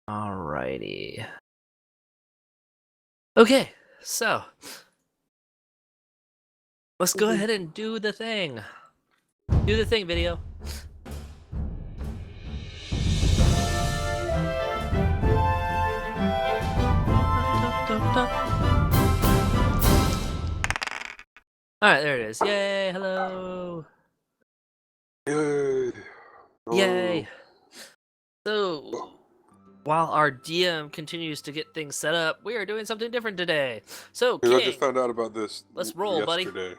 Alrighty. Okay, so let's go ahead and do the thing. Do the thing, video. Alright, there it is. Yay, hello. Yay. Yay. So, while our DM continues to get things set up, we are doing something different today. So, King, I just found out about this let's roll, buddy. yesterday.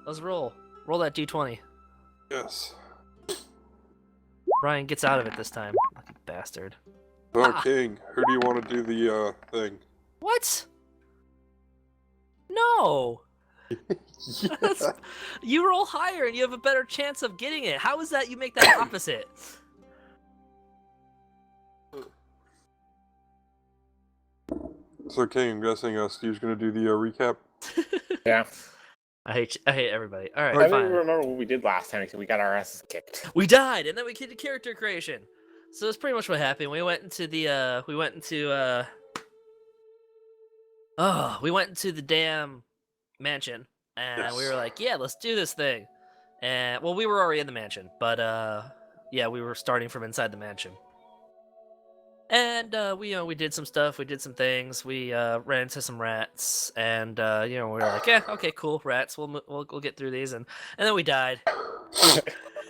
Let's roll. Roll that D20. Yes. Brian gets out of it this time. Lucky bastard. Oh, King, who do you want to do the thing? What? No. Yes. You roll higher and you have a better chance of getting it. How is that you make that opposite? So, King, I'm guessing Steve's going to do the recap? Yeah. I hate everybody. All right, I don't fine. even remember what we did last time because we got our asses kicked. We died, and then we did character creation. So that's pretty much what happened. We went into the we went into the damn mansion, and Yes. we were like, yeah, let's do this thing. And well, we were already in the mansion, but yeah, we were starting from inside the mansion. And we did some stuff. We did some things. We ran into some rats, and we were like, yeah, okay, cool, rats. We'll get through these, and then we died.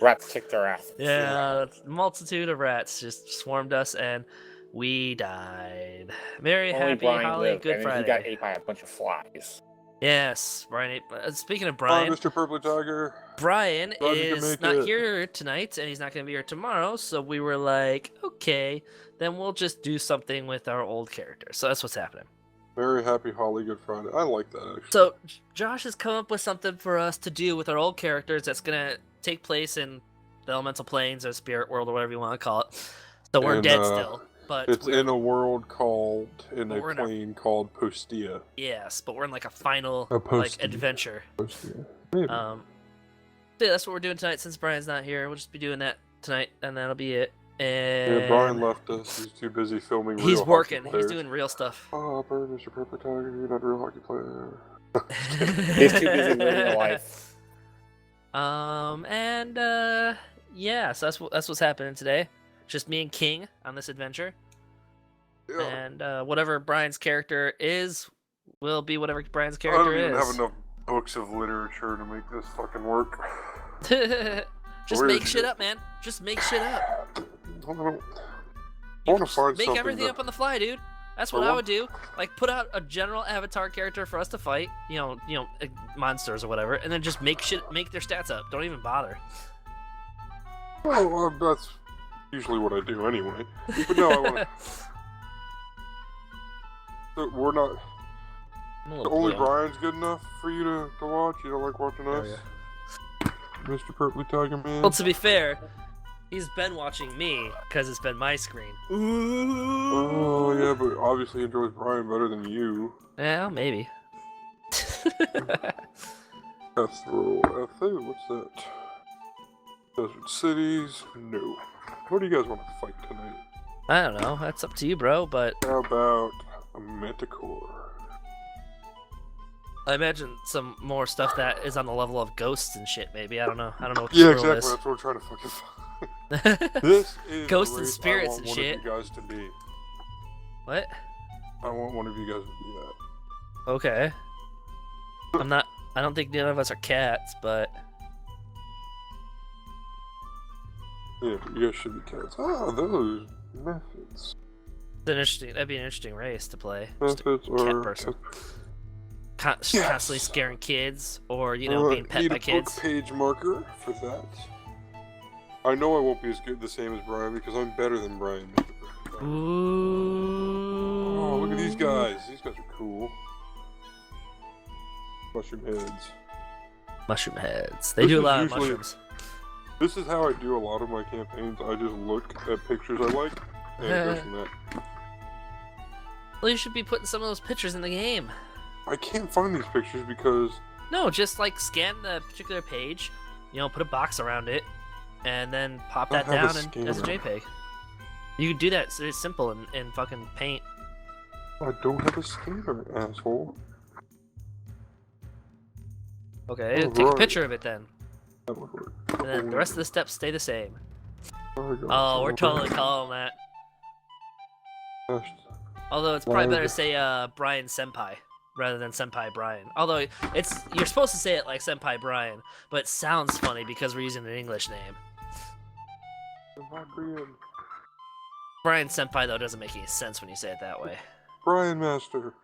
Rats kicked our ass. Yeah, a multitude of rats just swarmed us, and we died. Merry, Only happy, Brian holly, lived, good and Friday. he got ate by a bunch of flies. Yes, Brian. Speaking of Hi, Brian, Mr. Purple Tiger. Brian Glad you could is make not it. here tonight, and he's not going to be here tomorrow. So we were like, okay, then we'll just do something with our old characters. So that's what's happening. Very happy Holly Good Friday. I like that, actually. So Josh has come up with something for us to do with our old characters that's going to take place in the elemental planes or spirit world or whatever you want to call it. So we're And, dead still, but It's we're, in a world called, in But a we're in a- plane called Postia. yes, but we're in like a final A post- adventure. Postia. Maybe. Yeah, that's what we're doing tonight since Brian's not here. We'll just be doing that tonight, and that'll be it. And Yeah, Brian left us. He's too busy filming real he's hockey working. He's players. doing real stuff. Oh, Mr. Purple Tiger, you're not a real hockey player. He's too busy living life. Yeah, so that's what's happening today. Just me and King on this adventure, Yeah. and whatever Brian's character is will be whatever Brian's I character don't even is. have enough books of literature to make this fucking work. Just Where make is shit it? up, man. Just make shit up. I want You to just find make something everything that- up on the fly, dude. That's what Well, I would do. Like, put out a general avatar character for us to fight. Monsters or whatever, and then just make their stats up. Don't even bother. Well, that's usually what I do anyway. But no, I want to. So we're not. I'm a little Only blue. Brian's good enough for you to watch. You don't like watching us, Mr. Purple Tiger Man. Well, to be fair, he's been watching me because it's been my screen. Oh yeah, but obviously he enjoys Brian better than you. Yeah, maybe. That's the rule. What's that? Desert cities? No. What do you guys want to fight tonight? I don't know. That's up to you, bro. But How about a Manticore? I imagine some more stuff that is on the level of ghosts and shit. Maybe I don't know. I don't know what the Yeah, rule exactly. is. That's what we're trying to fucking find. This is Ghosts the and race spirits I want and one shit. Of you guys to be. What? I want one of you guys to be that. Okay. I'm not. I don't think none of us are cats, but Yeah, you guys should be cats. Ah, those methods. that'd be an interesting race to play. Just a Methods cat are. person. Yes. Constantly scaring kids, or being pet need by a kids. book page marker for that. I know I won't be as good, the same as Brian, because I'm better than Brian. Ooh. Oh, look at these guys. These guys are cool. Mushroom heads. Mushroom heads. They This do a is lot of usually- mushrooms. This is how I do a lot of my campaigns. I just look at pictures I like, and it goes from that. Well, you should be putting some of those pictures in the game. I can't find these pictures because No, just like scan the particular page, put a box around it, and then pop I that have a down as a scanner. JPEG. You can do that. It's simple in fucking paint. I don't have a scanner, asshole. Okay, Oh, take a right. picture of it then. That would work. And then the rest of the steps stay the same. There we go. Oh, we're totally calling that. Although it's probably better to say Brian Senpai rather than Senpai Brian. Although you're supposed to say it like Senpai Brian, but it sounds funny because we're using an English name. Brian Senpai though doesn't make any sense when you say it that way. Brian Master.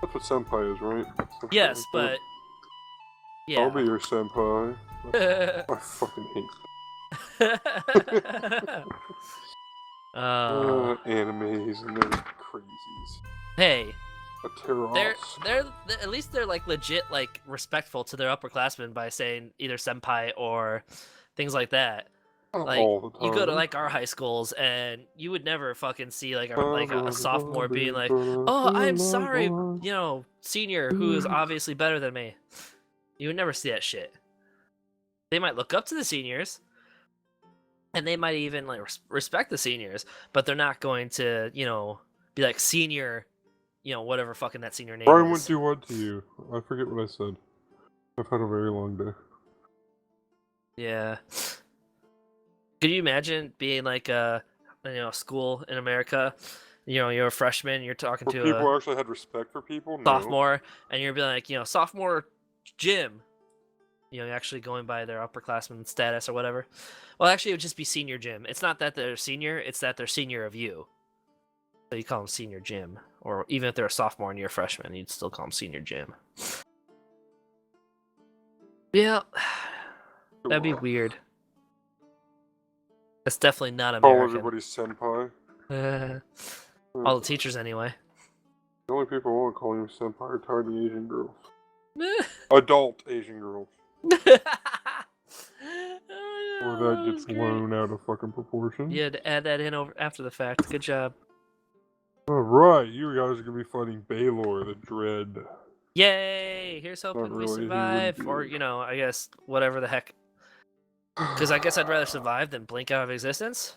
That's what senpai is, right? Something Yes, like but that. yeah. I'll be your senpai. I fucking hate animes and those crazies. Hey, they're they're at least they're like legit like respectful to their upperclassmen by saying either senpai or things like that. Like all the time. you go to like our high schools and you would never fucking see like a sophomore being like, "Oh, I'm sorry, you know, senior who is obviously better than me." You would never see that shit. They might look up to the seniors, and they might even like respect the seniors, but they're not going to, you know, be like senior, you know, whatever fucking that senior name Brian is. went to what to you? I forget what I said. I've had a very long day. Yeah. Could you imagine being like a, you know, school in America? You know, you're a freshman, you're talking Where to people a actually had respect for people? No. sophomore, and you're being like, you know, sophomore Jim. You know, you're actually going by their upperclassman status or whatever. Well, actually, it would just be senior Jim. It's not that they're senior; it's that they're senior of you. So you call them senior Jim, or even if they're a sophomore and you're a freshman, you'd still call them senior Jim. Yeah, that'd be weird. That's definitely not Call American. everybody senpai. All the teachers, anyway. The only people who won't call you senpai are tiny Asian girls. Adult Asian girls. Or that gets blown out of fucking proportion. You had to add that in over after the fact. Good job. Alright, you guys are gonna be fighting Baylor, the Dread. Yay! Here's hoping Not we really, he survive. wouldn't Or, be. you know, I guess whatever the heck. Because I guess I'd rather survive than blink out of existence.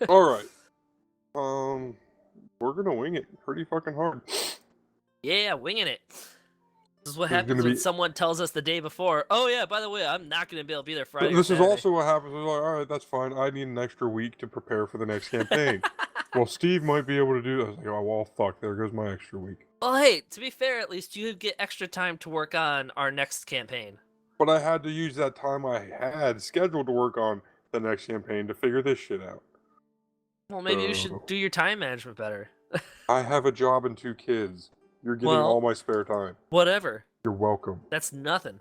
Alright. We're gonna wing it pretty fucking hard. Yeah, winging it. This is what There's happens gonna when be- someone tells us the day before, "Oh yeah, by the way, I'm not going to be able to be there Friday." This or is Saturday." also what happens. It's like, alright, that's fine. I need an extra week to prepare for the next campaign. Well, Steve might be able to do that. I was like, oh, well, fuck, there goes my extra week. Well, hey, to be fair, at least you get extra time to work on our next campaign. But I had to use that time I had scheduled to work on the next campaign to figure this shit out. Well, maybe you should do your time management better. I have a job and 2 kids. You're getting Well- all my spare time. Whatever. You're welcome. That's nothing.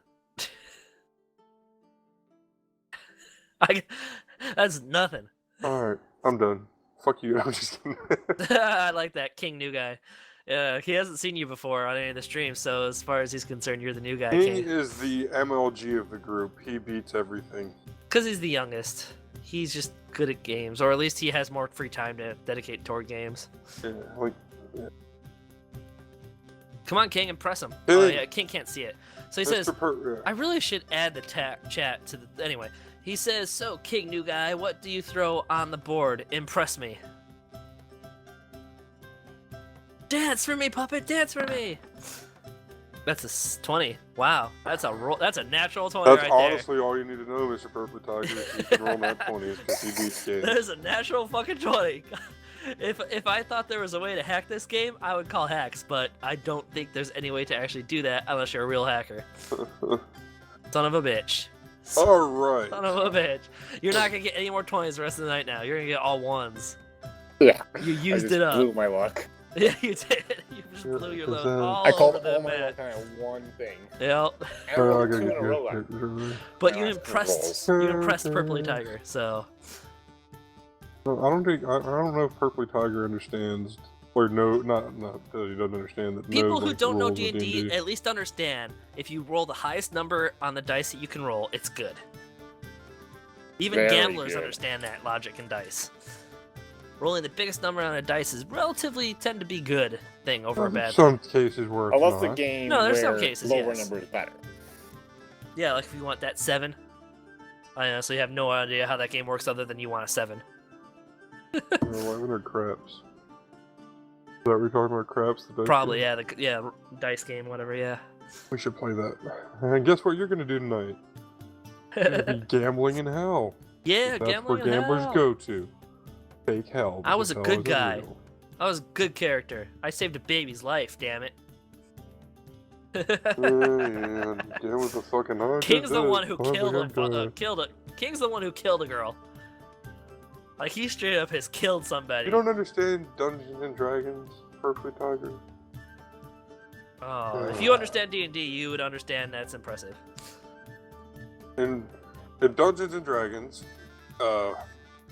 That's nothing. Alright, I'm done. Fuck you. I'm just kidding. I like that King new guy. He hasn't seen you before on any of the streams, so as far as he's concerned, you're the new guy. He King. is the MLG of the group. He beats everything. Because he's the youngest. He's just good at games, or at least he has more free time to dedicate toward games. Yeah, like, Come on, King, impress him. Hey. Oh yeah, King can't see it. So he says, yeah. I really should add the chat to the... Anyway, he says, so, King, new guy, what do you throw on the board? Impress me. Dance for me, puppet, dance for me! That's a 20. Wow, that's a roll. That's a natural 20 That's right honestly all you need to know, Mr. Perfect Tiger. If you can roll that 20s because he beats there. games. There's a natural fucking 20. If I thought there was a way to hack this game, I would call hacks, but I don't think there's any way to actually do that unless you're a real hacker. Son of a bitch. Alright. Son of a bitch. You're not gonna get any more 20s the rest of the night now. You're gonna get all 1s. Yeah. You I used just it up. blew my luck. Yeah, you did. You just blew your load all I called over all the my map. luck on one thing. Yep. I rolled 2 in a row. But No, you that's impressed. rolls. You impressed Purpley Tiger. So I don't know if Purpley Tiger understands, or no, not that he doesn't understand that. people knows, who like, don't know rules of D&D at least understand if you roll the highest number on the dice that you can roll, it's good. Even Very gamblers good. understand that logic in dice. Rolling the biggest number on a dice is relatively tend to be good thing over a bad. Some cases where I it's love the not. game No, there's where some cases, lower yes. number is better. Yeah, like if you want that 7. I honestly have no idea how that game works other than you want a 7. 11 or craps? Is that what we're talking about? Craps? The dice Probably, game? yeah, dice game, whatever, yeah. We should play that. And guess what you're gonna do tonight? You're gonna be gambling in hell. Yeah, That's where gambling in gamblers hell. go to. Fake hell. I was a because good hell isn't guy. real. I was a good character. I saved a baby's life, damn it. Man, gamble with the fucking hundred. King's the one who killed a. King's the one who killed a girl. Like, he straight up has killed somebody. You don't understand Dungeons and Dragons, Perfectly Tiger? Oh, if you understand D&D, you would understand that's impressive. In Dungeons and Dragons,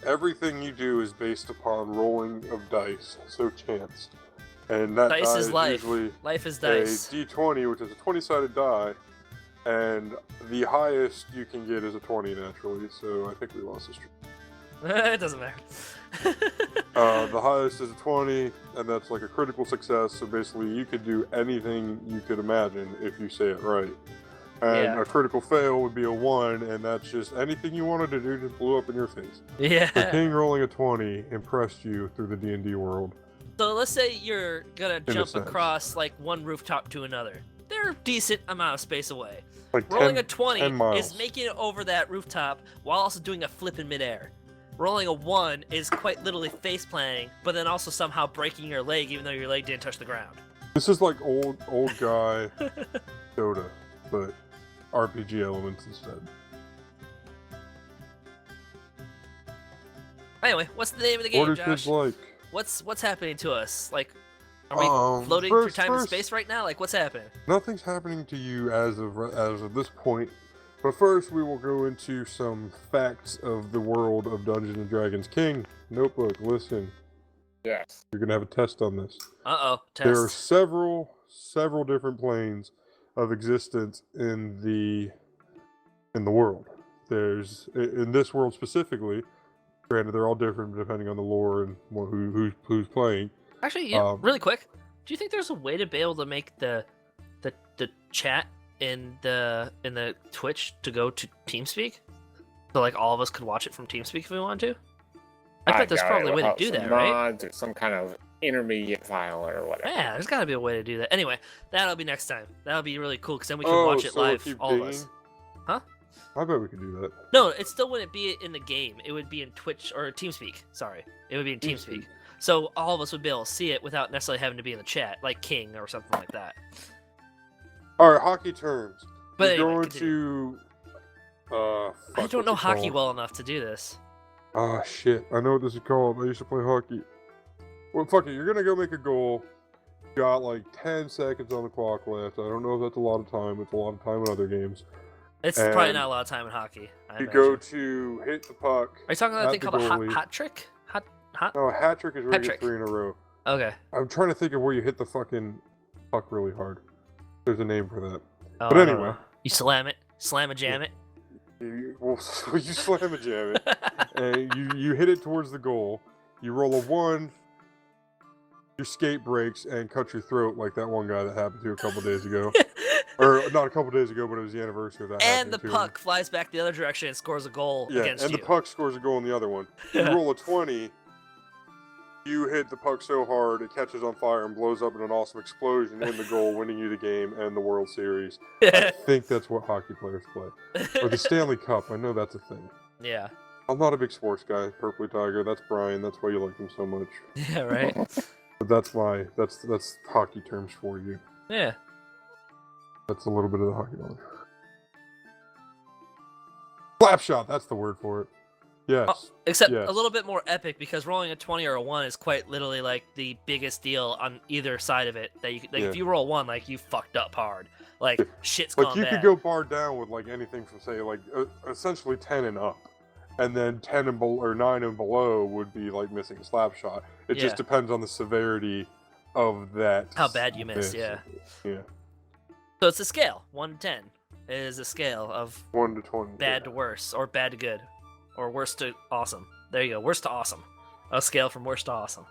everything you do is based upon rolling of dice, so chance. And that Dice die is life. usually Life is a dice. d20, which is a 20-sided die, and the highest you can get is a 20 naturally, so I think we lost this. It doesn't matter. The highest is a 20, and that's like a critical success, so basically you could do anything you could imagine if you say it right. And Yeah. a critical fail would be a 1, and that's just anything you wanted to do just blew up in your face. Yeah. The king rolling a 20 impressed you through the D&D world. So let's say you're gonna a jump sense. across like one rooftop to another. They're a decent amount of space away. Like Rolling 10, a 20 10 miles. is making it over that rooftop while also doing a flip in midair. Rolling a 1 is quite literally face planting, but then also somehow breaking your leg even though your leg didn't touch the ground. This is like old guy Dota, but RPG elements instead. Anyway, what's the name of the game, What are Josh? kids like? What's happening to us? Like, are we floating through time and space right now? Like, what's happening? Nothing's happening to you as of this point. But first, we will go into some facts of the world of Dungeons and Dragons. King, notebook, listen. Yes. You're gonna have a test on this. Uh-oh, There are test. several different planes of existence in the world. There's in this world specifically. Granted, they're all different depending on the lore and who's playing. Actually, really quick, do you think there's a way to be able to make the chat in the Twitch to go to TeamSpeak, so like all of us could watch it from TeamSpeak if we wanted to? I bet there's doubt probably a it way to without do some that, right? mods or some kind of intermediate file or whatever. Yeah, there's got to be a way to do that. Anyway, that'll be next time. That'll be really cool because then we can watch it so live, keep all of dinging? us. Huh? I bet we could do that. No, it still wouldn't be in the game. It would be in Twitch or TeamSpeak. Sorry, it would be in TeamSpeak. So all of us would be able to see it without necessarily having to be in the chat, like King or something like that. All right, hockey terms. But We're anyway, going continue. to. I Fuck, don't know what's it hockey called? well enough to do this. Ah, shit. I know what this is called. I used to play hockey. Well, fuck it. You're gonna go make a goal. You got like 10 seconds on the clock left. I don't know if that's a lot of time. It's a lot of time in other games. It's probably And not a lot of time in hockey. I You imagine. go to hit the puck. Are you talking about that at thing the called a goalie. hot trick? Hot? No, a hat trick is where Hat you trick. get 3 in a row. Okay. I'm trying to think of where you hit the fucking puck really hard. There's a name for that. Oh, But I don't anyway. know. You slam it, slam a jam it. You slam a jam it, and you hit it towards the goal. You roll a 1. Your skate breaks and cuts your throat like that one guy that happened to a couple days ago. Or not a couple days ago, but it was the anniversary of that. And the happening to him. puck flies back the other direction and scores a goal Yeah, against and you. the puck scores a goal in the other one. You roll a 20. You hit the puck so hard it catches on fire and blows up in an awesome explosion in the goal, winning you the game and the World Series. I think that's what hockey players play. Or the Stanley Cup. I know that's a thing. Yeah. I'm not a big sports guy. Perfectly Tiger. That's Brian. That's why you like him so much. Yeah, right? But that's hockey terms for you. Yeah. That's a little bit of the hockey knowledge. Slap shot. That's the word for it. Yes. Except Yes. a little bit more epic because rolling a 20 or a 1 is quite literally like the biggest deal on either side of it. That you like, Yeah. if you roll 1, like you fucked up hard. Like shit's gone Like you bad. could go bar down with like anything from say like essentially 10 and up, and then 10 and below or 9 and below would be like missing a slap shot. It Yeah. just depends on the severity of that. How bad you miss, yeah. Yeah. So it's a scale. 1 to 10 is a scale of 1 to 20. bad to worse, or bad to good, or worse to awesome. There you go, worst to awesome. A scale from worst to awesome.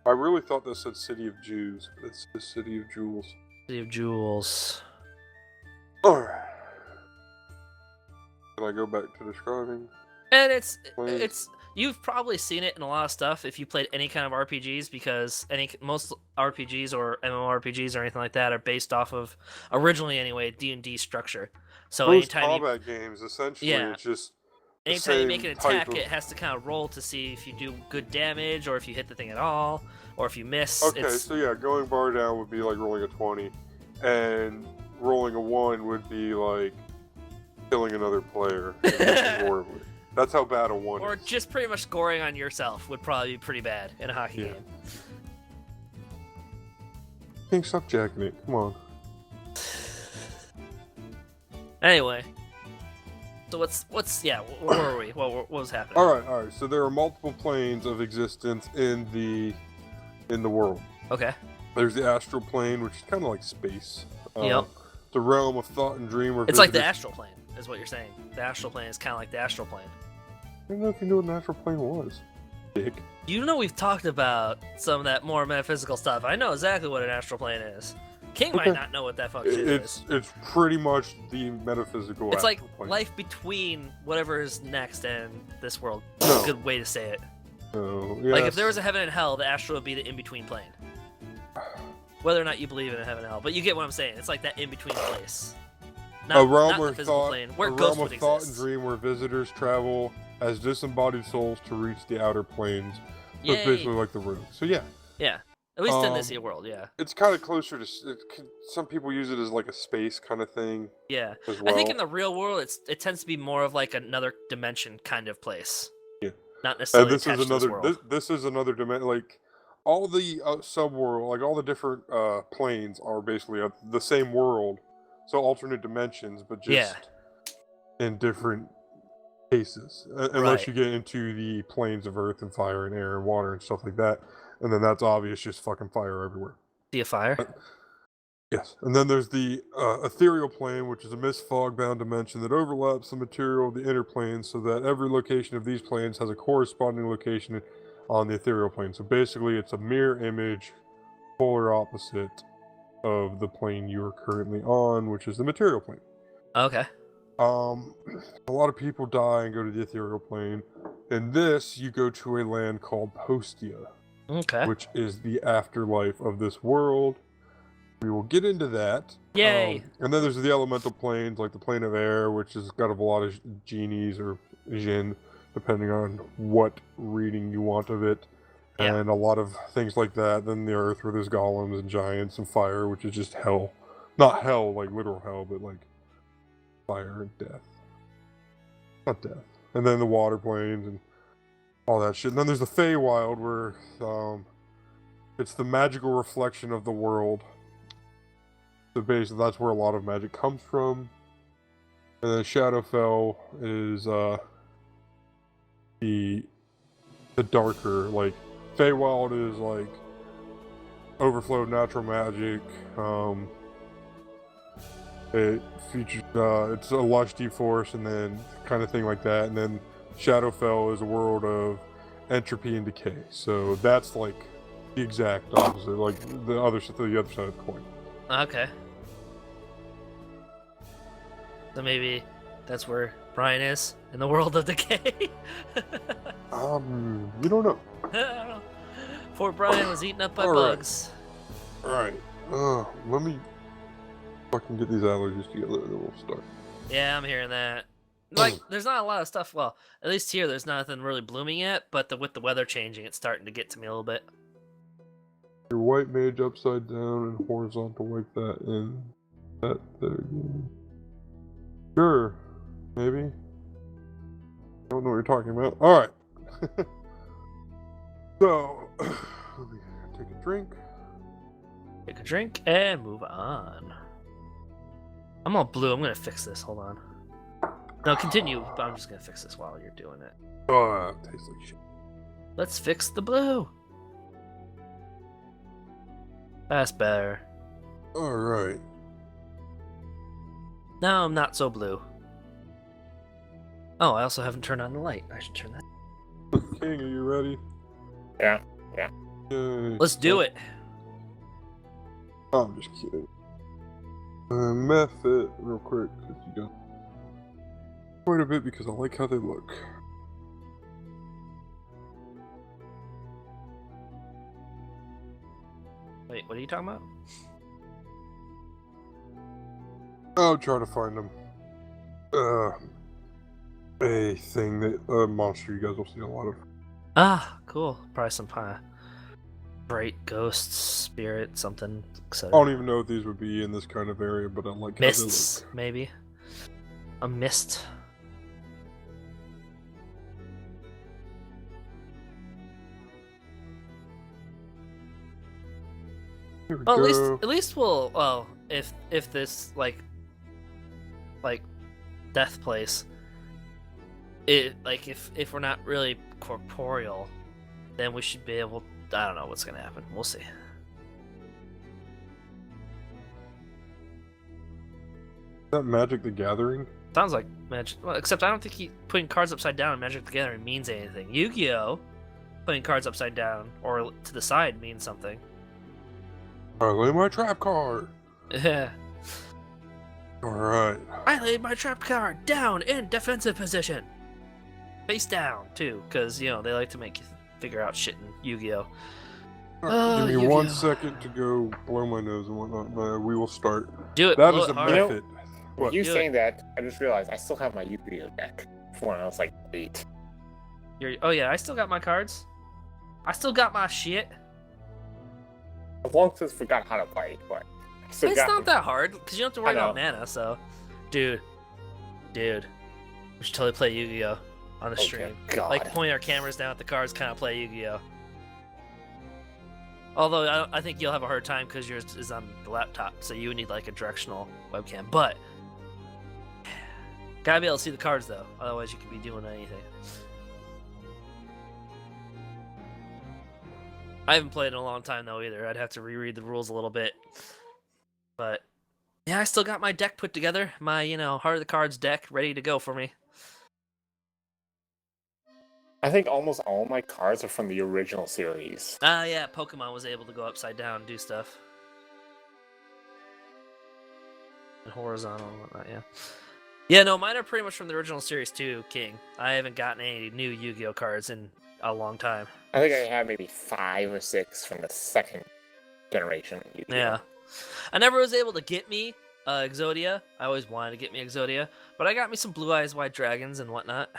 I really thought this said City of Jews, but it's the City of Jewels. City of Jewels. Alright. Can I go back to describing? And it's Planes? it's you've probably seen it in a lot of stuff if you played any kind of RPGs, because most RPGs or MMORPGs or anything like that are based off of, originally anyway, D&D structure. So Most anytime you, combat games, essentially, yeah, it's just the anytime you make same an type attack, of. it has to kind of roll to see if you do good damage or if you hit the thing at all, or if you miss. Okay, so yeah, going bar down would be like rolling a 20, and rolling a 1 would be like killing another player horribly. That's how bad a 1 or is. just pretty much scoring on yourself would probably be pretty bad in a hockey game. Can't stop jacking it. Come on. Anyway, so where were we? What was happening? All right. So there are multiple planes of existence in the world. Okay. There's the astral plane, which is kind of like space. Yep. The realm of thought and dream. Where It's like the visitors- astral plane, is what you're saying. The astral plane is kind of like the astral plane. I don't know if you knew what an astral plane was. Dick. You know, we've talked about some of that more metaphysical stuff. I know exactly what an astral plane is. King might Okay. not know what that fuck shit is. It's pretty much the metaphysical. It's like astral plane. life between whatever is next and this world. No. Good way to say it. So, Like, if yes. there was a heaven and hell, the astral would be the in-between plane. Whether or not you believe in a heaven and hell. But you get what I'm saying. It's like that in-between place. a realm not where the physical thought, plane, where a ghosts realm would of thought and exist. dream where visitors travel as disembodied souls to reach the outer planes. So it's Yay. basically like the room. So yeah, Yeah. At least in this Um, world, yeah. it's kind of closer to. Some people use it as like a space kind of thing Yeah. as well. I think in the real world, it tends to be more of like another dimension kind of place. Yeah. Not And necessarily this is attached to this another. world. This is another dimension. Like all the subworld, like all the different planes are basically the same world, so alternate dimensions, but just Yeah. in different cases. Unless Right. you get into the planes of earth and fire and air and water and stuff like that, and then that's obvious, just fucking fire everywhere. See a fire? Yes, and then there's the ethereal plane, which is a mist fog-bound dimension that overlaps the material of the inner planes, so that every location of these planes has a corresponding location on the ethereal plane. So basically, it's a mirror image, polar opposite of the plane you are currently on, which is the material plane. Okay. A lot of people die and go to the ethereal plane. In this, you go to a land called Postia, Okay. which is the afterlife of this world. We will get into that. Yay. And then there's the elemental planes, like the plane of air, which has got a lot of genies or jinn, depending on what reading you want of it. Yeah. And a lot of things like that. Then the earth, where there's golems and giants, and fire, which is just hell. Not hell, like literal hell, but like fire and death. Not death. And then the water planes and all that shit. And then there's the Feywild, where it's the magical reflection of the world. So basically, that's where a lot of magic comes from. And then Shadowfell is the darker, like Feywild is like overflow of natural magic. It features it's a lush deep forest and then kind of thing like that. And then Shadowfell is a world of entropy and decay. So that's like the exact opposite, like the other side of the coin. Okay. So maybe that's where Brian is in the world of decay. You don't know. I don't know. Poor Brian was eaten up by All right. bugs. Alright. Let me fucking get these allergies together and then we'll start. Yeah, I'm hearing that. Like, there's not a lot of stuff. Well, at least here, there's nothing really blooming yet. But with the weather changing, it's starting to get to me a little bit. Your white mage upside down and horizontal like that and that there again. Sure. Maybe. I don't know what you're talking about. Alright. So, let me take a drink. Take a drink and move on. I'm all blue. I'm gonna fix this. Hold on. No, continue. But I'm just gonna fix this while you're doing it. Oh, it tastes like shit. Let's fix the blue. That's better. Alright. Now I'm not so blue. Oh, I also haven't turned on the light. I should turn that. King, are you ready? Yeah. Yay. Let's do it. Oh, I'm just kidding. Meth it real quick, because you got quite a bit because I like how they look. Wait, what are you talking about? I'll try to find them. A thing that monster you guys will see a lot of. Ah, cool. Probably some bright ghosts, spirit, something, I etc. don't even know if these would be in this kind of area, but I like how they Mists, look. maybe. A mist. Here we Well, go. at least we'll. Well, if this like death place, if we're not really corporeal, then we should be able. I don't know what's gonna happen. We'll see. Is that Magic the Gathering? Sounds like Magic. Well, except I don't think putting cards upside down in Magic the Gathering means anything. Yu-Gi-Oh, putting cards upside down or to the side means something. I lay my trap card. Yeah. Alright. I laid my trap card down in defensive position. Face down, too, because, they like to make you figure out shit in Yu-Gi-Oh. Give me Yu-Gi-Oh. 1 second to go blow my nose and whatnot. We will start. Do it. That blow is it a hard. method. With What? you Do saying that, I just realized I still have my Yu-Gi-Oh deck from when I was like 8. Oh, yeah, I still got my cards. I still got my shit. I've long since forgot how to play, but I still It's got not that hard, because you don't have to worry I about know. mana, so... Dude. We should totally play Yu-Gi-Oh! On the Oh, stream. God. Like, point our cameras down at the cards, kind of play Yu-Gi-Oh! Although, I think you'll have a hard time because yours is on the laptop, so you would need, like, a directional webcam. But, gotta be able to see the cards, though. Otherwise, you could be doing anything. I haven't played in a long time, though, either. I'd have to reread the rules a little bit. But, yeah, I still got my deck put together. My, Heart of the Cards deck ready to go for me. I think almost all my cards are from the original series. Yeah, Pokemon was able to go upside down and do stuff. And horizontal and whatnot, yeah. Yeah, no, mine are pretty much from the original series too, King. I haven't gotten any new Yu-Gi-Oh cards in a long time. I think I have maybe 5 or 6 from the second generation Yu-Gi-Oh. Yeah. I never was able to get me Exodia. I always wanted to get me Exodia. But I got me some Blue Eyes White Dragons and whatnot.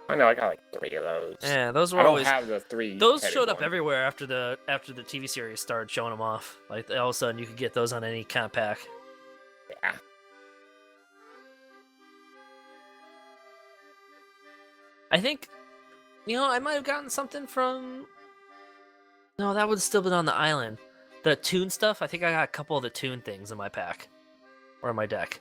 I know, I got like 3 of those. Yeah, those were I don't always... have the 3. Those headed showed up one. everywhere after the TV series started showing them off. Like, all of a sudden, you could get those on any kind of pack. Yeah. I think, I might have gotten something from... No, that would have still been on the island. The Toon stuff, I think I got a couple of the Toon things in my pack. Or in my deck.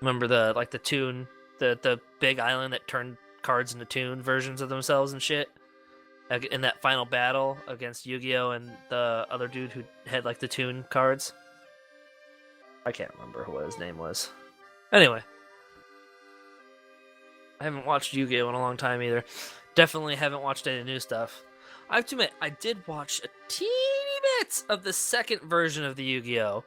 Remember the Toon, the big island that turned cards into Toon versions of themselves and shit? In that final battle against Yu-Gi-Oh! And the other dude who had, like, the Toon cards. I can't remember what his name was. Anyway. I haven't watched Yu-Gi-Oh! In a long time either. Definitely haven't watched any new stuff. I have to admit, I did watch a teeny bit of the second version of the Yu-Gi-Oh!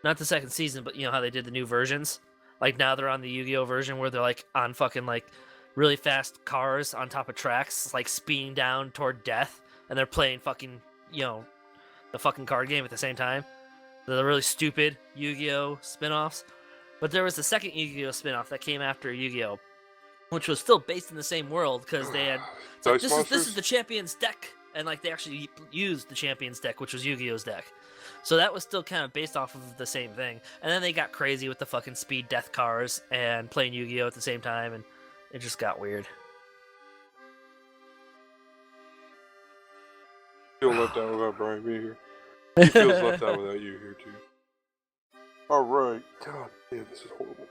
Not the second season, but you know how they did the new versions? Like, now they're on the Yu-Gi-Oh! Version where they're, like, on fucking, like, really fast cars on top of tracks, like, speeding down toward death, and they're playing fucking, the fucking card game at the same time. The really stupid Yu-Gi-Oh! Spin-offs. But there was the second Yu-Gi-Oh! Spin-off that came after Yu-Gi-Oh! Which was still based in the same world, because they had... Like, Dice this Monsters? is the champion's deck, and, like, they actually used the champion's deck, which was Yu-Gi-Oh!'s deck. So that was still kind of based off of the same thing. And then they got crazy with the fucking speed death cars and playing Yu-Gi-Oh! At the same time, and it just got weird. Feel left out without Brian being here. He feels left out without you here too. Alright. God damn, this is horrible.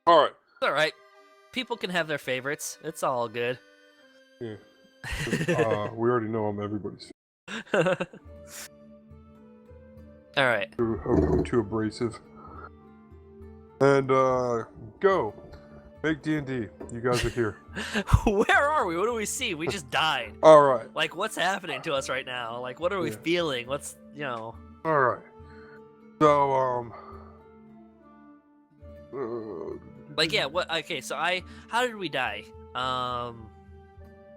Alright. It's alright. People can have their favorites. It's all good. Yeah. We already know I'm everybody's Alright. I'm too abrasive. And go. Make D&D. You guys are here. Where are we? What do we see? We just died. Alright. Like, what's happening to us right now? Like, what are we Yeah. feeling? What's, Alright. So, Like, yeah, what... Okay, so how did we die?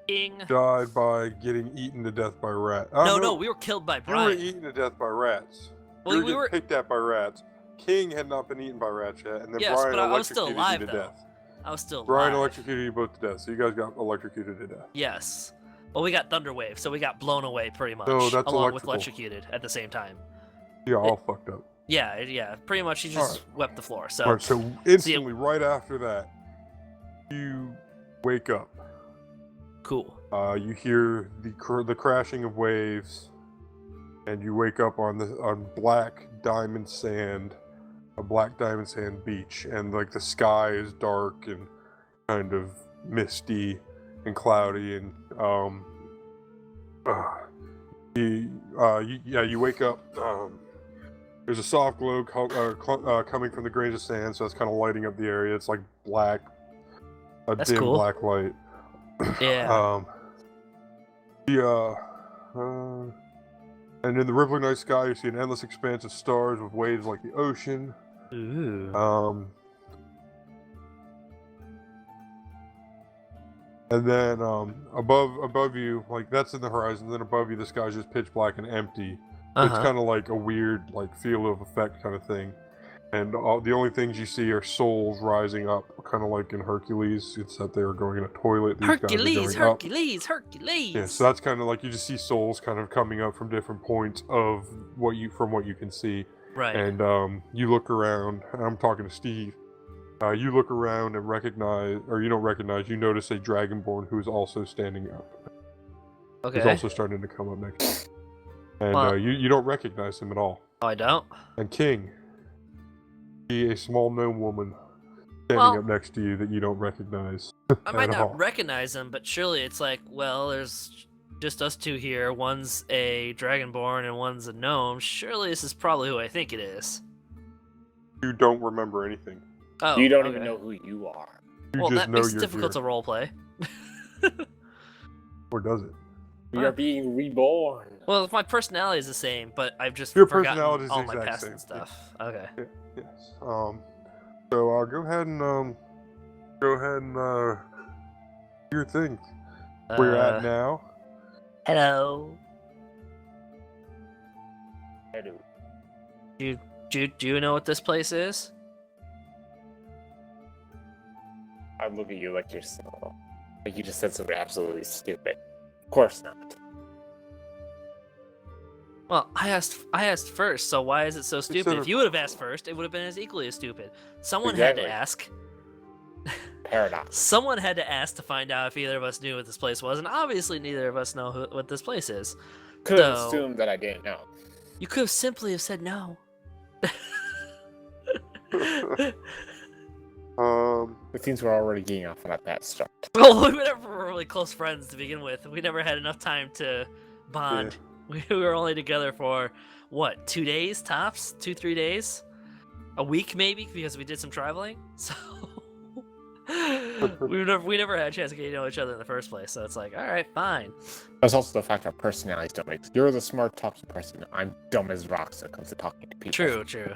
King. died by getting eaten to death by rats. No, we were killed by You were Brian. eaten to death by rats. Well, you were we getting were. picked at by rats. King had not been eaten by rats yet, and then Yes, Brian but I was still electrocuted alive you to though. death. I was still Brian alive. electrocuted you both to death, so you guys got electrocuted to death. Yes. Well, we got thunder wave, so we got blown away pretty much, No, that's along with electrical. electrocuted at the same time. Yeah, all fucked up. Yeah. Pretty much, he just wept the floor. So. All right, so instantly, right after that, you wake up. Cool. You hear the crashing of waves, and you wake up on black diamond sand, a black diamond sand beach, and like the sky is dark and kind of misty and cloudy, and you wake up. There's a soft glow coming from the grains of sand, so it's kind of lighting up the area. It's like black, That's dim cool. black light. Yeah. And in the rippling night sky, you see an endless expanse of stars with waves like the ocean. Ooh. And then above you, like that's in the horizon. Then above you, the sky's just pitch black and empty. It's kind of like a weird, like field of effect kind of thing. And the only things you see are souls rising up, kind of like in Hercules. It's that they were going in a toilet. These Hercules. Guys yeah, so that's kind of like you just see souls kind of coming up from different points of what you can see. Right. And you look around. I'm talking to Steve. You look around and recognize, or you don't recognize. You notice a dragonborn who is also standing up. Okay. He's also starting to come up next. And Well, you don't recognize him at all. Oh, I don't. And King, a small gnome woman standing up next to you that you don't recognize. I might at all. not recognize him, but surely it's like, well, there's just us two here. One's a dragonborn and one's a gnome. Surely this is probably who I think it is. You don't remember anything. Oh, You don't even know who you are. You Well, just that know makes it you're difficult here. to roleplay. Or does it? We are being reborn. Well, my personality is the same, but I've just Your forgotten personality is the all my exact past same, and stuff. Okay. Yes. So go ahead and do your thing. Where you're at now. Hello. Hello. Do you know what this place is? I look at you like you're so... Like you just said something absolutely stupid. Of course not. Well, I asked first, so why is it so stupid? Consider- If you would have asked first, it would have been as equally as stupid. Someone Exactly. had to ask. Paradox. Someone had to ask to find out if either of us knew what this place was, and obviously neither of us know what this place is. Could have So- assumed that I didn't know. You could have simply have said no. It seems we're already getting off on a bad start. Well, we were really close friends to begin with. We never had enough time to bond. We were only together for, what, 2 days tops? 2-3 days? A week maybe, because we did some traveling. So we never had a chance to get to know each other in the first place. So it's like, all right, fine. There's also the fact our personalities don't mix. You're the smart talking person. I'm dumb as rocks when it comes to talking to people. True.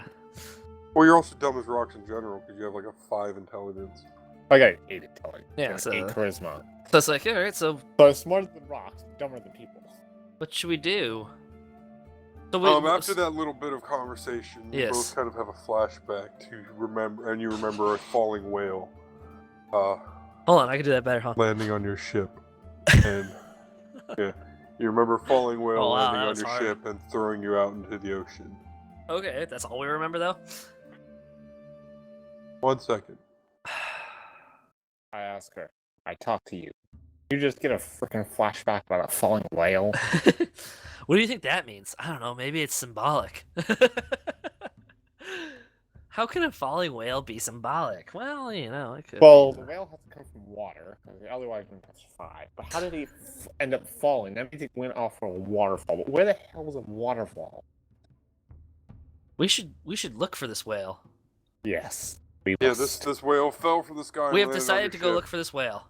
Well, you're also dumb as rocks in general because you have like a 5 intelligence. I got an 8 intelligence. Yeah, and so- 8 charisma. So it's like, all right, so So I'm smarter than rocks, dumber than people. what should we do? So After that little bit of conversation, you Yes. both kind of have a flashback to remember, and you remember a falling whale hold on, I can do that better, huh? landing on your ship. And yeah, you remember a falling whale Oh, wow, landing that on was your hard. ship and throwing you out into the ocean. Okay, that's all we remember though. 1 second. I ask her. I talk to you. You just get a freaking flashback about a falling whale. What do you think that means? I don't know. Maybe it's symbolic. How can a falling whale be symbolic? Well, it could. Well, be. the whale has to come from water, 'cause otherwise it can survive. But how did he end up falling? That means he went off for a waterfall. But where the hell was a waterfall? we should look for this whale. Yes. We Yeah, must. this whale fell from the sky. We and have landed on decided your to go ship. look for this whale.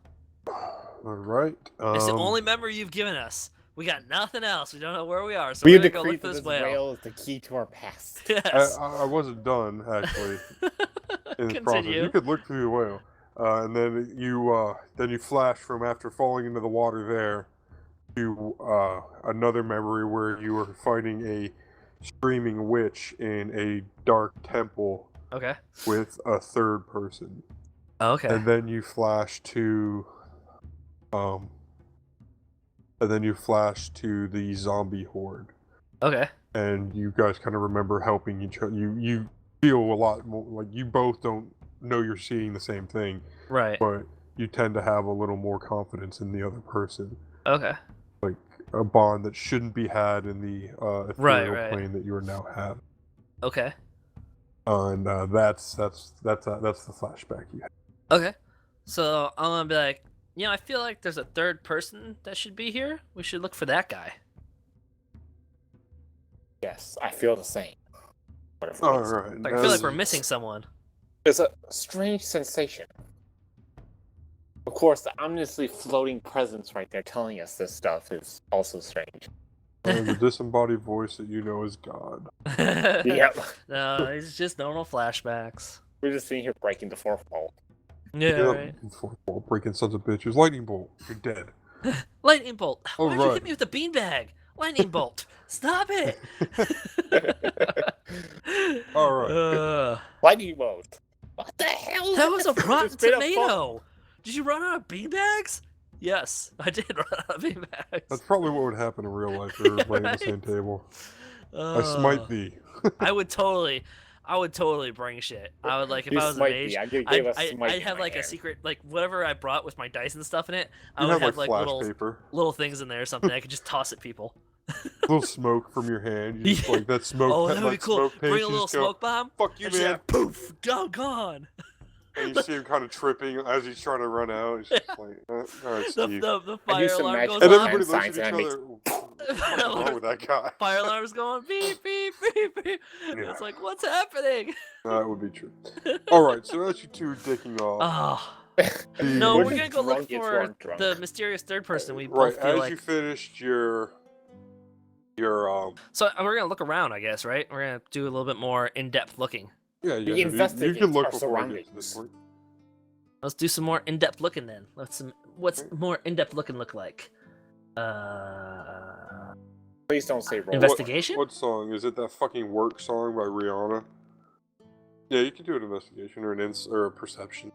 All right. It's the only memory you've given us. We got nothing else. We don't know where we are, so We we're have gonna go decreed look for that this whale. is the key to our past. Yes. I wasn't done actually in this process. Continue. You could look through the whale. And then you flash from after falling into the water there to another memory where you were fighting a screaming witch in a dark temple Okay. with a third person. Okay. And then you flash to the zombie horde. Okay. And you guys kind of remember helping each other. You feel a lot more like you both don't know you're seeing the same thing, Right. but you tend to have a little more confidence in the other person. Okay. Like a bond that shouldn't be had in the ethereal plane that you are now have. Okay. And that's the flashback you have. Okay. So I'm gonna be like, I feel like there's a third person that should be here. We should look for that guy. Yes, I feel the same. All right. Like, I feel like we're missing someone. It's a strange sensation. Of course, the ominously floating presence right there telling us this stuff is also strange. The disembodied voice that you know is God. Yep. No, it's just normal flashbacks. We're just sitting here breaking the fourth wall. Yeah, right. Fourth wall, breaking sons of bitches. Lightning bolt. You're dead. Lightning bolt. All Why'd you right. hit me with the beanbag? Lightning bolt. Stop it. All right. Lightning bolt. What the hell? That was a rotten Straight up tomato. Did you run out of beanbags? Yes, I did run out of beanbags. That's probably what would happen in real life if we were playing the same table. I smite thee. I would totally bring shit. I would like if You I was an smite age. me. I'd have like a secret, like whatever I brought with my dice and stuff in it. I You would have have like like flash paper. little things in there or something. I could just toss at people. Little smoke from your hand. You just like that smoke. Oh, that would be cool. Smoke paste, Bring a you little just go, smoke bomb. Fuck you, and just man. have poof, gone. And you see him kind of tripping as he's trying to run out. He's just like, all right, Steve. The I do fire some alarm magic goes And off. everybody looks signs at and each I other. What's wrong with that guy? Fire alarm's going beep beep beep beep. Yeah. It's like, what's happening? That would be true. All right, so that's you two dicking off. Oh. No, We're we're just gonna go look drunk as for we're drunk. the mysterious third person. We Right, both feel as like. you finished your So we're gonna look around, I guess, right? We're gonna do a little bit more in-depth looking. yeah, We you investigate can look our before we get to this surroundings. point. Let's do some more in-depth looking then. What's more in-depth looking look like? Please don't say roll. Investigation? What song is it? That fucking "Work" song by Rihanna. Yeah, you can do an investigation or or a perception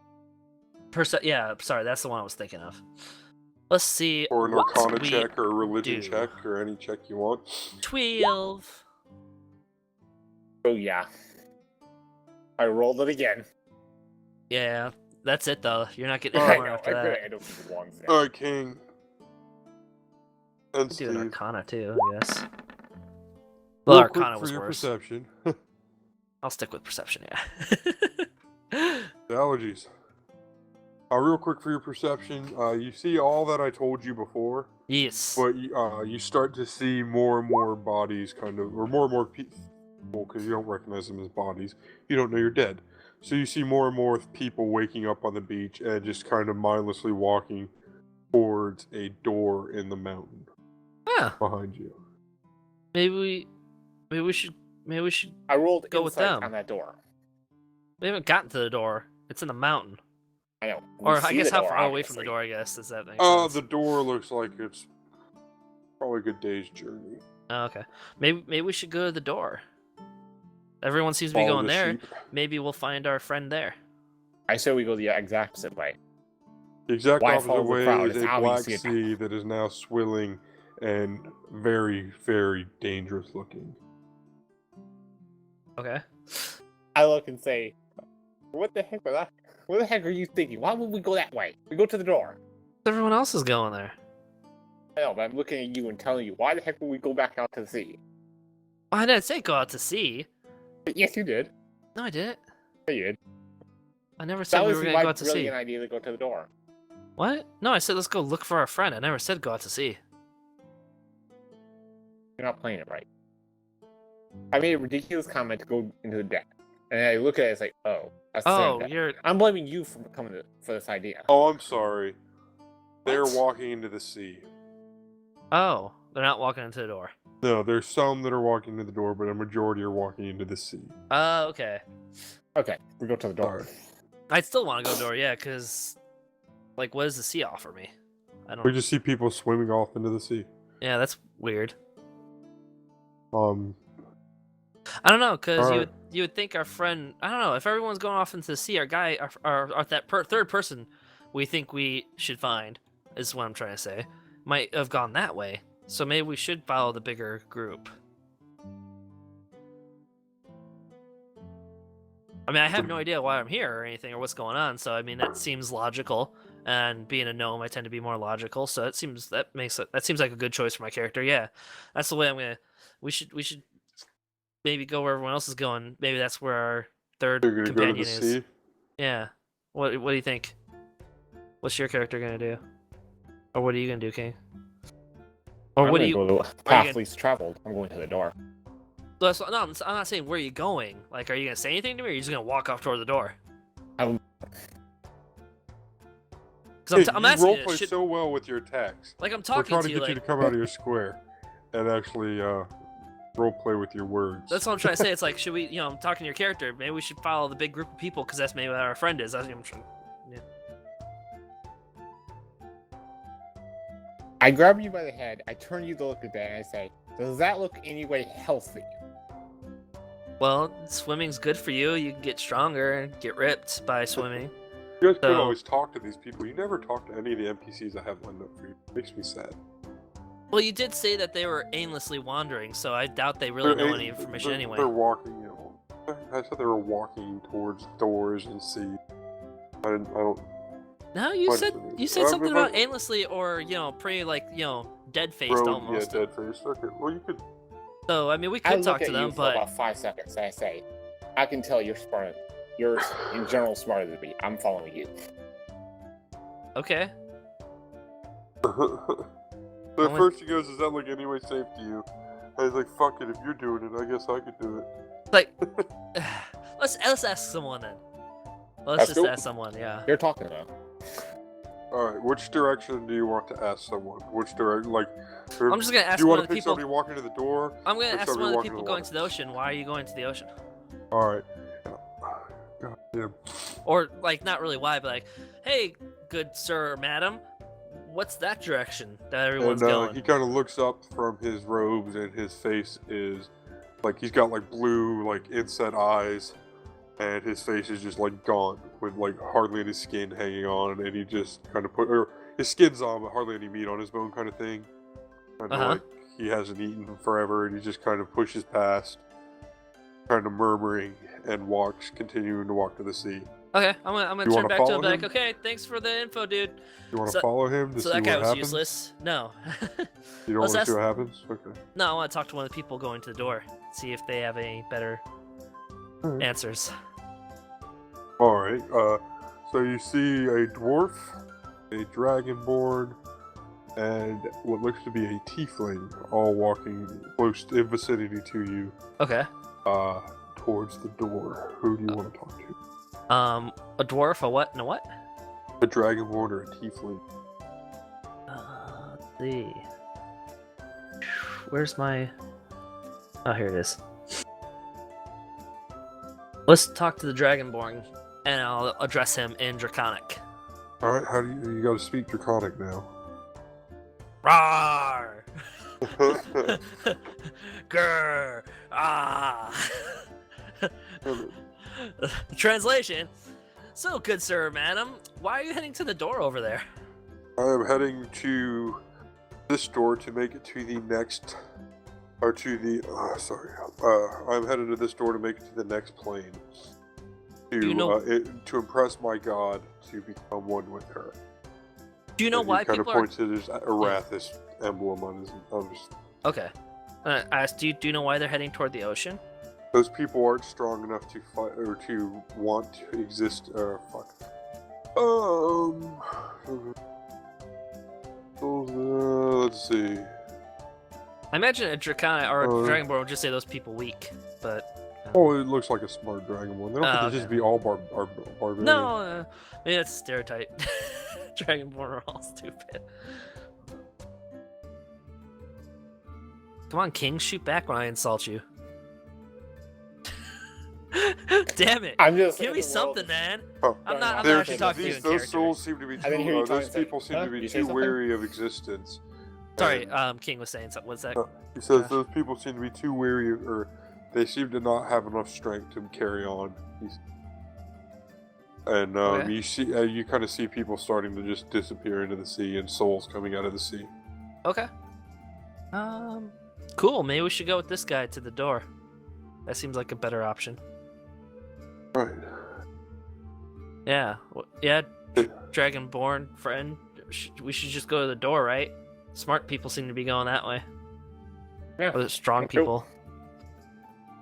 Yeah, sorry, that's the one I was thinking of. Let's see. or an what Arcana we check or a religion do. check or any check you want. 12. Oh yeah. I rolled it again. Yeah, that's it though. You're not getting Alright. any more I after could that. end up with one thing. All right, King. And Do an Steve. Arcana too, I guess. Well, Real quick Arcana for was your worse. perception. I'll stick with perception, yeah. Allergies. Real quick for your perception, you see all that I told you before, Yes. but you start to see more and more bodies, or more and more people, because you don't recognize them as bodies. You don't know you're dead. So you see more and more people waking up on the beach and just kind of mindlessly walking towards a door in the mountain Huh. behind you. Maybe we should I rolled Go with insight them. on that door. we haven't gotten to the door. It's in the mountain. I know. We Or I see guess the how door, far away from the obviously. door, I guess. Does that make sense? The door looks like it's probably a good day's journey. Oh, okay. Maybe we should go to the door. Everyone seems to be Follow going the there. sheep. Maybe we'll find our friend there. I say we go the exact opposite way. The exact Why opposite follow the way crowd? is It's a black obviously a- sea that is now swilling and very, very dangerous looking. Okay. I look and say, "What the heck was that? What the heck are you thinking? Why would we go that way? We go to the door." Everyone else is going there. I know, but I'm looking at you and telling you, why the heck would we go back out to the sea? I didn't say go out to sea. Yes, you did. No, I didn't. Yeah, you did. I never said That we was were my gonna go out to sea. brilliant idea to go to the door. What? No, I said let's go look for our friend. I never said go out to sea. You're not playing it right. I made a ridiculous comment to go into the deck, and I look at it, it's like, oh, that's the same Oh, deck. you're I'm blaming you for coming for this idea. Oh, I'm sorry. They're What? walking into the sea. Oh, they're not walking into the door. No, there's some that are walking into the door, but a majority are walking into the sea. Oh, okay. Okay, we go to the door. Alright. I'd still want to go door, yeah, because, like, what does the sea offer me? I We don't. just see people swimming off into the sea. Yeah, that's weird. Um, I don't know, because Alright. you would think our friend. I don't know if everyone's going off into the sea. Our guy, our that third person, we think we should find is what I'm trying to say. Might have gone that way, so maybe we should follow the bigger group. I mean, I have no idea why I'm here or anything or what's going on, so I mean that seems logical. And being a gnome, I tend to be more logical, so that seems like a good choice for my character. Yeah, that's the way I'm gonna. We should maybe go where everyone else is going. Maybe that's where our third you're gonna go to companion the is. sea? Yeah. What do you think? What's your character gonna do? Or what are you gonna do, King? Or I'm what do gonna you? go to path least traveled. I'm going to the door. No, I'm not saying where are you going. Like, are you gonna say anything to me, or are you just gonna walk off toward the door? I'm Because Hey, I'm you asking you, roleplay so well with your attacks. like I'm We're talking trying to to you, get you like to come out of your square and actually roleplay with your words. that's what I'm trying to say. It's like, should we, I'm talking to your character. Maybe we should follow the big group of people because that's maybe what our friend is. That's what I'm trying. Yeah. I grab you by the head, I turn you to look at that, and I say, does that look any way healthy? Well, swimming's good for you. You can get stronger and get ripped by swimming. You guys could So- always talk to these people. You never talk to any of the NPCs I have lined up for you. It makes me sad. Well, you did say that they were aimlessly wandering, so I doubt they really know any information anyway. They're walking, I said they were walking towards doors and sea. I don't. No, you What said is it? something If I- about aimlessly or pretty like dead faced Bro, almost. yeah, dead face. Okay, well you could. So I mean, we I could look talk at to you them, for but about 5 seconds, and I say, I can tell you're smart. You're in general smarter than me. I'm following you. okay. So at Only- first he goes, "Does that look anyway safe to you?" I was like, "Fuck it, if you're doing it, I guess I could do it." Like, let's ask someone then. Let's Let's just go. ask someone. Yeah. You're talking about. All right, which direction do you want to ask someone? Which direction, like? I'm just gonna ask do you one want of to the pick people. somebody walking to the door? I'm gonna or ask somebody one of the walking people to going water? to the ocean. Why are you going to the ocean? All right. God damn. Or like, not really why, but like, hey, good sir or madam, what's that direction that everyone's And going? he kind of looks up from his robes, and his face is like he's got like blue, like inset eyes, and his face is just like gaunt with like hardly any skin hanging on, and he just kind of or his skin's on, but hardly any meat on his bone, kind of thing. Kind of Uh-huh. like he hasn't eaten forever, and he just kind of pushes past, kind of murmuring, and continuing to walk to the sea. Okay, I'm gonna You turn wanna back to him follow and be like, him? okay, thanks for the info, dude. You want to So- follow him to So see that what guy was happens? useless. No. You don't Let's want to ask- see what happens? Okay. No, I want to talk to one of the people going to the door. See if they have any better Alright. answers. Alright, so you see a dwarf, a dragonborn, and what looks to be a tiefling all walking close in vicinity to you, Okay. towards the door. Who do you want to talk to? A dwarf, a what, and a what? A dragonborn or a tiefling? Let's see. Where's my... Oh, here it is. Let's talk to the Dragonborn, and I'll address him in Draconic. Alright, how do you gotta speak Draconic now? Rawr! Grr! Ah! Translation. So, good sir or madam, why are you heading to the door over there? I am heading to this door to make it to the next, or to the, I'm headed to this door to make it to the next plane. To, You know- to impress my god to become one with her. Do you know And why he kind of people are... points at his Arathis emblem on his. Okay. I asked, do you know why they're heading toward the ocean? Those people aren't strong enough to fight or to want to exist. Fuck. Let's see. I imagine a Draconic or a Uh, Dragonborn would just say those people weak, but... Oh, it looks like a smart dragonborn. They don't have to okay. just be all barbarian. No, maybe that's a stereotype. Dragonborn are all stupid. Come on, King, shoot back when I insult you. Damn it! I'm just Give me saying the world something, is- man. Oh, I'm not There- actually talking to you in those character. souls seem to be I didn't hear you too. talking Those to- people seem huh? to be You say too something? weary of existence. Sorry, And- King was saying something. What's that? He says Josh? those people seem to be too weary, or they seem to not have enough strength to carry on. And Okay. you kind of see people starting to just disappear into the sea, and souls coming out of the sea. Okay. Cool. Maybe we should go with this guy to the door. That seems like a better option. Right. Yeah. Yeah. Dragonborn friend. We should just go to the door, right? Smart people seem to be going that way. Yeah. Or the strong Let's go. people.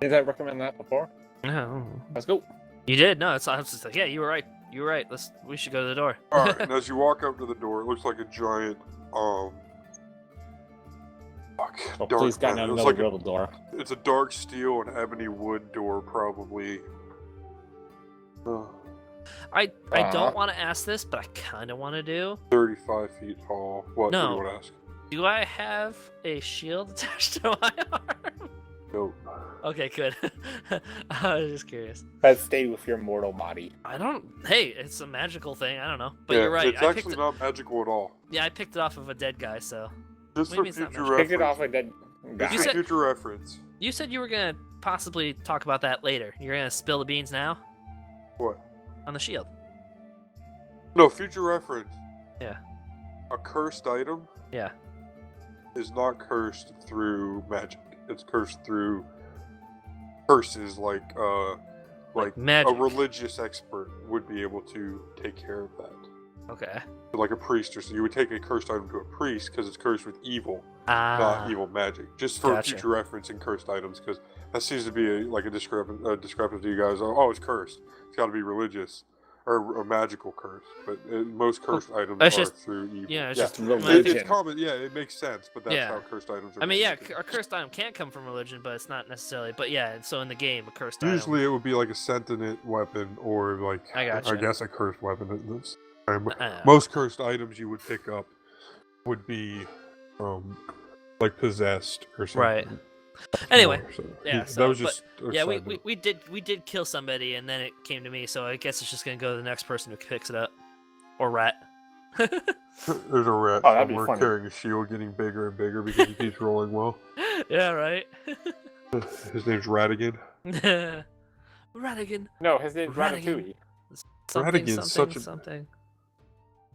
Did I recommend that before? No. Let's go. You did? No, I was just like, yeah, you were right. You were right. We should go to the door. All right. And as you walk up to the door, it looks like a giant Oh, dark. please, God, not It's another like little door. it's a dark steel and ebony wood door, probably. I Uh-huh. don't want to ask this, but I kind of want to do. 35 feet tall. What? No. What do you want to ask? Do I have a shield attached to my arm? Nope. Okay, good. I was just curious. That stayed with your mortal body. I don't. Hey, it's a magical thing. I don't know, but Yeah, you're right. It's I picked actually it. not magical at all. Yeah, I picked it off of a dead guy. So Just Maybe for it's not future magical. reference. Pick it off like that. Just You for said- future reference. you said you were gonna possibly talk about that later. You're gonna spill the beans now What? on the shield. No, future reference. Yeah. A cursed item Yeah. is not cursed through magic. It's cursed through curses like magic. a religious expert would be able to take care of that. Okay. Like a priest or so. You would take a cursed item to a priest because it's cursed with evil, Ah. not evil magic. Just for Gotcha. future reference in cursed items, because that seems to be a discrepancy to you guys. Oh, it's cursed. It's got to be religious or a magical curse. But most cursed items That's are just- through evil. yeah, it's yeah. just religion. It's common. Yeah, it makes sense. But that's Yeah. how cursed items are. I mean, yeah, made. a cursed item can't come from religion, but it's not necessarily. But yeah, so in the game, a cursed Usually it would be like a sentient weapon or like I gotcha. guess a cursed weapon at this time. item. Most cursed items you would pick up would be like possessed or something. Right. Anyway, So, yeah, that so- was just a Yeah, side we did kill somebody, and then it came to me. So I guess it's just gonna go to the next person who picks it up, or rat. note. There's a rat Oh, that'd be somewhere funny. carrying a shield, getting bigger and bigger because he keeps rolling well. Yeah, right. His name's Ratigan. Ratigan. No, his name's Ratigan. Ratatouille. Something, Ratigan's something, such a- something.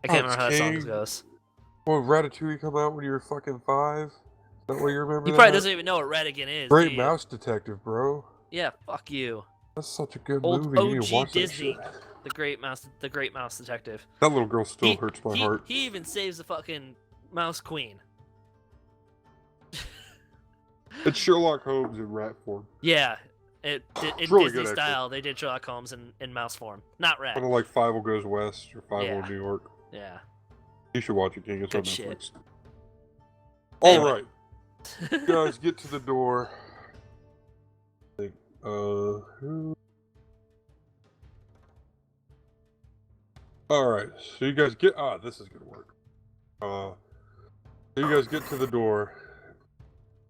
I can't Oh, remember how that song King. goes. Well, Ratatouille come out when you were fucking 5? Is that what you remember? He probably that? doesn't even know what Ratigan is. Great do you? Mouse Detective, bro. Yeah, fuck you. That's such a good Old movie. You need to OG watch Disney. that shit. The Great Mouse Detective. That little girl still He- hurts my he, heart. He even saves the fucking Mouse Queen. It's Sherlock Holmes in rat form. Yeah, in really Disney good, actually. style, they did Sherlock Holmes in mouse form, not rat. Kind of like 5 Goes West or 5 Yeah. New York. Yeah. You should watch it, King. It's on Good shit. Netflix. Anyway. Alright. You guys get to the door. I think, who? Alright, so you guys get. This is gonna work. So you guys get to the door.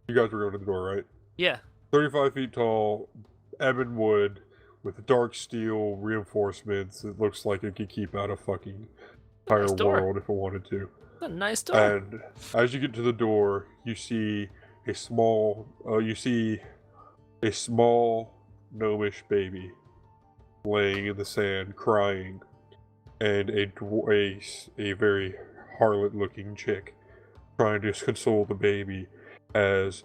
You guys were going to the door, right? Yeah. 35 feet tall, ebon wood, with dark steel reinforcements. It looks like it could keep out a fucking entire Nice door. world if it wanted to. It's a nice door. And as you get to the door, you see a small gnomish baby laying in the sand, crying, and a very harlot-looking chick trying to console the baby as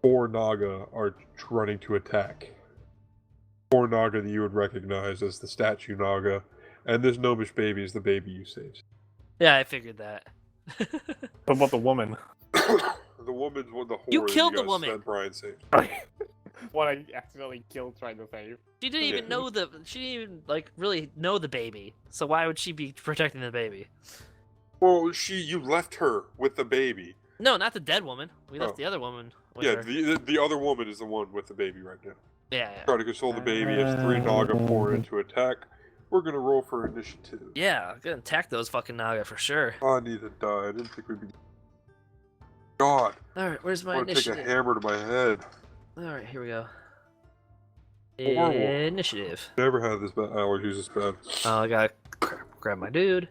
4 Naga are running to attack. 4 Naga that you would recognize as the statue Naga, and this gnomish baby is the baby you saved. Yeah, I figured that. What about the woman? The woman's one of the whore You that killed the guys woman. said Brian saved. What I accidentally killed trying to save. She didn't even Yeah. know she didn't even like really know the baby. So why would she be protecting the baby? Well, you left her with the baby. No, not the dead woman. We left Oh. the other woman with Yeah, her. the other woman is the one with the baby right now. Yeah. Trying to console the baby as 3 Naga pour in to attack. We're gonna roll for initiative. Yeah, gonna attack those fucking Naga for sure. I need to die. I didn't think we'd be. God, Alright, where's I my want to take a initiative? hammer to my head. Alright, here we go. Initiative. Never had this bad allergies this bad. Oh, I gotta grab my dude.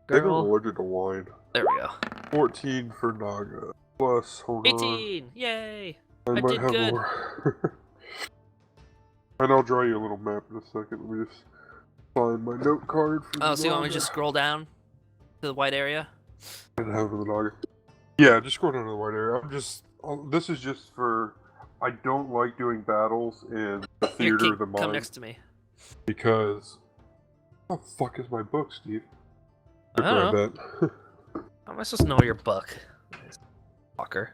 I think I'm Girl. allergic to wine. There we go. 14 for Naga. Plus, hold on. 18! Yay! I might did have good. more. And I'll draw you a little map in a second. Let me just find my note card for Oh, the so you want me to Naga. just scroll down to the white area? I have for the Naga. Yeah, just scroll down to the white area. This is just for. I don't like doing battles in the Here, theater of the come mind next to me. because. What the fuck is my book, Steve? I don't Grab know. that. How am I supposed to know your book? Fucker.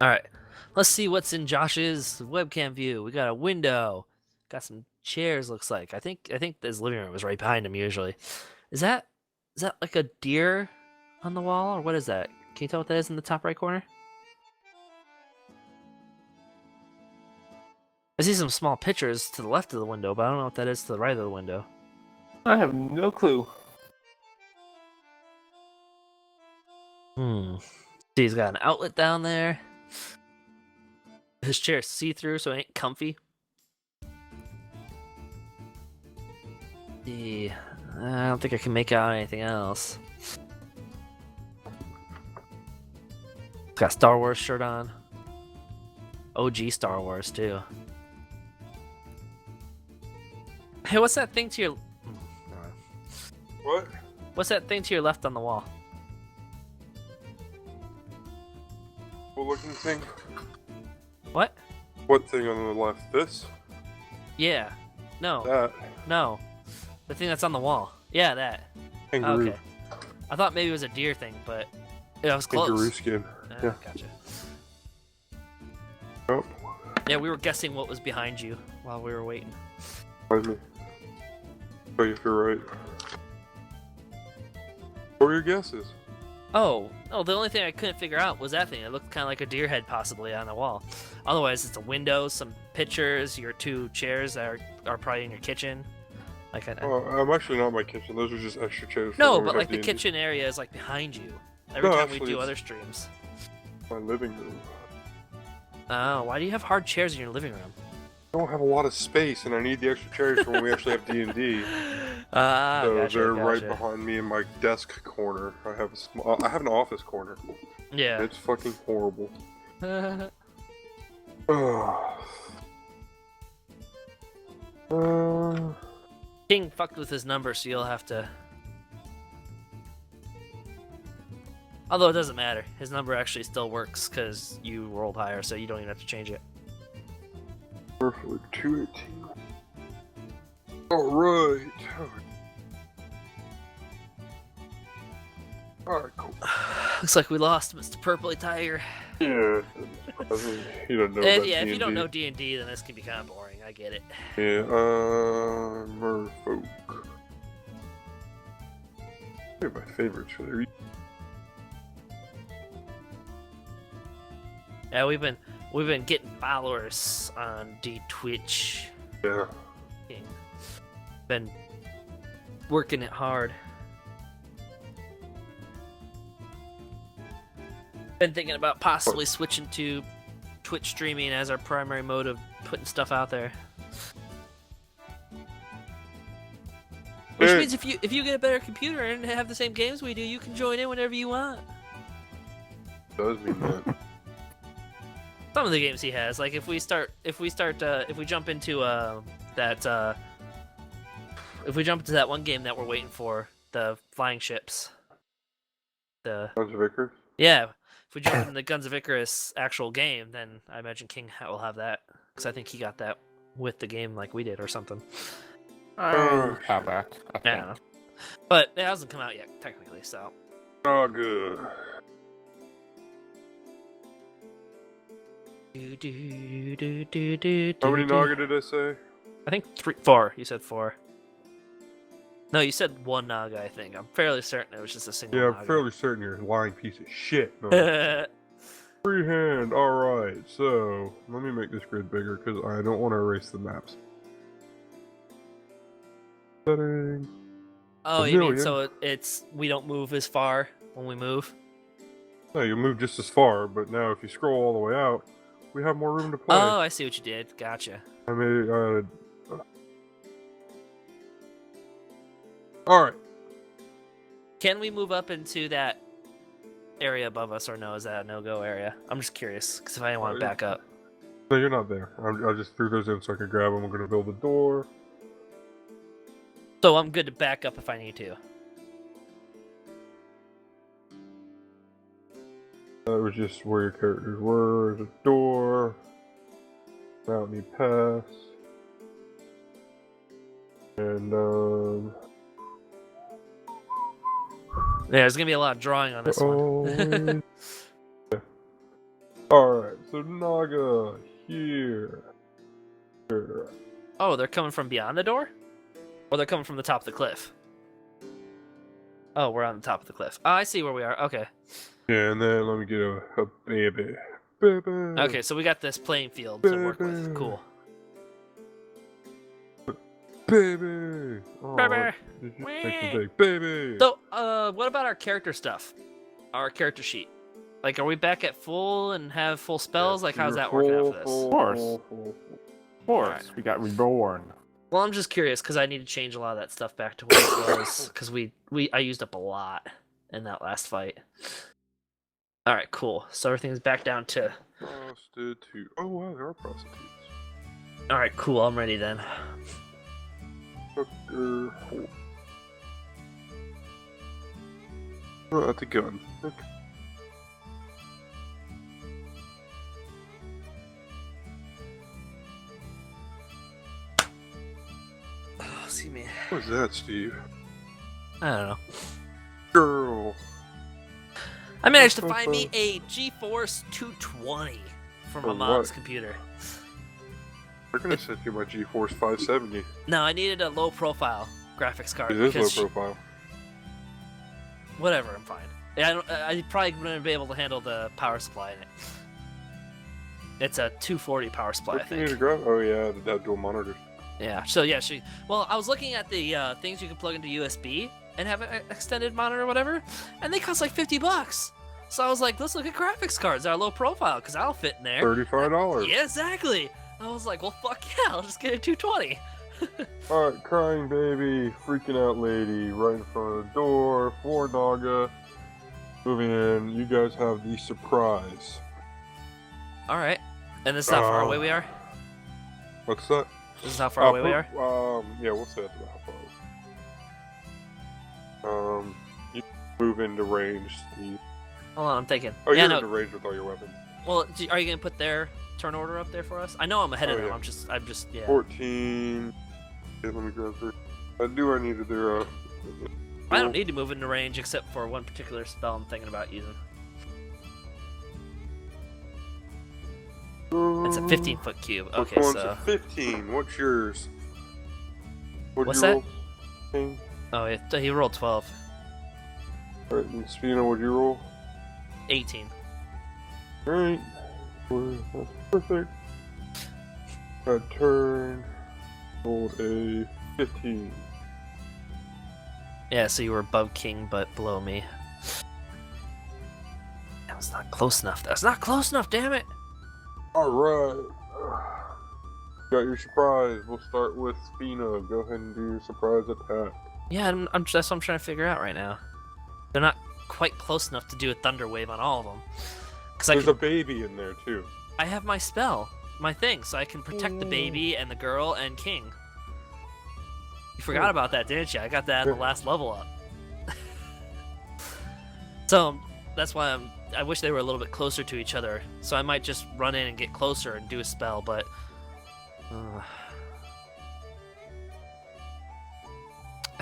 Alright. Let's see what's in Josh's webcam view. We got a window. Got some chairs, looks like. I think his living room is right behind him usually. Is that like a deer on the wall, or what is that? Can you tell what that is in the top right corner? I see some small pictures to the left of the window, but I don't know what that is to the right of the window. I have no clue. See, he's got an outlet down there. His chair's see-through, so it ain't comfy. I don't think I can make out anything else. It's got Star Wars shirt on. OG Star Wars, too. Hey, what's that thing to your... What? What's that thing to your left on the wall? What looking thing? What? What thing on the left? This? Yeah. No. That? No. The thing that's on the wall. Yeah, that. Kangaroo. Okay. I thought maybe it was a deer thing, but it was close. Kangaroo skin. Yeah. Gotcha. Oh, Yeah, we were guessing what was behind you while we were waiting. behind me. Oh, you're right. What were your guesses? Oh, the only thing I couldn't figure out was that thing. It looked kind of like a deer head possibly on the wall. Otherwise, it's a window, some pictures, your two chairs that are probably in your kitchen. Like I'm actually not in my kitchen. Those are just extra chairs. No, for when but we like have the D&D. kitchen area is like behind you. Every No, time we actually, do it's- other streams. My living room. Oh, why do you have hard chairs in your living room? I don't have a lot of space, and I need the extra chairs for when we actually have D&D. Ah, So gotcha, they're right gotcha. behind me in my desk corner. I have an office corner. Yeah. It's fucking horrible. King fucked with his number, so you'll have to... Although it doesn't matter. His number actually still works because you rolled higher, so you don't even have to change it. Perfect. 218. Alright. Alright, cool. Looks like we lost Mr. Purpley Tiger. Yeah. You don't know about Yeah, if you don't D&D. know D&D, then this can be kind of boring. I get it. Yeah, Merfolk. They're my favorites for their... Yeah, we've been getting followers on Twitch. Yeah. Been working it hard. Been thinking about possibly switching to Twitch streaming as our primary mode of putting stuff out there. Which Hey. means if you get a better computer and have the same games we do, you can join in whenever you want. Does mean that. Some of the games he has, like if we jump into that one game that we're waiting for, the flying ships. Guns of Icarus? Yeah, if we jump into the Guns of Icarus actual game, then I imagine King will have that because I think he got that with the game like we did or something. I have that. I I think. don't know, but it hasn't come out yet technically. So Oh, good. How many Naga did I say? I think 4. You said 4. No, you said 1 Naga. I think I'm fairly certain it was just a single. Yeah, Naga. I'm fairly certain you're a lying piece of shit. No. Freehand, alright, so let me make this grid bigger because I don't want to erase the maps. Setting. Oh, A you mean million. so it's we don't move as far when we move? No, you move just as far, but now if you scroll all the way out, We have more room to play. Oh, I see what you did. Gotcha. I made. All right. Can we move up into that area above us, or no? Is that a no-go area? I'm just curious, because if I want to back up. No, you're not there. I just threw those in so I could grab them. I'm gonna build a door. So I'm good to back up if I need to. That was just where your characters were. There's a door. Mountain pass. And Yeah, there's gonna be a lot of drawing on this one. yeah. Alright, so Naga here. Oh, they're coming from beyond the door? Or they're coming from the top of the cliff? Oh, we're on the top of the cliff. Oh, I see where we are. Okay. Yeah, and then let me get a baby. Baby. Okay, so we got this playing field to work with. Baby. Cool. Baby. Oh, Baby. did you make the big baby? So, what about our character stuff? Our character sheet. Like, are we back at full and have full spells? Like, how's that working out for this? Of course. We got reborn. Well, I'm just curious because I need to change a lot of that stuff back to what it was because I used up a lot in that last fight. All right, cool. So everything's back down to. Prostitute. Oh wow, there are prostitutes. All right, cool. I'm ready then. Fucker. Oh, that's a gun. Okay. Oh, see me. What was that, Steve? I don't know. Girl. I managed to find me a GeForce 220 from my For mom's what? computer. They're gonna send you my GeForce 570. No, I needed a low-profile graphics card. It is because low profile. Whatever, I'm fine. Yeah, I probably wouldn't be able to handle the power supply in it. It's a 240 power supply, I What you need to think. grab? Oh yeah, that dual monitors. Yeah. So yeah, well, I was looking at the things you can plug into USB and have an extended monitor or whatever, and they cost like $50. So I was like, let's look at graphics cards that are low profile because I'll fit in there. $35. Yeah, exactly. I was like, well, fuck yeah, I'll just get a 220. Alright, crying baby, freaking out lady, right in front of the door, for Naga. Moving in, you guys have the surprise. All right. And this is how far away we are? What's that? This is how far away we are? Yeah, we'll say that's about how far. You move into range, Steve. Hold on, I'm thinking. Oh, yeah, you're no. into range with all your weapons. Well, are you gonna put their turn order up there for us? I know I'm ahead of them. yeah. I'm just, yeah. 14. Okay, let me grab her. I needed their, I don't need to move into range except for one particular spell I'm thinking about using. It's a 15-foot cube. Okay, one's so. a 15. What's yours? What's you that? roll? 15? Oh, yeah, he rolled 12. Alright, and Spino, what'd you roll? 18. Alright. That's perfect. That turn. Rolled a 15. Yeah, so you were above King, but below me. That was not close enough. That's not close enough, damn it! Alright. Got your surprise. We'll start with Spino. Go ahead and do your surprise attack. Yeah, that's what I'm trying to figure out right now. They're not quite close enough to do a thunder wave on all of them. There's a baby in there, too. I have my spell, my thing, so I can protect the baby and the girl and King. You forgot about that, didn't you? I got that in the last level up. So that's why I wish they were a little bit closer to each other. So I might just run in and get closer and do a spell, but I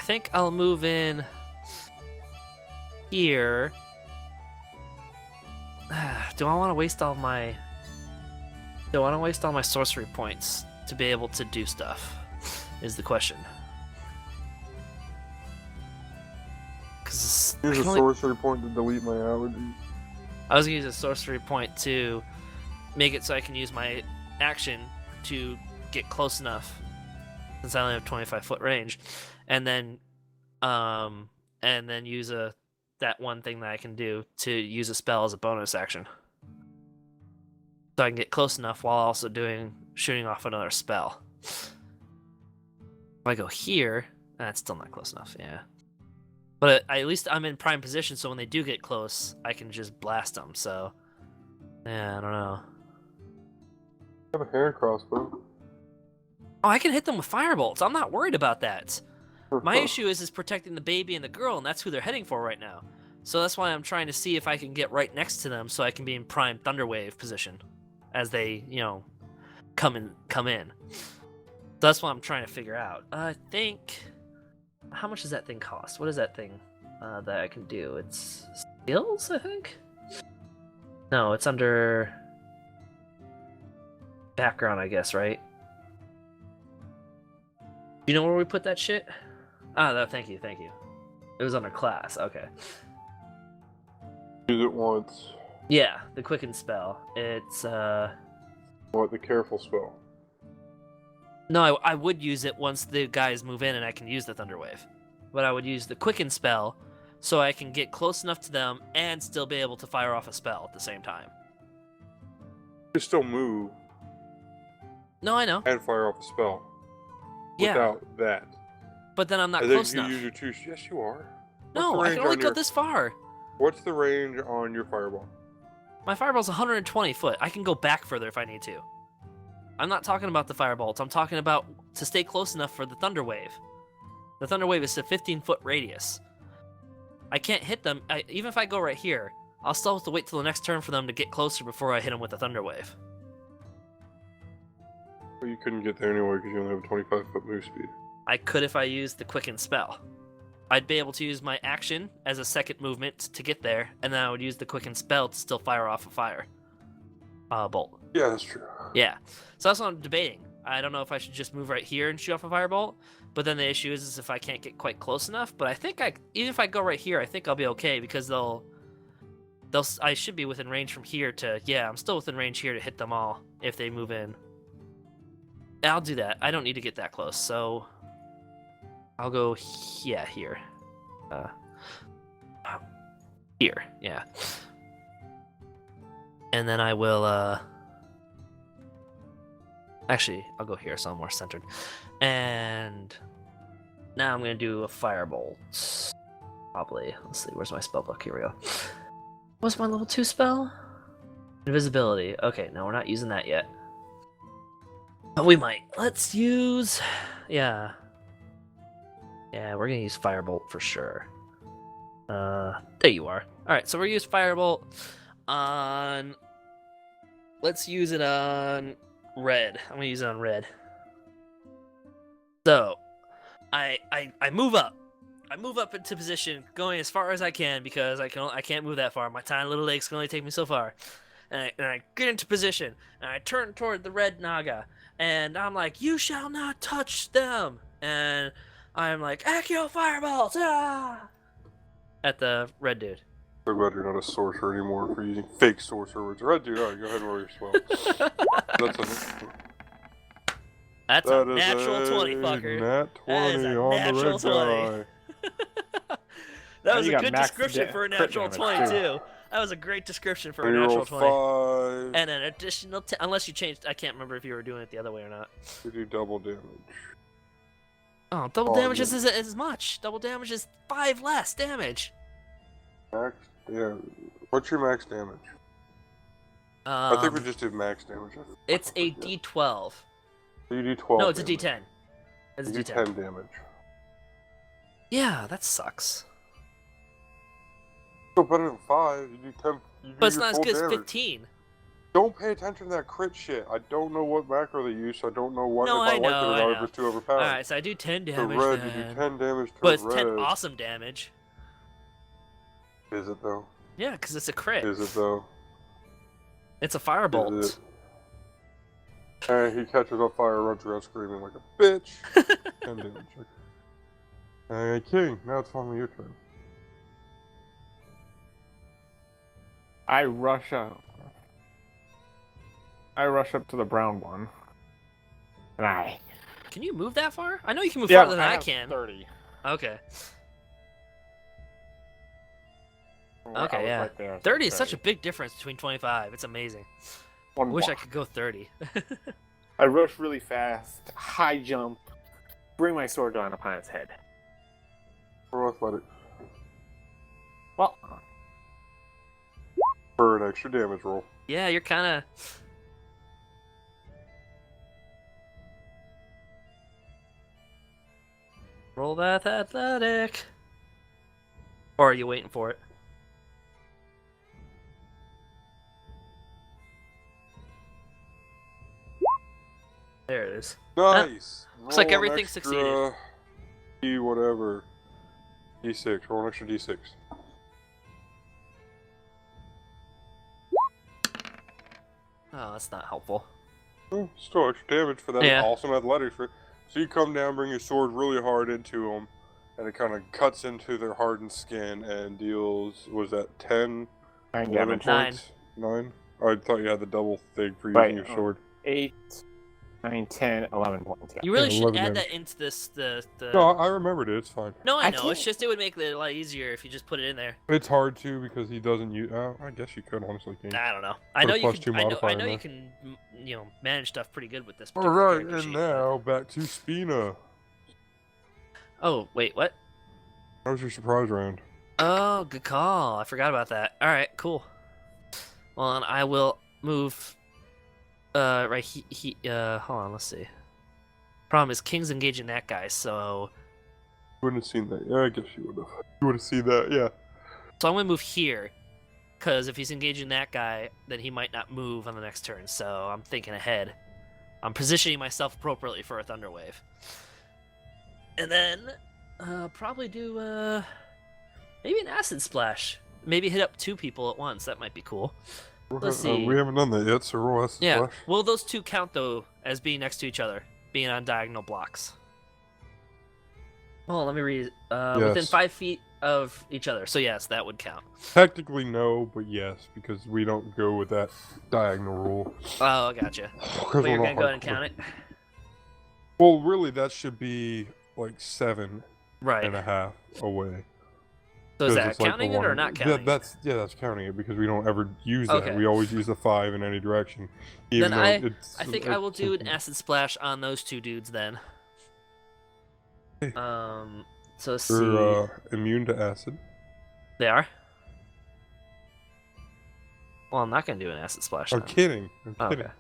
think I'll move in here. Do I want to waste all my sorcery points to be able to do stuff? Is the question. Because Use a sorcery point to delete my allergies. I was gonna use a sorcery point to make it so I can use my action to get close enough, since I only have 25-foot range, and then use that one thing that I can do to use a spell as a bonus action. so I can get close enough while also shooting off another spell. If I go here, that's still not close enough. Yeah, but at least I'm in prime position, so when they do get close, I can just blast them. So, yeah, I don't know. I have a hand crossbow. Oh, I can hit them with firebolts. I'm not worried about that. My issue is protecting the baby and the girl, and that's who they're heading for right now. So that's why I'm trying to see if I can get right next to them, so I can be in prime Thunderwave position as they, come in. That's what I'm trying to figure out. I think, how much does that thing cost? What is that thing that I can do? It's skills, I think. No, it's under background, I guess, right? You know where we put that shit? Ah, no, thank you. It was under class. Okay. Use it once. Yeah, the quicken spell. It's What, the careful spell? No, I would use it once the guys move in and I can use the Thunderwave. But I would use the quicken spell so I can get close enough to them and still be able to fire off a spell at the same time. You can still move No, I know. and fire off a spell. Yeah. Without that. But then I'm not And then close you enough. use your two. Yes, you are. No, I can only go this far. What's the range on your fireball? My fireball's 120 foot. I can go back further if I need to. I'm not talking about the firebolts. I'm talking about to stay close enough for the Thunderwave. The Thunderwave is a 15-foot radius. I can't hit them. Even if I go right here, I'll still have to wait till the next turn for them to get closer before I hit them with the Thunderwave. Well, you couldn't get there anyway because you only have a 25-foot move speed. I could if I used the Quicken spell. I'd be able to use my action as a second movement to get there, and then I would use the Quicken spell to still fire off a fire bolt. Yeah, that's true. Yeah, so that's what I'm debating. I don't know if I should just move right here and shoot off a firebolt, but then the issue is if I can't get quite close enough. But I think even if I go right here, I think I'll be okay because I should be within range from here to, yeah, I'm still within range here to hit them all if they move in. I'll do that. I don't need to get that close, so I'll go, yeah, here. Here, yeah. And then I will, actually, I'll go here so I'm more centered. And now I'm going to do a firebolt. Probably. Let's see, where's my spell book? Here we go. What's my level 2 spell? Invisibility. Okay, no, we're not using that yet. But we might. Let's use, yeah. Yeah, we're going to use firebolt for sure. There you are. Alright, so we're going to use firebolt on, let's use it on red. I'm gonna use it on red. So, I move up. I move up into position, going as far as I can because I can't move that far. My tiny little legs can only take me so far. And I get into position, and I turn toward the red Naga, and I'm like, "You shall not touch them!" And I'm like, "Accio Firebolt!" Ah! At the red dude. So glad you're not a sorcerer anymore for using fake sorcerer words. Red dude, alright, go ahead and roll your spell. That's a natural 20, fucker. Nat 20 that is a on natural the red 20. guy. That was you a got good max description for a crit natural damage, 20, too. too. That was a great description for And a you natural roll 20. 5. And an additional 10, unless you changed, I can't remember if you were doing it the other way or not. You do double damage. Oh, double Oh, damage yeah. isn't as much. Double damage is 5 less damage. Max? Yeah. What's your max damage? I think we just did max damage. It's a D12. So you do 12 No, it's a damage. D10. It's a You do D10. 10 damage. Yeah, that sucks. Still better than 5. You do 10. You do But it's your not as full good as damage. 15. Don't pay attention to that crit shit. I don't know what macro they use, so I don't know what No, if I I like know, it or I not, know. if it's too overpowered. Alright, so I do 10 To damage red, you then. do 10 damage to But it's red. 10 awesome damage. Is it though? Yeah, because it's a crit. Is it though? It's a Is firebolt. it? And he catches on fire, runs around screaming like a bitch. 10 damage. Okay, King, now it's finally your turn. I rush up to the brown one. And I... Can you move that far? I know you can move Yeah, farther than I have can. 30. Okay. I was Okay, yeah. right there, so 30 is such a big difference between 25. It's amazing. One I wish I block. could go 30. I rush really fast, high jump, bring my sword down upon its head. Roll athletic. Well, For an extra damage roll. Yeah, you're kind of. Roll that athletic. Or are you waiting for it? There it is. Nice! Looks like Roll an everything extra succeeded. D whatever. D6. Roll an extra D6. Oh, that's not helpful. Oh, still extra damage for that Yeah. awesome athletics. So you come down, bring your sword really hard into them, and it kind of cuts into their hardened skin and deals, was that 10, 9 11 damage. points? 9? Oh, I thought you had the double thing for Right, using your sword. 8, 9, 10, 11 points. Yeah. You really Yeah, should 11 add damage. that into this. The. No, I remembered it. It's fine. No, I I know. It's can't- just it would make it a lot easier if you just put it in there. It's hard to because he doesn't use. I guess you could honestly. Can. I don't know. I Put know a you plus can. 2 I know. modifier I in know you there. can. Manage stuff pretty good with this. All particular right, character and sheet, now back to Spina. but- Oh wait, what? How was your surprise round? Oh, good call. I forgot about that. All right, cool. Well, and I will move. Right. Hold on. Let's see. Problem is, King's engaging that guy, so Wouldn't have seen that. Yeah, I guess you would have. You would have seen that. Yeah. I'm gonna move here, because if he's engaging that guy, then he might not move on the next turn. So I'm thinking ahead. I'm positioning myself appropriately for a Thunder Wave, and then probably do maybe an Acid Splash. Maybe hit up 2 people at once. That might be cool. Let's see. We haven't done that yet, so roll acid Yeah. splash. Will those 2 count though as being next to each other, being on diagonal blocks? Oh, let me read. Within Yes. 5 feet of each other. So yes, that would count. Technically no, but yes, because we don't go with that diagonal rule. Oh, I gotcha. 'Cause But we're you're not gonna go ahead and hardcore. count it, Well, really, that should be like 7 right? and a half away. So is 'Cause that it's like counting the it or one- not counting? That's counting it because we don't ever use that. Okay. We always use the 5 in any direction. Even Then though it's, I think I will do an Acid Splash on those 2 dudes then. Hey. So let's see. They're immune to acid. They are. Well, I'm not gonna do an Acid Splash. I'm then. kidding. I'm Oh, kidding. okay.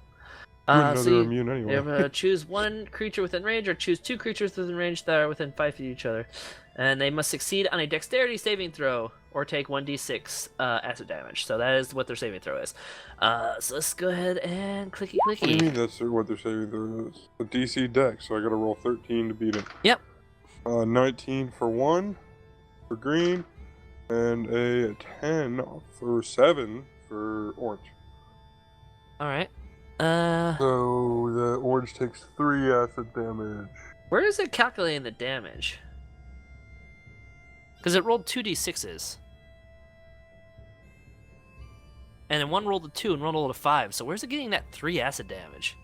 You wouldn't know So they're you immune anyway. have choose 1 creature within range, or choose 2 creatures within range that are within 5 feet of each other, and they must succeed on a Dexterity saving throw or take 1d6 acid damage. So that is what their saving throw is. So let's go ahead and clicky What do you clicky. mean that's what they're saying? There's a DC dex, so I gotta roll 13 to beat it. Yep. 19 for 1 for green, and a 10 for 7 for orange. All right. So the orange takes 3 acid damage. Where is it calculating the damage? Because it rolled 2d6s. And then one rolled a 2 and one rolled a 5. So where's it getting that 3 acid damage?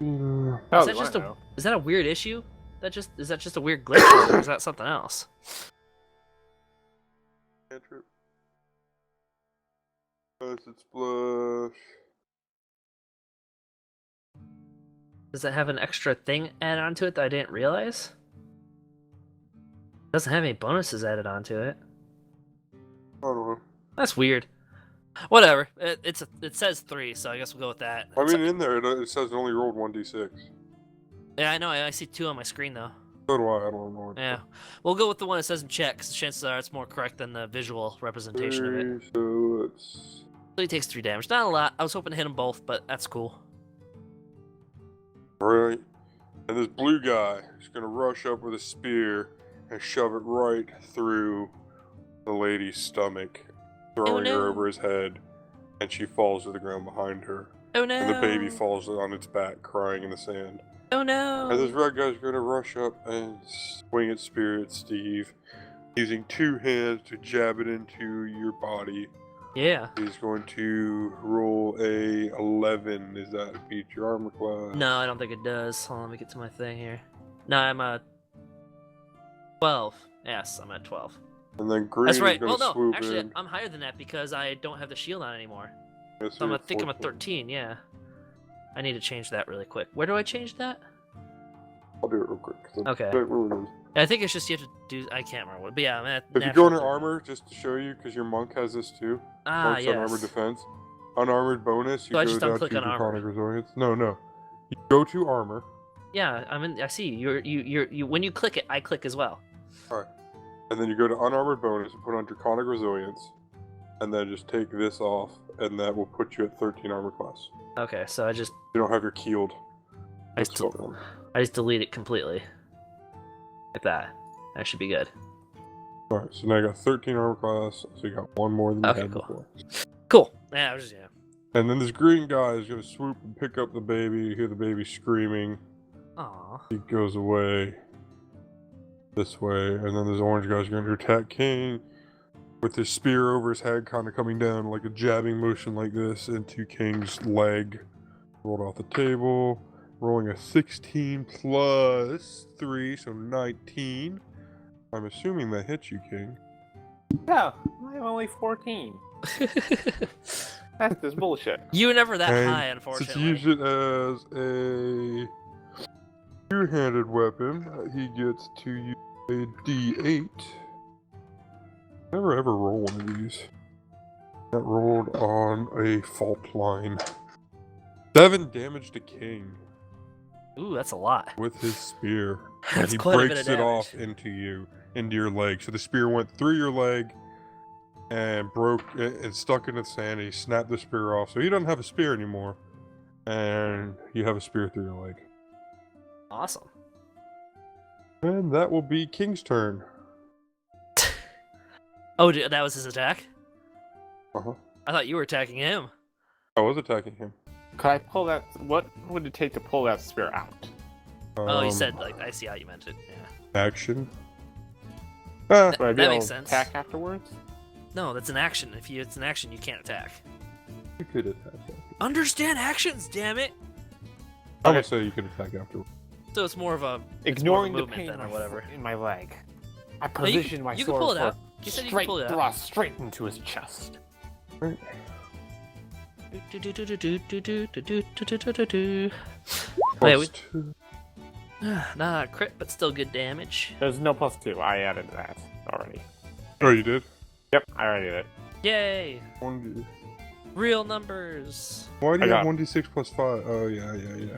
Mm, Oh, Is that just is that a weird issue? Is that just a weird glitch, or is that something else? Cantrip. Acid splash. Does it have an extra thing added onto it that I didn't realize? Doesn't have any bonuses added onto it. I don't know. That's weird. Whatever. It says 3, so I guess we'll go with that. I mean, in there it says it only rolled 1d6. Yeah, I know. I see 2 on my screen though. So do I. I don't know. Yeah, we'll go with the one that says in check, because chances are it's more correct than the visual representation of it. So it's So he takes 3 damage. Not a lot. I was hoping to hit them both, but that's cool. right. And this blue guy is gonna rush up with a spear and shove it right through the lady's stomach, throwing her no. over his head, and she falls to the ground behind her. Oh no! And the baby falls on its back, crying in the sand. Oh And this no! red guy's gonna rush up and swing its spear at Steve, using 2 hands to jab it into your body. Yeah. He's going to roll a 11. Does that beat your armor class? No, I don't think it does. Hold on, let me get to my thing here. No, I'm a 12. Yes, I'm at 12. And then green That's right. is going Well, to no, swoop actually, in. I'm higher than that because I don't have the shield on anymore. Yes, So you're I think I'm at 14. 13. Yeah. I need to change that really quick. Where do I change that? I'll do it real quick. 'cause I Okay. forget where it is. I think it's just you have to do. I can't remember what. But yeah, I'm at. If you natural go into 13. armor, just to show you, because your monk has this too. Ah, Monk's yes. unarmored defense. Unarmored bonus, you So I go just down unclick to on armor. draconic resilience. No. You go to armor. Yeah, I'm in. I see. You. When you click it, I click as well. Alright. And then you go to unarmored bonus and put on draconic resilience. And then just take this off, and that will put you at 13 armor class. Okay, so I just You don't have your keeled. I just delete it completely. Like that. That should be good. Alright, so now you got 13 armor class, so you got one more than you Okay, had cool. before. Cool. Yeah, I was just And then this green guy is going to swoop and pick up the baby. You hear the baby screaming. Aw. He goes away this way. And then this orange guy's going to attack King with his spear over his head, kind of coming down like a jabbing motion like this into King's leg. Rolled off the table. Rolling a 16 plus 3, so 19. I'm assuming that hits you, King. Yeah, I'm only 14. That's just bullshit. You were never that And high, to unfortunately. use it as a two-handed weapon, he gets to use a D8. Never ever roll one of these. That rolled on a fault line. 7 damage to King Ooh, that's a lot. with his spear. And That's he quite a bit breaks of it damage. off into your leg. So the spear went through your leg and broke and stuck into the sand. And he snapped the spear off. So he doesn't have a spear anymore. And you have a spear through your leg. Awesome. And that will be King's turn. Oh, that was his attack? Uh-huh. I thought you were attacking him. I was attacking him. Could I pull that? What would it take to pull that spear out? Oh, you said, like, I see how you meant it. Yeah. Action. Ah, Would I be That able makes to sense. attack afterwards? No, that's an action. If it's an action, you can't attack. you could attack him. Understand actions, damn it! I would Okay. say you could attack afterwards. So it's more of a Ignoring the movement pain then, or in my whatever. foot- in my leg, I No, you position my you sword can pull it for out. You said you can straight pull it out. thrust straight into his chest. Right. Wait, we, Plus 2. nah, crit, but still good damage. There's no +2. I added that already. Oh, you did? Yep, I already did it. Yay! 1d. Real numbers. Why do I you have got 1d6 plus 5? Oh, yeah.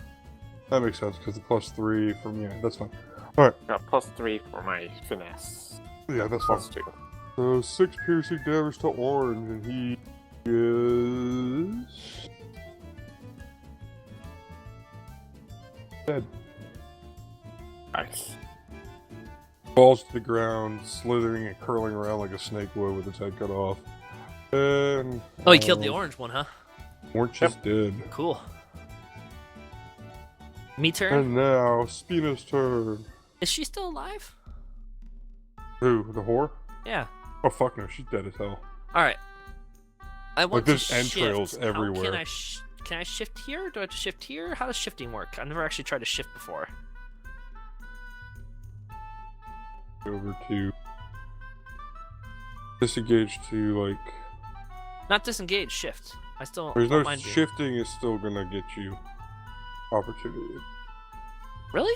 That makes sense, because the plus 3 from, yeah, that's fine. Alright, Got +3 for my finesse. yeah, that's fine. +2. So 6 piercing damage to Orange, and he is dead. Nice. Falls to the ground, slithering and curling around like a snake would with its head cut off. And Oh, he killed the orange one, huh? Orange is dead. Cool. Me turn? And now Spina's turn. Is she still alive? Who? The whore? Yeah. Oh fuck no, she's dead as hell. Alright. I want there's to entrails shift. everywhere. How can I shift here? Do I have to shift here? How does shifting work? I've never actually tried to shift before. Over to disengage to like. Not disengage, shift. I still There's don't no mind you. shifting is still gonna get you opportunity. Really?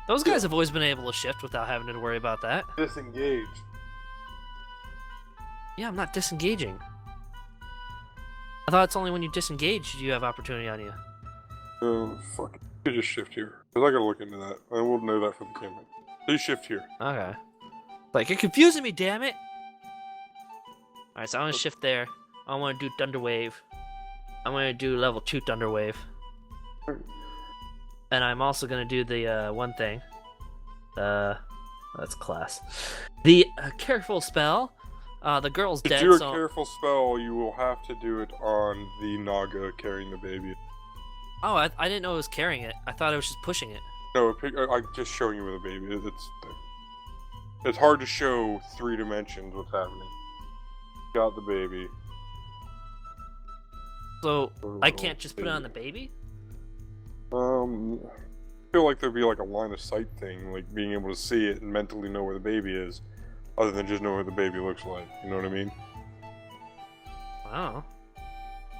Those guys have always been able to shift without having to worry about that. Disengage. Yeah, I'm not disengaging. I thought it's only when you disengage you have opportunity on you. Oh fuck. You just shift here. Cause I gotta look into that. I will know that from the camera. So you shift here. Okay. Like, you're confusing me, damn it! Alright, so I'm gonna shift there. I want to do Thunder Wave. I'm gonna do level 2 Thunder Wave. And I'm also gonna do the one thing. That's class. The careful spell. The girl's To dead, do a so... careful spell, you will have to do it on the Naga carrying the baby. Oh, I didn't know it was carrying it. I thought it was just pushing it. No, I'm just showing you with a baby. It's hard to show 3 dimensions what's happening. Got the baby. So, I can't just put it on the baby? I feel like there'd be like a line of sight thing, like being able to see it and mentally know where the baby is. other than just knowing what the baby looks like. You know what I mean? Wow.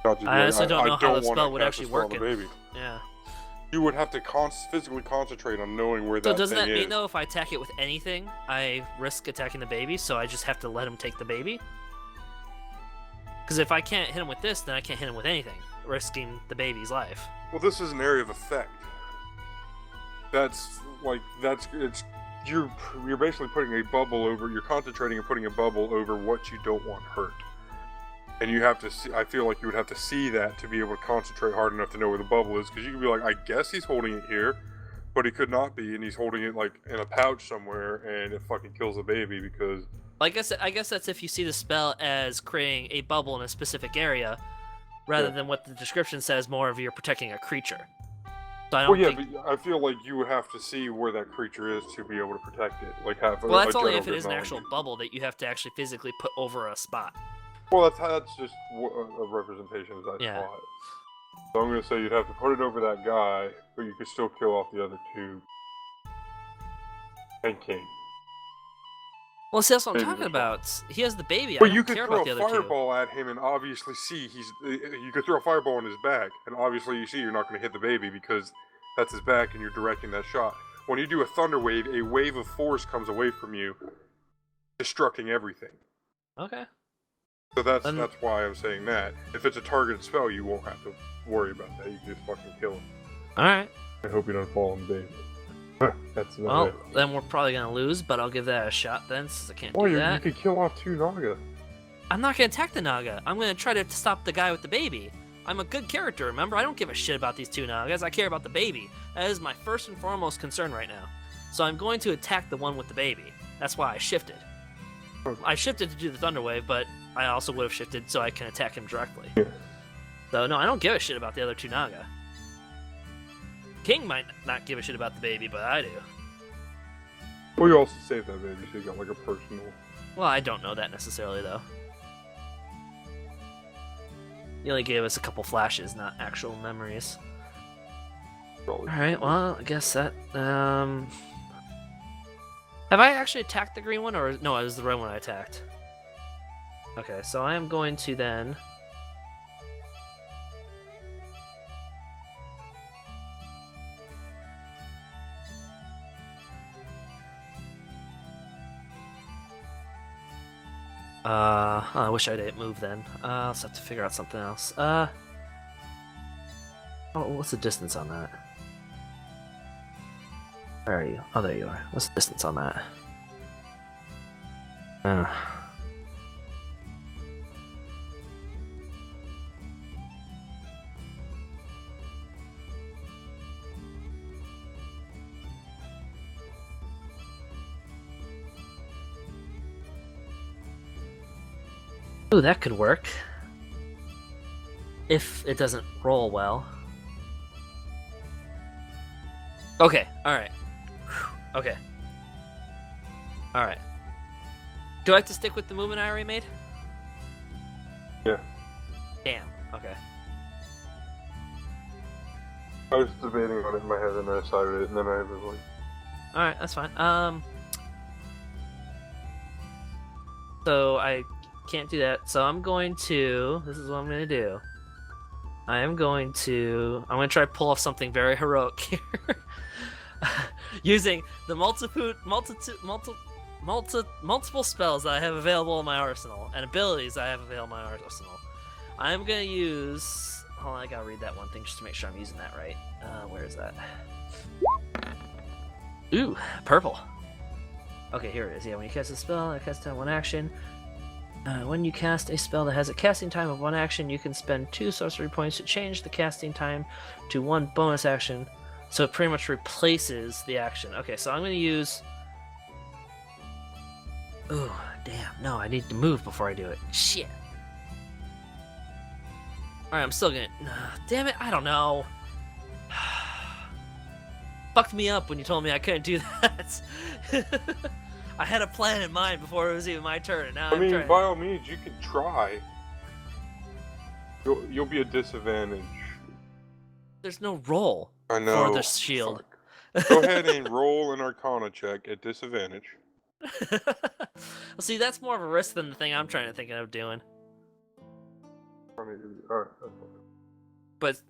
Not just be I like, honestly don't know how the wanna spell would cast a actually spell on work. the baby. Yeah. You would have to physically concentrate on knowing where So that doesn't thing that mean is. though if I attack it with anything, I risk attacking the baby? So I just have to let him take the baby? Because if I can't hit him with this, then I can't hit him with anything, risking the baby's life. Well, this is an area of effect. You're basically putting a bubble over. You're concentrating and putting a bubble over what you don't want hurt. And you have to see, I feel like you would have to see that to be able to concentrate hard enough to know where the bubble is, because you can be like, I guess he's holding it here, but he could not be, and he's holding it like in a pouch somewhere, and it fucking kills the baby because. I guess that's if you see the spell as creating a bubble in a specific area, rather than what the description says, more of you're protecting a creature. So I don't think... but I feel like you would have to see where that creature is to be able to protect it. Like have. Well, that's only general if it is an knowledge. actual bubble that you have to actually physically put over a spot. Well, that's just a representation of that spot. So I'm going to say you'd have to put it over that guy, but you could still kill off the other two. And King. Well, see, that's what I'm Maybe talking this about. He has the baby. But I you don't could care throw about the a other two. fireball at him and obviously see you could throw a fireball in his back, and obviously you see you're not going to hit the baby because that's his back and you're directing that shot. When you do a thunder wave, a wave of force comes away from you, destructing everything. Okay. So that's why I'm saying that. If it's a targeted spell, you won't have to worry about that. You can just fucking kill him. Alright. I hope you don't fall in the baby. That's Well, it. then we're probably going to lose, but I'll give that a shot then, since I can't Oh, do you that. could kill off 2 Naga. I'm not going to attack the Naga. I'm going to try to stop the guy with the baby. I'm a good character, remember? I don't give a shit about these 2 Nagas. I care about the baby. That is my first and foremost concern right now. So I'm going to attack the one with the baby. That's why I shifted. I shifted to do the Thunder Wave, but I also would have shifted so I can attack him directly. Yeah. So, no, I don't give a shit about the other 2 Naga. King might not give a shit about the baby, but I do. Well, you also saved that baby, so you got like a personal. Well, I don't know that necessarily, though. He only gave us a couple flashes, not actual memories. Alright, well, I guess that, Have I actually attacked the green one, or... No, it was the red one I attacked. Okay, so I am going to then... I wish I didn't move then. I'll just have to figure out something else. Oh, what's the distance on that? Where are you? Oh, there you are. What's the distance on that? Ooh, that could work. If it doesn't roll well. Okay, alright. Okay. Alright. Do I have to stick with the movement I already made? Yeah. Damn, okay. I was debating on it in my head, and I decided it, and then I was like... Alright, that's fine. So I can't do that. So I'm going to... This is what I'm going to do. I'm going to try to pull off something very heroic here. Using the multiple spells that I have available in my arsenal, and abilities I have available in my arsenal. I'm going to use... Hold on, I gotta read that one thing just to make sure I'm using that right. Where is that? Ooh, purple. Okay, here it is. Yeah, when you cast a spell, it casts down 1 action. When you cast a spell that has a casting time of 1 action, you can spend 2 sorcery points to change the casting time to 1 bonus action. So it pretty much replaces the action. Okay, so I'm going to use... Ooh, damn. No, I need to move before I do it. Shit. Alright, I'm still gonna... damn it, I don't know. Fucked me up when you told me I couldn't do that. I had a plan in mind before it was even my turn, and now I mean, by all means, you could try. You'll be a disadvantage. There's no roll I know. for the shield. Go ahead and roll an Arcana check at disadvantage. Well, see, that's more of a risk than the thing I'm trying to think of doing. Alright, that's fine. But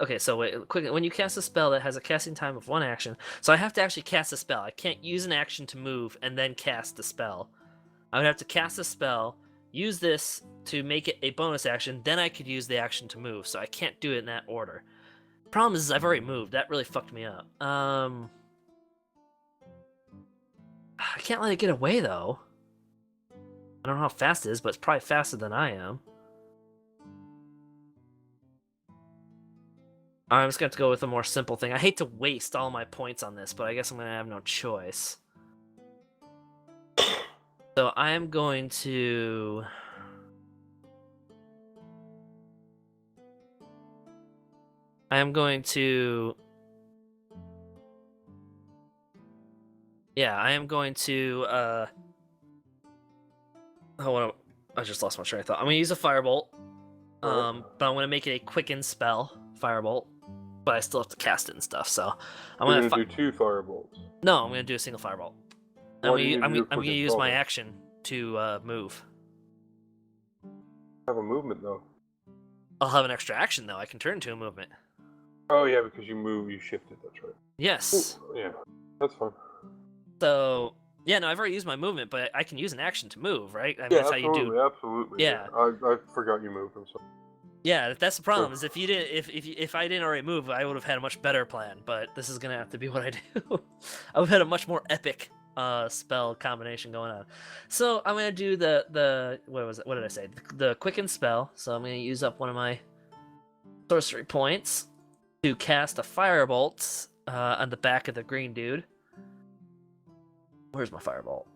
okay, so wait, quick. When you cast a spell that has a casting time of 1 action, so I have to actually cast a spell. I can't use an action to move and then cast the spell. I would have to cast a spell, use this to make it a bonus action, then I could use the action to move. So I can't do it in that order. Problem is, I've already moved. That really fucked me up. I can't let it get away though. I don't know how fast it is, but it's probably faster than I am. I'm just going to go with a more simple thing. I hate to waste all my points on this, but I guess I'm going to have no choice. So I am going to... Yeah, I am going to... Hold on, I just lost my train of thought. I'm going to use a Firebolt, but I'm going to make it a quicken spell, Firebolt. But I still have to cast it and stuff, so I'm You're gonna do 2 firebolts. No, I'm gonna do a single firebolt. I'm gonna use my action to move. Have a movement though. I'll have an extra action though. I can turn into a movement. Oh yeah, because you move, you shifted. That's right. Yes. Ooh, yeah, that's fine. So yeah, no, I've already used my movement, but I can use an action to move, right? I mean, Yeah, that's absolutely, how you do. absolutely. Yeah. I forgot you moved. I'm sorry. Yeah, that's the problem. Is if you didn't, if I didn't already move, I would have had a much better plan. But this is gonna have to be what I do. I would have had a much more epic spell combination going on. So I'm gonna do the what was it? What did I say? The quicken spell. So I'm gonna use up one of my sorcery points to cast a firebolt on the back of the green dude. Where's my firebolt?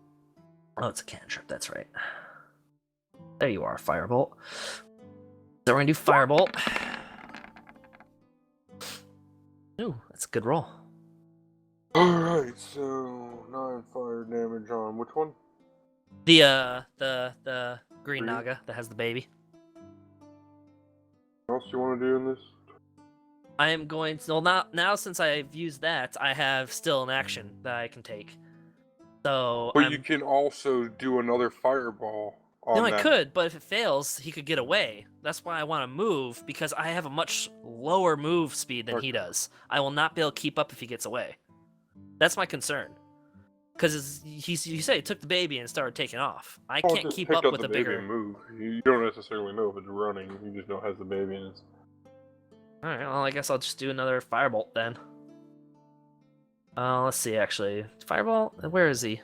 Oh, it's a cantrip. That's right. There you are, firebolt. So we're gonna do Firebolt. Ooh, that's a good roll. Alright, so 9 fire damage on which one? The green Green? Naga that has the baby. What else do you want to do in this? I am going to now since I've used that, I have still an action that I can take. So But you can also do another fireball on no, I that. could, but if it fails, he could get away. That's why I want to move, because I have a much lower move speed than he does. I will not be able to keep up if he gets away. That's my concern. Because you say he took the baby and started taking off. I can't Just keep pick up with the a baby bigger... and move. You don't necessarily know if it's running. You just know it has the baby in it. Alright, well, I guess I'll just do another Firebolt then. Let's see, actually. Firebolt? Where is he?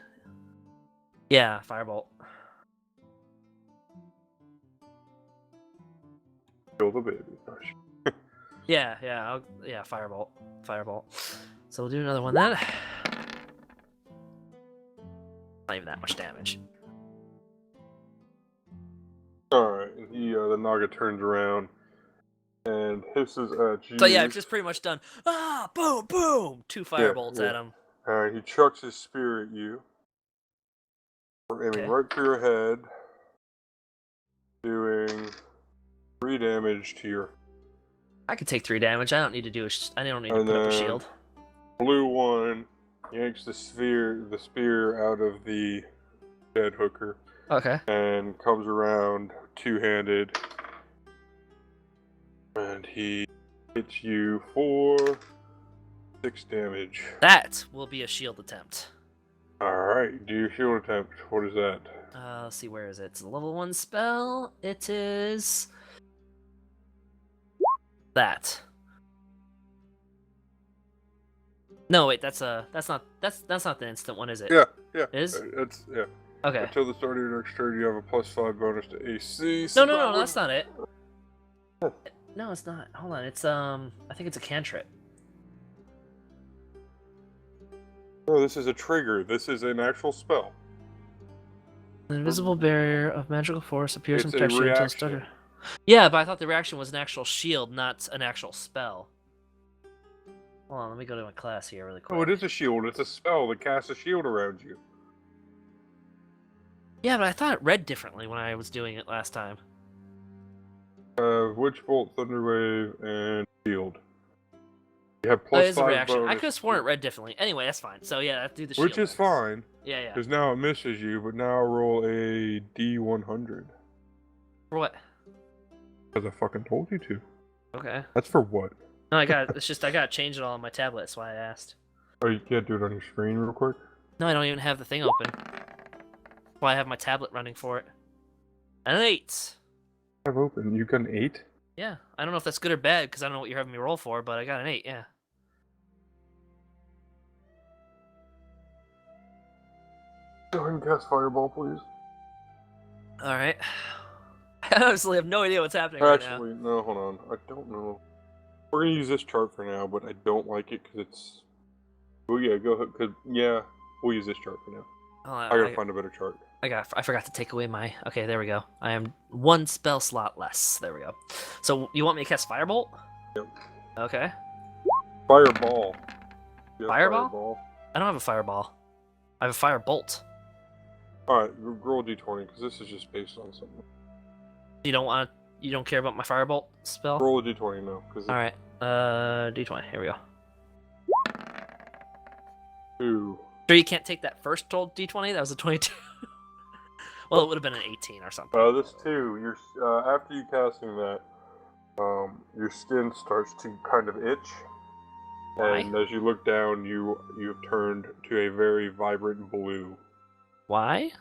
Yeah, Firebolt. Kill the baby. Yeah, Firebolt. So we'll do another one then. Not even that much damage. Alright, the Naga turns around and hisses at you. So yeah, I've just pretty much done, boom, boom! 2 Firebolts at him. He chucks his spear at you. Aiming right through your head. Doing 3 damage to your... I could take 3 damage. I don't need to do I don't need to put up a shield. Blue one yanks the spear out of the dead hooker. Okay. And comes around 2-handed. And he hits you for 6 damage. That will be a shield attempt. Alright, do your shield attempt. What is that? Let's see, where is it? It's a level 1 spell. It is... that. No, wait, that's not the instant one, is it? Yeah. It is? Yeah. Okay. Until the start of your next turn, you have a +5 bonus to AC. No, that's not it. No, it's not. Hold on, it's I think it's a cantrip. No, this is a trigger. This is an actual spell. An invisible barrier of magical force appears in It's a protection until reaction. started. Yeah, but I thought the reaction was an actual shield, not an actual spell. Hold on, let me go to my class here really quick. Oh, it is a shield. It's a spell that casts a shield around you. Yeah, but I thought it read differently when I was doing it last time. Witch Bolt, Thunderwave, and Shield. You have It is a +5 reaction. I bonus. could have sworn it read differently. Anyway, that's fine. So yeah, I have to do the shield. Which is fine. Yeah, yeah. Because now it misses you, but now roll a D100. For what? Because I fucking told you to. Okay. That's for what? No, I got. It's just I gotta change it all on my tablet. That's why I asked. Oh, you can't do it on your screen real quick? No, I don't even have the thing open. That's why I have my tablet running for it. An 8. I have open. You got an 8? Yeah. I don't know if that's good or bad because I don't know what you're having me roll for, but I got an 8. Yeah. Go ahead and cast Fireball, please. All right. I honestly have no idea what's happening right now. Actually, no, hold on. I don't know. We're gonna use this chart for now, but I don't like it because it's. Oh yeah, go ahead. Cause yeah, we'll use this chart for now. I gotta find a better chart. I forgot to take away my. Okay, there we go. I am 1 spell slot less. There we go. So you want me to cast Firebolt? Yep. Okay. Fireball. Fireball? I don't have a Fireball. I have a Firebolt. All right, roll d20 because this is just based on something. You don't care about my Firebolt spell? Roll a d20 now. All right. D20. Here we go. 2. Sure, you can't take that first roll D20. That was a 22. Well, it would have been an 18 or something. This 2. You're after you casting that, your skin starts to kind of itch, Why? and as you look down, you've turned to a very vibrant blue. Why?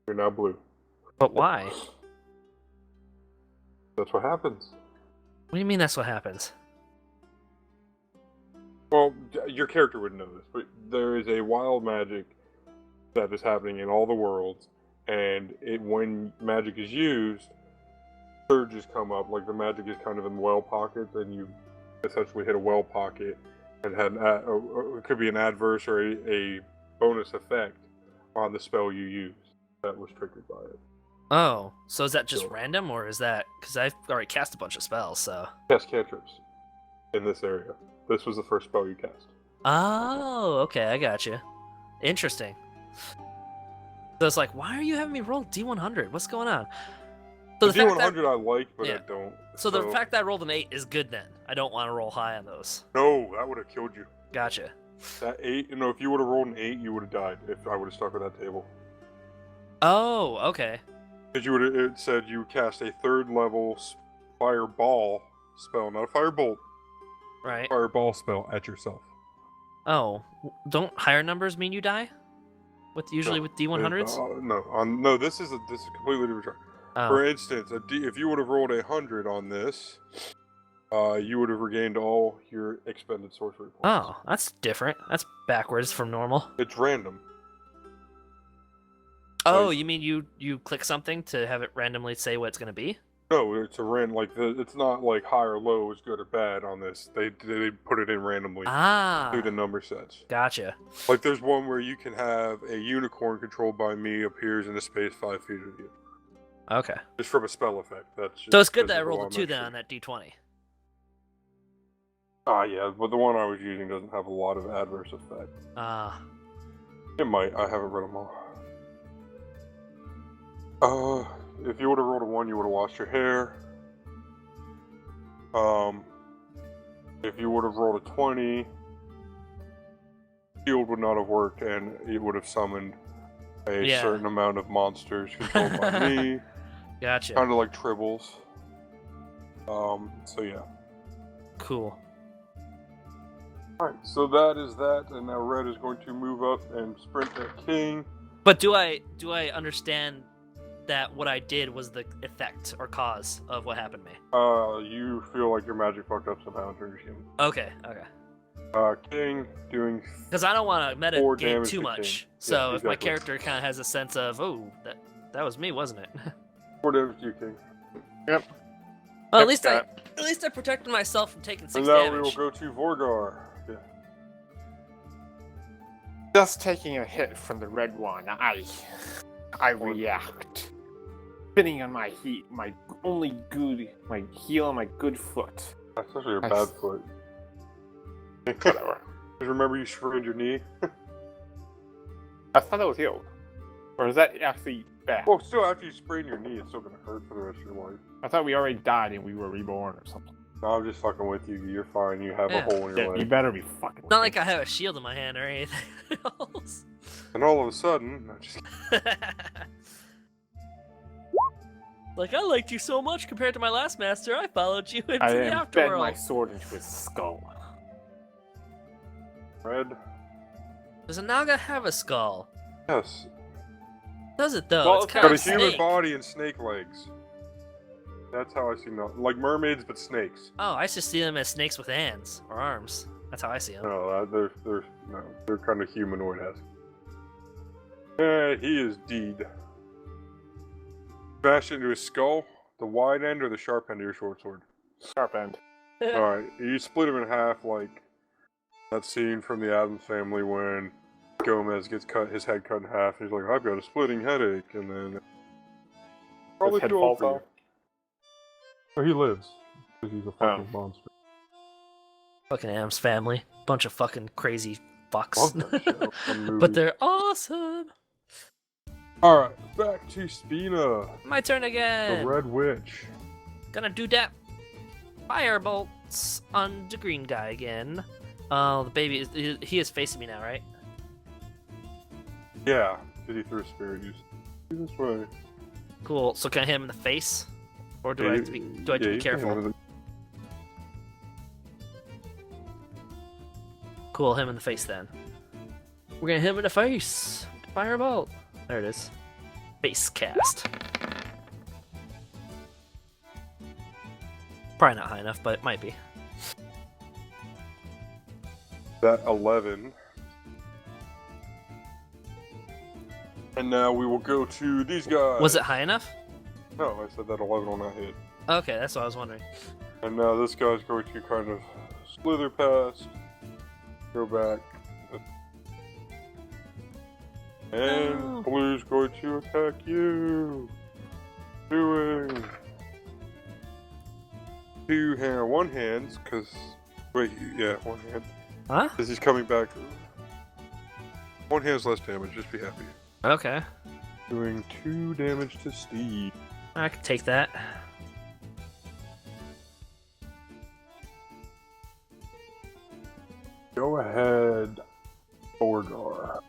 You're now blue. But why? That's what happens. What do you mean that's what happens? Well, your character wouldn't know this, but there is a wild magic that is happening in all the worlds, and when magic is used, surges come up, like the magic is kind of in well pockets, and you essentially hit a well pocket, and had it could be an adverse or a bonus effect on the spell you use that was triggered by it. Oh, so is that just Sure. random, or is that because I've already cast a bunch of spells? So. Cast cantrips in this area. This was the first spell you cast. Oh, okay, I got you. Interesting. So it's like, why are you having me roll D100? What's going on? So The D100 I like, but yeah. I don't. So the fact that I rolled an 8 is good then. I don't want to roll high on those. No, that would have killed you. Gotcha. That 8, if you would have rolled an 8, you would have died if I would have stuck at that table. Oh, okay. Because it said you cast a 3rd level fireball spell, not a firebolt. Right. Fireball spell at yourself. Oh, don't higher numbers mean you die? Usually with D100s? No, this is a completely different chart. Oh. For instance, if you would have rolled 100 on this, you would have regained all your expended sorcery points. Oh, that's different. That's backwards from normal. It's random. Oh, you mean you click something to have it randomly say what it's going to be? No, it's a random. It's not like high or low is good or bad on this. They put it in randomly through the number sets. Gotcha. Like there's one where you can have a unicorn controlled by me appears in a space 5 feet of you. Okay. Just from a spell effect. That's just So it's good that I physical, rolled a 2 then on that D20. Yeah, but the one I was using doesn't have a lot of adverse effect. It might. I haven't read them all. If you would have rolled a 1, you would have lost your hair. If you would have rolled a 20, shield would not have worked, and it would have summoned a certain amount of monsters controlled by me. Gotcha. Kind of like tribbles. So yeah. Cool. Alright, so that is that, and now Red is going to move up and sprint at King. But do I understand that what I did was the effect or cause of what happened to me? You feel like your magic fucked up somehow during your game. Okay. King doing. Because I don't want to meta game too much. King. So Yeah, if my exactly. character kind of has a sense of, oh, that was me, wasn't it? 4 damage to you, King. Yep. Well, at least I protected myself from taking 6 And now damage. we will go to Vorgar. Yeah. Just taking a hit from the red one, I react. Spinning on my heel on my good foot. That's actually your Nice. bad foot. Whatever. Just remember you sprained your knee? I thought that was healed. Or is that actually bad? Well, still, after you sprain your knee, it's still going to hurt for the rest of your life. I thought we already died and we were reborn or something. No, I'm just fucking with you. You're fine. You have a Yeah. hole in your Yeah, you leg. better be fucking. Not like I have a shield in my hand or anything else. And all of a sudden, no, just Like, I liked you so much compared to my last master, I followed you into I the embed my afterworld. sword into his skull. red. Does a Naga have a skull? Yes. Does it though? Well, It's it's kind Got a of human snake. body and snake legs. That's how I see them. Like mermaids, but snakes. Oh, I just see them as snakes with hands or arms. That's how I see them. No, they're kind of humanoid esque. He is deed. Smash into his skull, the wide end or the sharp end of your short sword. Sharp end. Alright, you split him in half like that scene from the Addams Family when Gomez gets his head cut in half. And he's like, I've got a splitting headache, and then probably head too old falls for you. Oh, he lives because he's a fucking monster. Fucking Adam's Family. Bunch of fucking crazy Love fucks. that show. Fun movie. But they're awesome. Alright, back to Spina, My turn the again. Red Witch. Gonna do that. Fire bolts on the green guy again. Oh, the baby is he is facing me now, right? Yeah, because he threw a spirit use. This way. Cool. So can I hit him in the face, or do I have to be you can careful? handle it. Cool, him in the face then. We're gonna hit him in the face. Firebolt. There it is. Face cast. Probably not high enough, but it might be. That 11. And now we will go to these guys. Was it high enough? No, I said that 11 on that hit. Okay, that's what I was wondering. And now this guy's going to kind of slither past, go back. And No. Blue's going to attack you. Doing one hands, because wait, yeah, one hand. Huh? Because he's coming back. One hand's less damage. Just be happy. Okay. Doing 2 damage to Steve. I can take that. Go ahead, Borgar.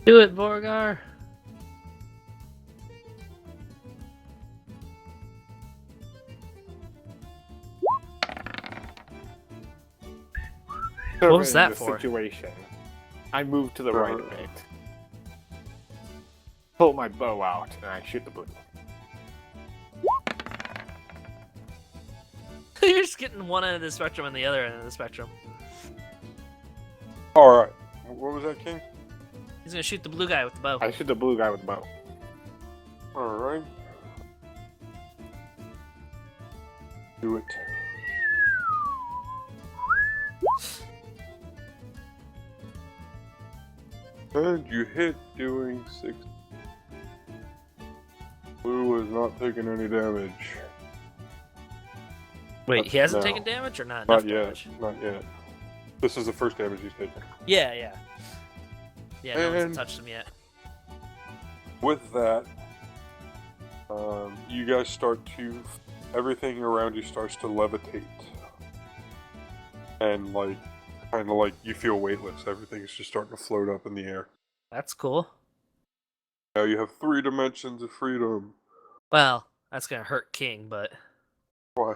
Do it, Borgar. What was that the for? Situation. I move to the Uh, right a bit. Pull my bow out and I shoot the blue. You're just getting one end of the spectrum and the other end of the spectrum. Alright. What was that, King? He's gonna shoot the blue guy with the bow. I shoot the blue guy with the bow. Alright. Do it. And you hit, doing 6. Blue is not taking any damage. Wait, he hasn't No. taken damage or not? Not Enough yet. damage? Not yet. This is the first damage he's taken. Yeah, yeah. Yeah, no one's And- touched him yet. With that, you guys start to. Everything around you starts to levitate. And, like, kind of like you feel weightless. Everything is just starting to float up in the air. That's cool. Now you have 3 dimensions of freedom. Well, that's gonna hurt King, but Why?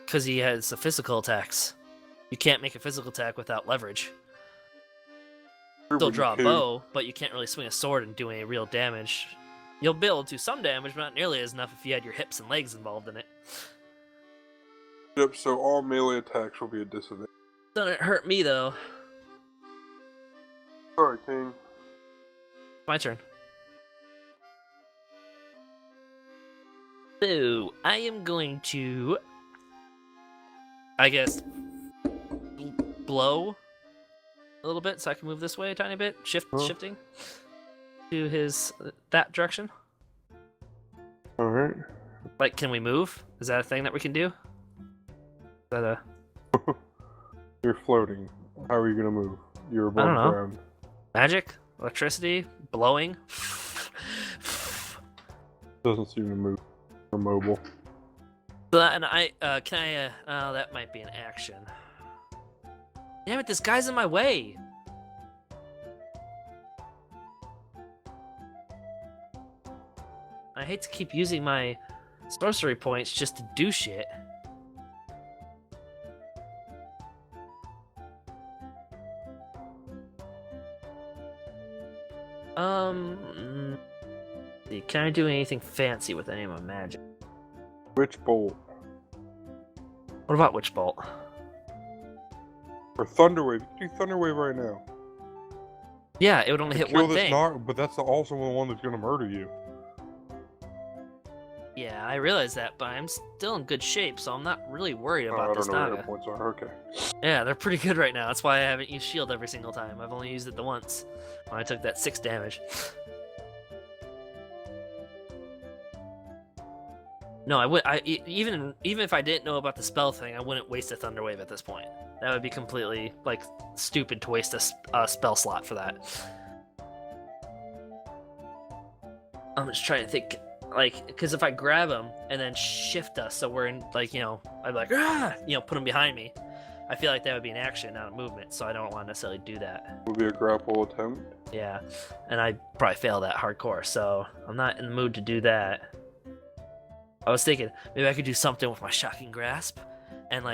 because he has the physical attacks. You can't make a physical attack without leverage. Still draw a bow, but you can't really swing a sword and do any real damage. You'll be able to do some damage, but not nearly as enough if you had your hips and legs involved in it. Yep, so all melee attacks will be a disadvantage. Doesn't hurt me though. Alright, King. My turn. So, I am going to, I guess, blow a little bit so I can move this way a tiny bit. Shifting to his, that direction. Alright. Like, can we move? Is that a thing that we can do? Is that a... You're floating. How are you gonna move? You're I don't above know. ground. Magic? Electricity? Blowing? Doesn't seem to move or mobile. So that, and oh, that might be an action. Damn it, this guy's in my way. I hate to keep using my sorcery points just to do shit. Can I do anything fancy with any of my magic? Witch Bolt. What about Witch Bolt? Or Thunderwave. Do Thunderwave right now. Yeah, it would only hit one thing. But that's also the one that's going to murder you. Yeah, I realize that, but I'm still in good shape, so I'm not really worried about this I don't know Naga. where the points are. Okay. Yeah, they're pretty good right now. That's why I haven't used shield every single time. I've only used it the once when I took that 6 damage. No, I would. Even if I didn't know about the spell thing, I wouldn't waste a Thunderwave at this point. That would be completely stupid to waste a spell slot for that. I'm just trying to think, because if I grab him and then shift us, so we're in, I'd be like, put him behind me. I feel like that would be an action, not a movement, so I don't want to necessarily do that. Would be a grapple attempt. Yeah, and I'd probably fail that hardcore, so I'm not in the mood to do that. I was thinking maybe I could do something with my Shocking Grasp and,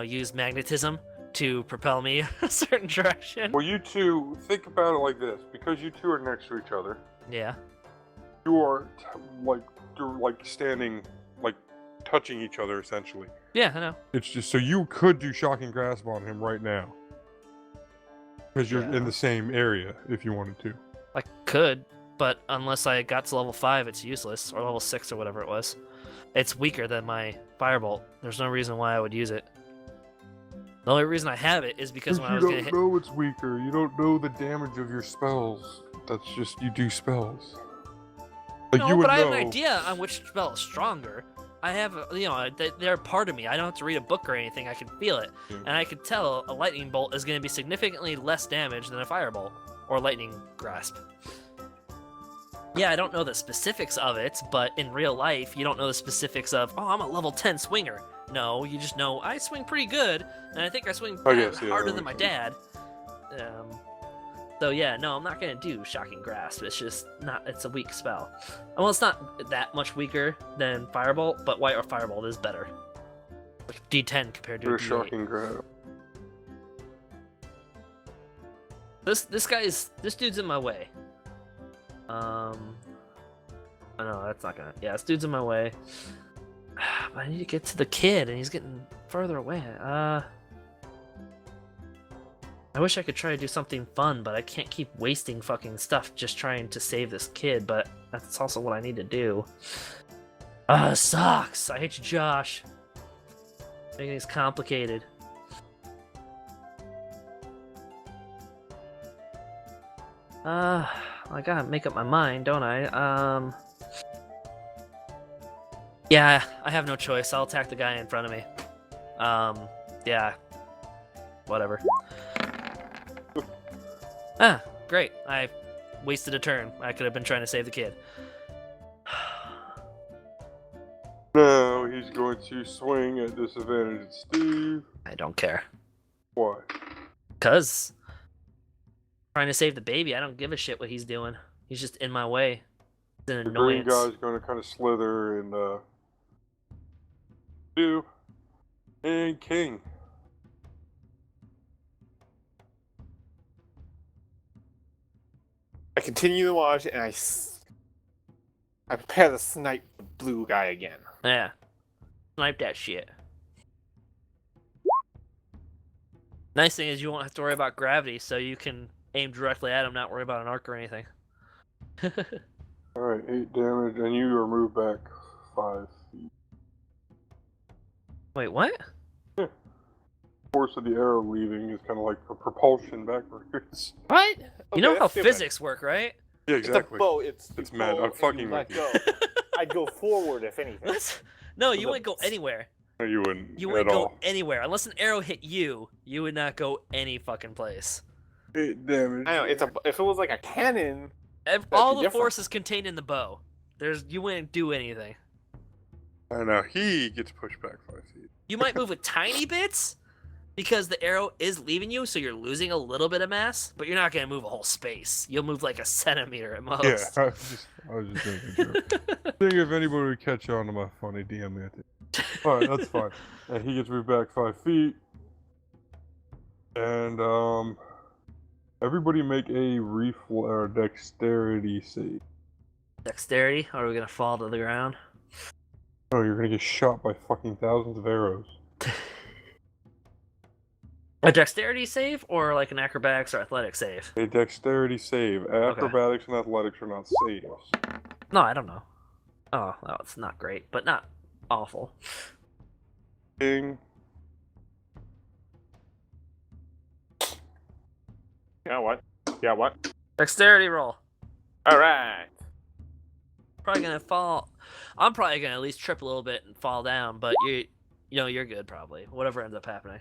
use magnetism to propel me a certain direction. Well, you two, think about it like this. Because you two are next to each other, Yeah. you are, you're standing, touching each other, essentially. Yeah, I know. It's just, so you could do Shocking Grasp on him right now. Because you're in the same area, if you wanted to. I could, but unless I got to level 5, it's useless, or level 6 or whatever it was. It's weaker than my Firebolt. There's no reason why I would use it. The only reason I have it is because when I was gonna hit... You don't know it's weaker. You don't know the damage of your spells. That's just, you do spells. No, you would but I have know... an idea on which spell is stronger. I have, they're part of me. I don't have to read a book or anything. I can feel it. Yeah. And I could tell a Lightning Bolt is going to be significantly less damage than a Firebolt or Lightning Grasp. Yeah, I don't know the specifics of it, but in real life, you don't know the specifics of, oh, I'm a level 10 swinger. No, you just know I swing pretty good, and I think I swing harder than my dad. So yeah, no, I'm not gonna do Shocking Grasp. It's just not. It's a weak spell. Well, it's not that much weaker than Firebolt, but White or Firebolt is better. Like D10 compared to a D8. Shocking Grasp. This dude's in my way. Oh no, that's not gonna. Yeah, this dude's in my way. But I need to get to the kid, and he's getting further away. I wish I could try to do something fun, but I can't keep wasting fucking stuff just trying to save this kid, but that's also what I need to do. Sucks! I hate you, Josh. Making things complicated. I gotta make up my mind, don't I? Yeah, I have no choice. I'll attack the guy in front of me. Yeah. Whatever. Great. I wasted a turn. I could have been trying to save the kid. Now he's going to swing at disadvantage at Steve. I don't care. Why? 'Cause trying to save the baby, I don't give a shit what he's doing. He's just in my way. It's an annoyance. The green guy's going to kind of slither and do and king. I continue to watch, and I prepare to snipe the blue guy again. Yeah. Snipe that shit. Nice thing is you won't have to worry about gravity, so you can aim directly at him, not worry about an arc or anything. Alright, 8 damage, and you are moved back 5 feet. Wait, what? Yeah. The force of the arrow leaving is kind of like a propulsion backwards. What? Okay, you know how that's different. physics work, right? Yeah, It's exactly. a bow. It's mad. bow I'm fucking and with let you. go. I'd go forward if anything. No, you wouldn't go anywhere. No, you wouldn't. You wouldn't at go all. anywhere. Unless an arrow hit you, you would not go any fucking place. 8 damage. I know if it was like a cannon. All be the different. force is contained in the bow. You wouldn't do anything. I know, he gets pushed back 5 feet. You might move with tiny bits because the arrow is leaving you, so you're losing a little bit of mass, but you're not going to move a whole space. You'll move like a centimeter at most. Yeah, I was just making sure. I think if anybody would catch on to my funny DM method. Alright, that's fine. And he gets moved back 5 feet. And, everybody make a or dexterity save. Dexterity? Or are we going to fall to the ground? Oh, you're gonna get shot by fucking thousands of arrows. A dexterity save or like an acrobatics or athletic save? A dexterity save. Acrobatics and athletics are not saves. No, I don't know. Oh, well, it's not great, but not awful. King. Yeah, what? Yeah, what? Dexterity roll. All right. Probably gonna fall. I'm probably gonna at least trip a little bit and fall down, but you're good probably. Whatever ends up happening.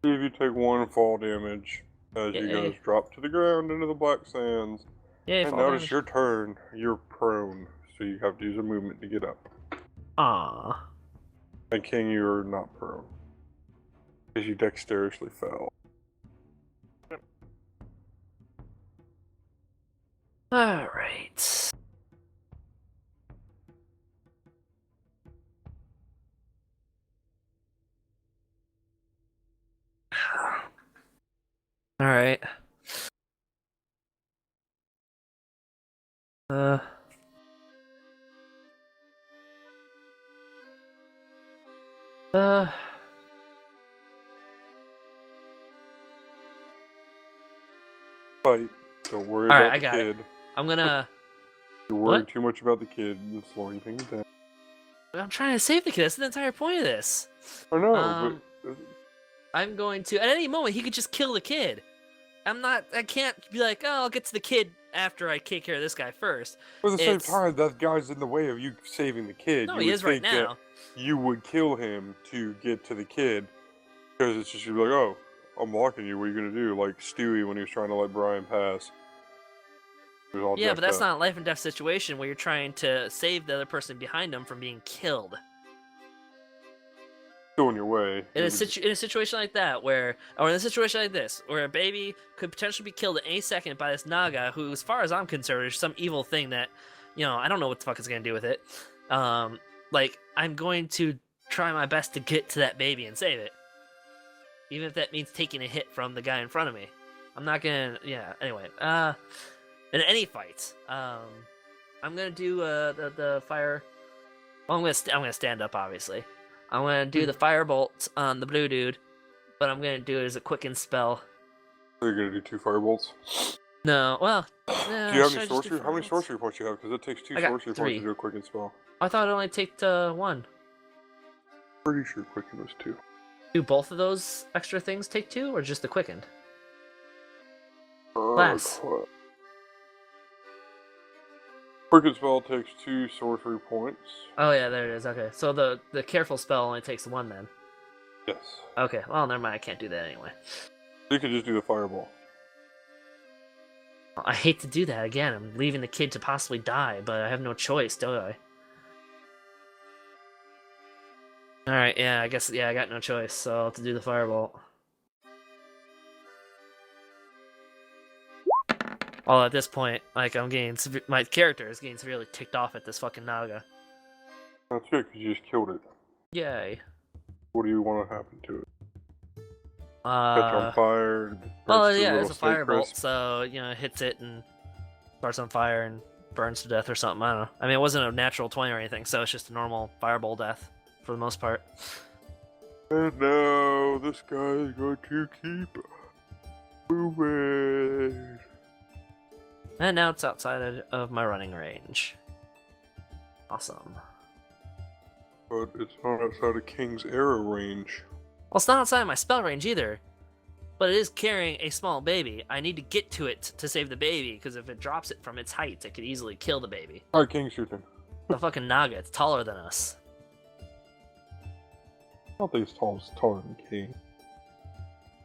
See if you take 1 fall damage as you guys drop to the ground into the black sands. Yeah. And notice your turn. You're prone, so you have to use a movement to get up. Ah. And King, you're not prone because you dexterously fell. All right. All right. Fight. Don't worry All right, about I the got kid. I'm gonna. You're worrying What? too much about the kid and slowing things down. I'm trying to save the kid. That's the entire point of this. I know, but I'm going to. At any moment, he could just kill the kid. I can't be like, oh, I'll get to the kid after I take care of this guy first. at the same time, that guy's in the way of you saving the kid. No, you he would is right think that now. you would kill him to get to the kid, because it's just you'd be like, oh, I'm blocking you. What are you gonna do? Like Stewie when he was trying to let Brian pass. He was all Yeah, but jacked that's up. not a life and death situation where you're trying to save the other person behind him from being killed. Still in your way. In a situation like that, or in a situation like this, where a baby could potentially be killed at any second by this Naga, who, as far as I'm concerned, is some evil thing that, I don't know what the fuck it's gonna do with it. I'm going to try my best to get to that baby and save it, even if that means taking a hit from the guy in front of me. I'm not gonna. Yeah. Anyway, in any fight, I'm gonna do the fire. Well, I'm gonna stand up, obviously. I'm gonna do the firebolt on the blue dude, but I'm gonna do it as a quicken spell. So you're gonna do 2 firebolt. No, well. Do you have any sorcery? How many sorcery points do you have? Because it takes 2 sorcery 3. points to do a quicken spell. I thought it only take 1. Pretty sure quicken was 2. Do both of those extra things take 2, or just the quickened? Less. Quicken spell takes 2 sorcery points. Oh yeah, there it is. Okay, so the careful spell only takes 1 then. Yes. Okay, well never mind. I can't do that anyway. You can just do the fireball. I hate to do that again. I'm leaving the kid to possibly die, but I have no choice, do I? Alright, yeah, I guess, I got no choice, so I'll have to do the firebolt. Well, at this point, like, my character is getting severely ticked off at this fucking Naga. That's good, because you just killed it. Yay. What do you want to happen to it? Catch on fire? And Well, burst yeah, through it's a little snake firebolt, crisp? so, it hits it and starts on fire and burns to death or something, I don't know. I mean, it wasn't a natural 20 or anything, so it's just a normal fireball death, for the most part. And now, this guy is going to keep moving. And now it's outside of my running range. Awesome. But it's not outside of King's arrow range. Well, it's not outside my spell range either. But it is carrying a small baby. I need to get to it to save the baby, because if it drops it from its height, it could easily kill the baby. Alright, King, shoot him. The fucking Naga, it's taller than us. I don't think it's taller than King.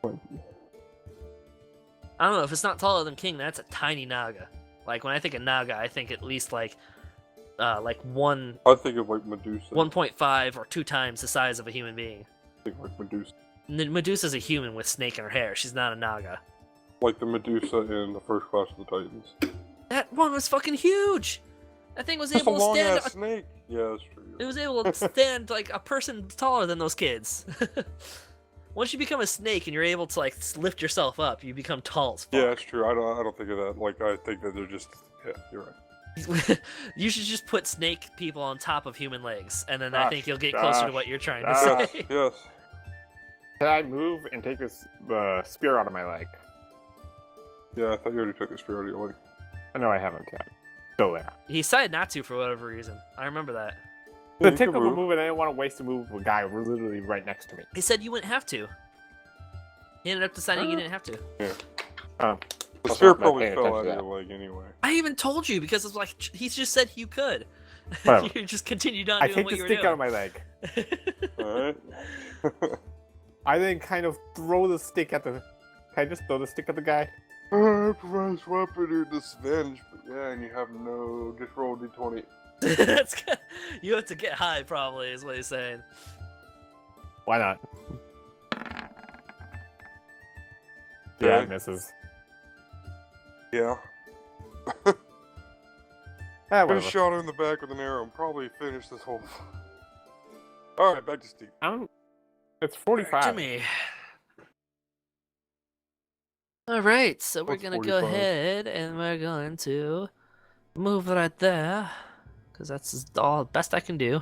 Might be. I don't know if it's not taller than King. That's a tiny Naga. Like when I think of Naga, I think at least like one. I think of like Medusa. 1.5 or 2 times the size of a human being. I think like Medusa. Medusa's a human with snake in her hair. She's not a Naga. Like the Medusa in the first Clash of the Titans. That one was fucking huge. That thing was That's a able to long stand. ass snake. Yeah, that's true. It was able to stand like a person taller than those kids. Once you become a snake and you're able to like lift yourself up, you become tall as fuck. Yeah, that's true. I don't think of that. Like I think that they're just. Yeah, you're right. You should just put snake people on top of human legs, and then I Gosh, think you'll get closer to what you're trying to say. Yes. Can I move and take this spear out of my leg? Yeah, I thought you already took the spear out of your leg. No, I haven't yet. Still there. He decided not to for whatever reason. I remember that. The you can typical move. move, and I didn't want to waste a move with a guy literally right next to me. He said you wouldn't have to. He ended up deciding you didn't have to. Oh. The I was spear not probably paying fell attention out to of that. your leg anyway. I even told you because it's like he just said you could. Whatever. You just continued on I doing take what the you were stick doing. out of my leg. Alright. I then kind of throw the stick at the. Can I just throw the stick at the guy? Improvised weapon or disadvantage, but yeah, and you have no. Just roll d20. That's good. You have to get high, probably, is what he's saying. Why not? Yeah, Okay. it misses. Yeah. Ah, Could whatever. have shot her in the back with an arrow and probably finished this whole. Alright, back to Steve. It's 45. Jimmy. All right, so we're What's gonna go 45? ahead and we're going to move right there, because that's all the best I can do.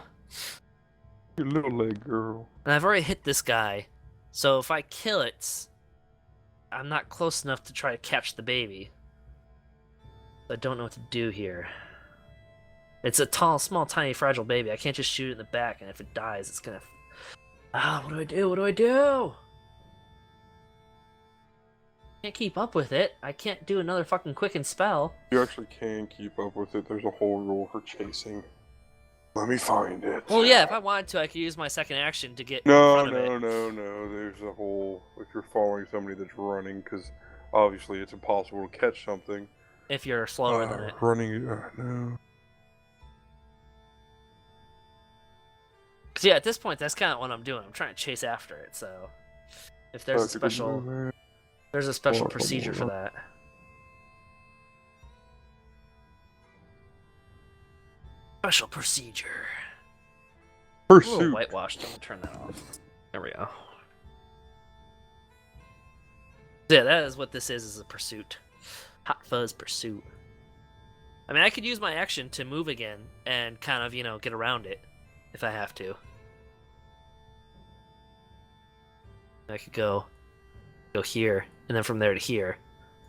Your little leg girl. And I've already hit this guy, so if I kill it, I'm not close enough to try to catch the baby. I don't know what to do here. It's a tall, small, tiny, fragile baby. I can't just shoot it in the back, and if it dies, it's gonna... what do I do? What do I do? Can't keep up with it. I can't do another fucking quicken spell. You actually can keep up with it. There's a whole rule for chasing. Let me find it. Well, yeah, if I wanted to, I could use my second action to get in No, front of no, it. no. There's a whole. If you're following somebody that's running, because obviously it's impossible to catch something. If you're slower than it. Running. No. Cause yeah, at this point, that's kind of what I'm doing. I'm trying to chase after it. So, if there's a That's good special, move, there's a special Or- procedure for that. Special procedure. A little Pursuit. whitewashed. I'm gonna turn that off. There we go. Yeah, that is what this is a pursuit. Hot fuzz pursuit. I mean, I could use my action to move again and kind of, get around it if I have to. I could go here, and then from there to here,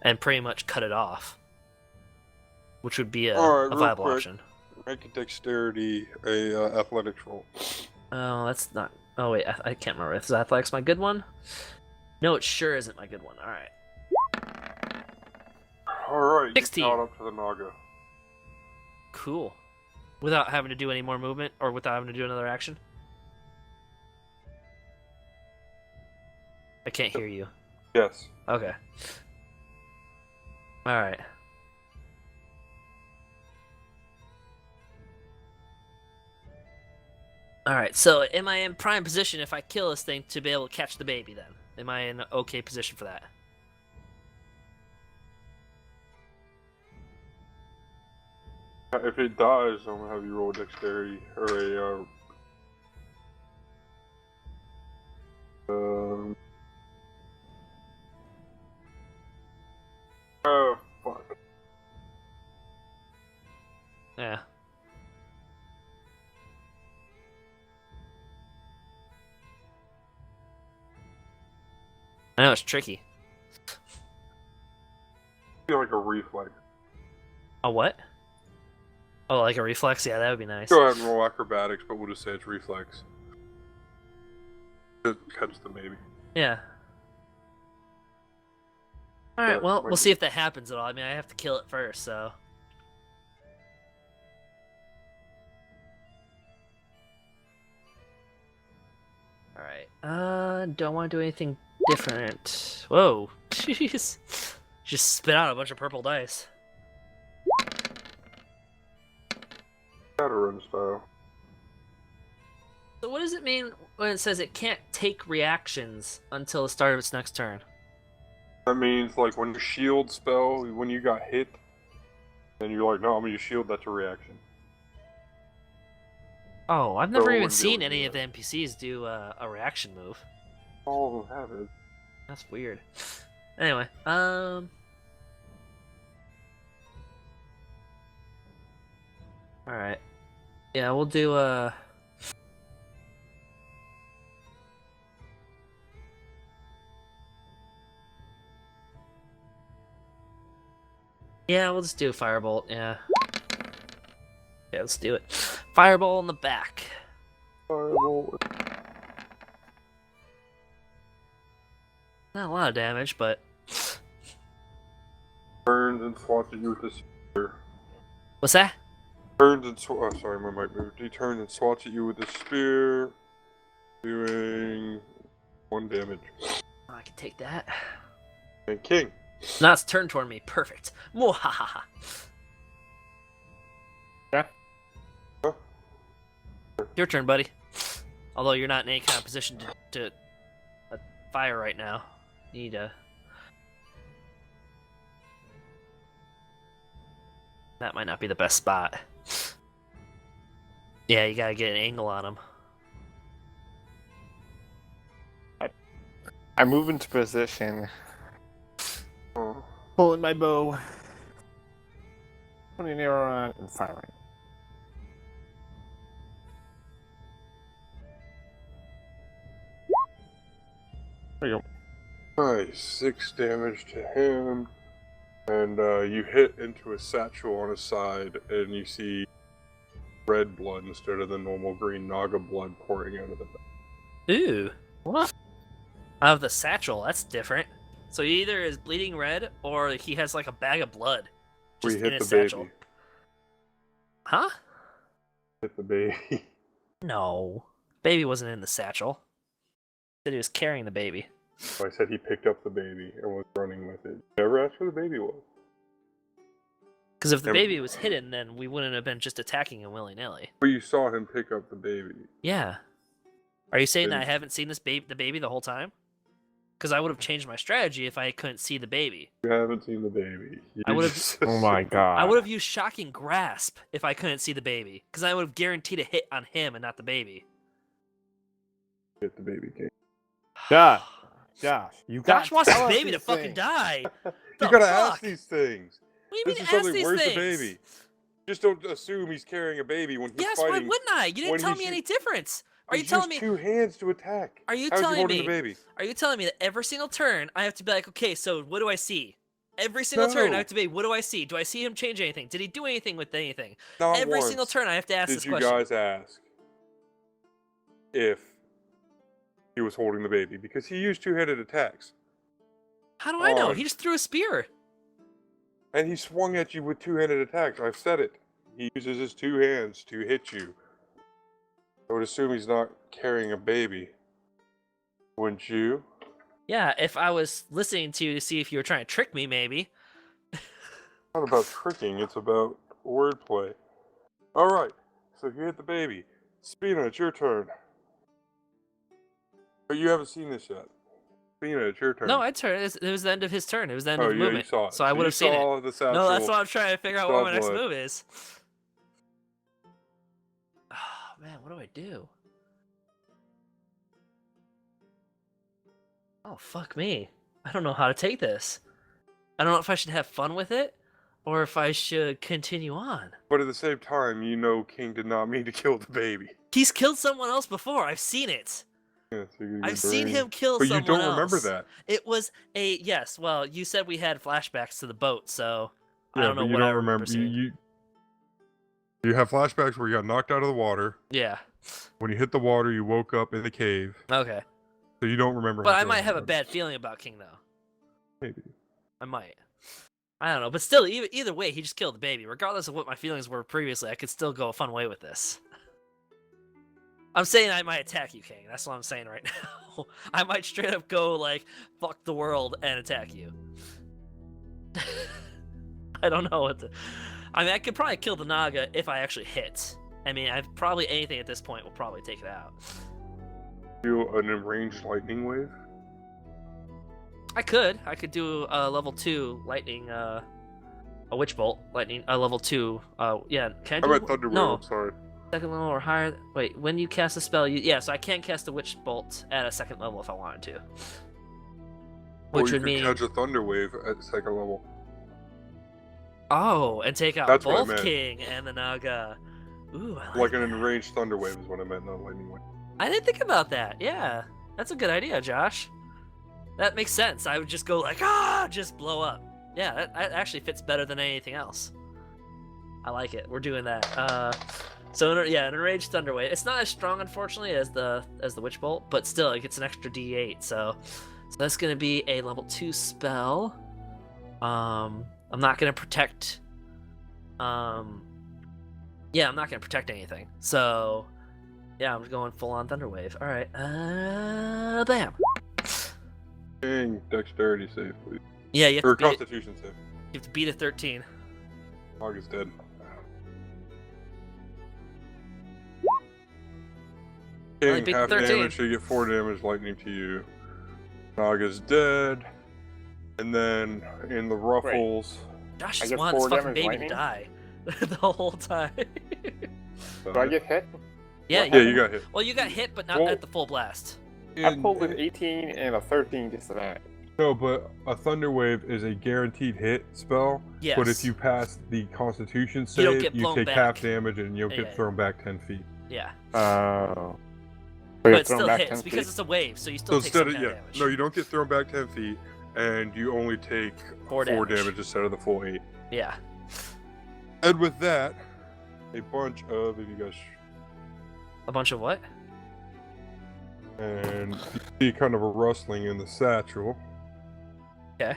and pretty much cut it off. Which would be a Alright, real viable quick. option. Make a dexterity, athletics roll. Oh, that's not... Oh, wait, I can't remember. Is athletics my good one? No, it sure isn't my good one. Alright. Alright, 16. you caught up to the Naga. Cool. Without having to do any more movement, or without having to do another action? I can't hear you. Yes. Okay. Alright. Alright, so am I in prime position if I kill this thing to be able to catch the baby then? Am I in an okay position for that? If it dies, I'm gonna have you roll dexterity or a. Oh fuck! Yeah. I know it's tricky. Feel like a reflex. A what? Oh, like a reflex? Yeah, that would be nice. Go ahead and roll acrobatics, but we'll just say it's reflex. To catch the baby. Yeah. Alright, well, we'll see if that happens at all. I mean, I have to kill it first, so... Alright, don't want to do anything different. Whoa, jeez. Just spit out a bunch of purple dice. Shadowrun style. So what does it mean when it says it can't take reactions until the start of its next turn? That means, like, when your shield spell, when you got hit, and you're like, no, I'm gonna use shield, that's a reaction. Oh, I've So never it even wouldn't be seen able to any do of the NPCs do a reaction move. All of them have it. That's weird. Anyway, alright. Yeah, we'll do, yeah, we'll just do a firebolt, yeah. Yeah, let's do it. Fireball in the back. Fireball. Not a lot of damage, but... Turns and swats at you with the spear. What's that? Turns and oh, sorry, my mic moved. He turns and swats at you with the spear, doing 1 damage. Oh, I can take that. And king. Now it's turned toward me. Perfect. Mwahaha. Yeah. Huh? Your turn, buddy. Although you're not in any kind of position to fire right now. You need to... That might not be the best spot. Yeah, you gotta get an angle on him. I move into position, Oh. pulling my bow, putting an arrow on, and firing. There you go. Nice. 6 damage to him. And you hit into a satchel on his side, and you see red blood instead of the normal green Naga blood pouring out of the back. Ooh. What? Out of the satchel, that's different. So he either is bleeding red, or he has like a bag of blood We just in hit his the baby. satchel. Huh? Hit the baby. No. Baby wasn't in the satchel. Said he was carrying the baby. I said he picked up the baby and was running with it. Never asked where the baby was. Because if the Never- baby was hidden, then we wouldn't have been just attacking him willy-nilly. But you saw him pick up the baby. Yeah. Are you saying that I Then- haven't seen the baby the whole time? Because I would have changed my strategy if I couldn't see the baby. You haven't seen the baby. I would've- Oh my god. I would have used Shocking Grasp if I couldn't see the baby. Because I would have guaranteed a hit on him and not the baby. hit the baby king. Josh, you got Josh wants his baby to fucking die. You The gotta fuck? ask these things. What do you This mean is ask something. these Where's things? the baby? Just don't assume he's carrying a baby when he's Yes, why fighting. wouldn't I? You didn't when tell he me shoot- any difference. Are you He's telling used me? 2 hands to attack? Are you How's he telling holding me? the baby? Are you telling me that every single turn I have to be like, okay, so what do I see? Every single turn I No. have to be, what do I see? Do I see him change anything? Did he do anything with anything? Not Every once single turn I have to ask did this you question. guys ask if he was holding the baby, because he used 2-handed attacks How do I know? on- He just threw a spear. and he swung at you with 2-handed attacks. I've said it. He uses his 2 hands to hit you. I would assume he's not carrying a baby. Wouldn't you? Yeah, if I was listening to you to see if you were trying to trick me, maybe. It's not about tricking, it's about wordplay. Alright, so you hit the baby. Spina, it's your turn. But you haven't seen this yet. Spina, it's your turn. No, I turned. It was the end of his turn. It was the end Oh, of the yeah, movement. you saw it. So I would have seen it. saw the satchel. No, that's why I'm trying to figure out what my next blood. move is. Oh, man, what do I do? Oh, fuck me. I don't know how to take this. I don't know if I should have fun with it or if I should continue on. But at the same time, you know King did not mean to kill the baby. He's killed someone else before. I've seen it. Yeah, so your I've seen brain- him kill But you someone don't else. remember that. It was a yes. Well, you said we had flashbacks to the boat, so I Yeah, don't know but you what don't I remember. You, seeing. you have flashbacks where you got knocked out of the water. Yeah. When you hit the water, you woke up in the cave. Okay. So you don't remember. But him I killing might have a anybody. bad feeling about King though. Maybe. I might. I don't know, but still, either way, he just killed the baby. Regardless of what my feelings were previously, I could still go a fun way with this. I'm saying I might attack you, King. That's what I'm saying right now. I might straight up go like, fuck the world and attack you. I don't know what to... I mean, I could probably kill the Naga if I actually hit. I mean, I've probably anything at this point will probably take it out. Do an enraged lightning wave? I could do a level 2 lightning, a witch bolt lightning, level 2. Yeah, can I do? How about thunder wave? No, I'm sorry. second level or higher. Wait, when you cast a spell, yeah, so I can cast a witch bolt at a second level if I wanted to. Or Which you would could mean catch a thunder wave at second level. and take out That's what I both meant. King and the Naga. Ooh, I Like like an that. enraged thunder wave is what I meant, not lightning wave. I didn't think about that. Yeah, that's a good idea, Josh. That makes sense. I would just go like, just blow up. Yeah, that actually fits better than anything else. I like it. We're doing that. So yeah, an enraged thunder wave. It's not as strong, unfortunately, as the witch bolt, but still, it gets an extra D8. So that's gonna be a level 2 spell. I'm not gonna protect. Yeah, I'm not gonna protect anything. So yeah, I'm going full on thunder wave. All right. Bam. Dang, dexterity save, please. Yeah, you have Or to beat it. constitution save. You have to beat a 13. Nog is dead. Only King, beat the half 13. damage, so you get 4 damage lightning to you. Nog is dead. And then in the ruffles, Josh I just get wants 4 fucking damage baby lightning? to die the whole time. Do I get hit? Yeah, yeah, you got hit. Well, you got hit, but not Well, at the full blast. I pulled an 18 and a 13 disadvantage. No, but a thunder wave is a guaranteed hit spell. Yes. But if you pass the Constitution You don't save, get you blown take back. half damage and you'll Yeah. get thrown back 10 feet. Yeah. Oh. But it still hits because it's a wave, so you So still take some instead of damage. no, you don't get thrown back 10 feet, and you only take 4 damage instead of the full 8. Yeah. And with that, a bunch of if you guys A bunch of what? and you see kind of a rustling in the satchel. Okay.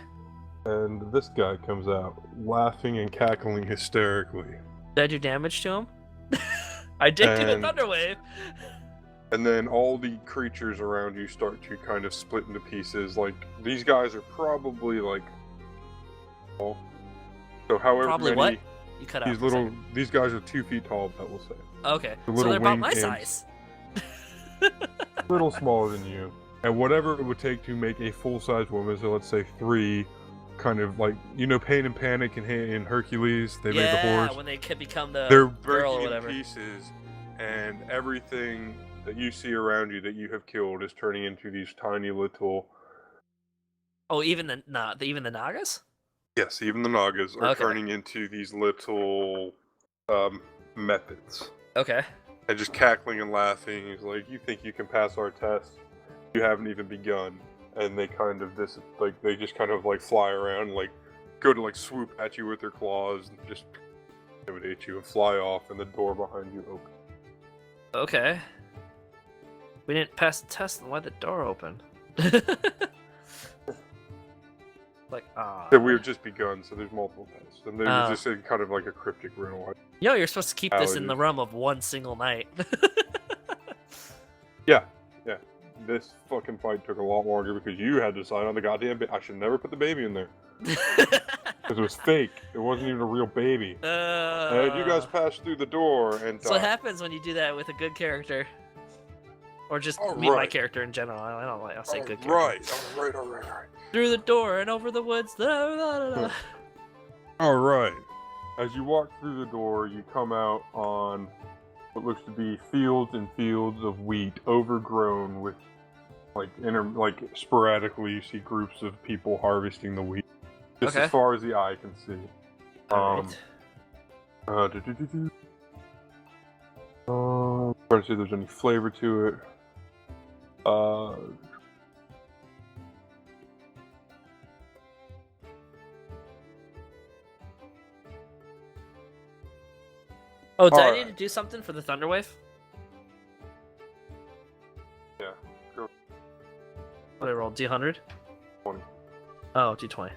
And this guy comes out laughing and cackling hysterically. Did I do damage to him? I did do a And- thunder wave. And then all the creatures around you start to kind of split into pieces. Like, these guys are probably like. Oh. So, however Probably many. what? You cut out. These for a little. second. These guys are 2 feet tall, that will say. Okay. the So little they're about winged my imps. size. A little smaller than you. And whatever it would take to make a full size woman, so let's say 3, kind of like. You know, Pain and Panic in Hercules? They made the horse. When they could become the They're girl or breaking whatever. in pieces, and everything that you see around you that you have killed is turning into these tiny little. Oh, even the Nagas? Yes, even the Nagas are Okay. turning into these little methods. Okay. And just cackling and laughing. He's like, "You think you can pass our test? You haven't even begun." And they kind of they just kind of like fly around, like go to like swoop at you with their claws, and just intimidate you and fly off, and the door behind you opens. Okay. We didn't pass the test, and why the door open? Like, That we've just begun, so there's multiple tests, and they Oh. just said kind of like a cryptic riddle. Yo, you're supposed to keep this in Allergies. the realm of one single night. Yeah. This fucking fight took a lot longer because you had to sign on the goddamn. I should never put the baby in there because it was fake. It wasn't even a real baby. And you guys passed through the door and. That's what happens when you do that with a good character, or just All me, my right. character in general. I don't like. I'll say good character. All right. Through the door and over the woods. All right. As you walk through the door, you come out on what looks to be fields and fields of wheat, overgrown with sporadically you see groups of people harvesting the wheat, just Okay. as far as the eye can see. Alright. Trying to see if there's any flavor to it. Oh, did I Alright. need to do something for the Thunderwave? Yeah. Go. What did I roll? D100? 20. Oh, D20.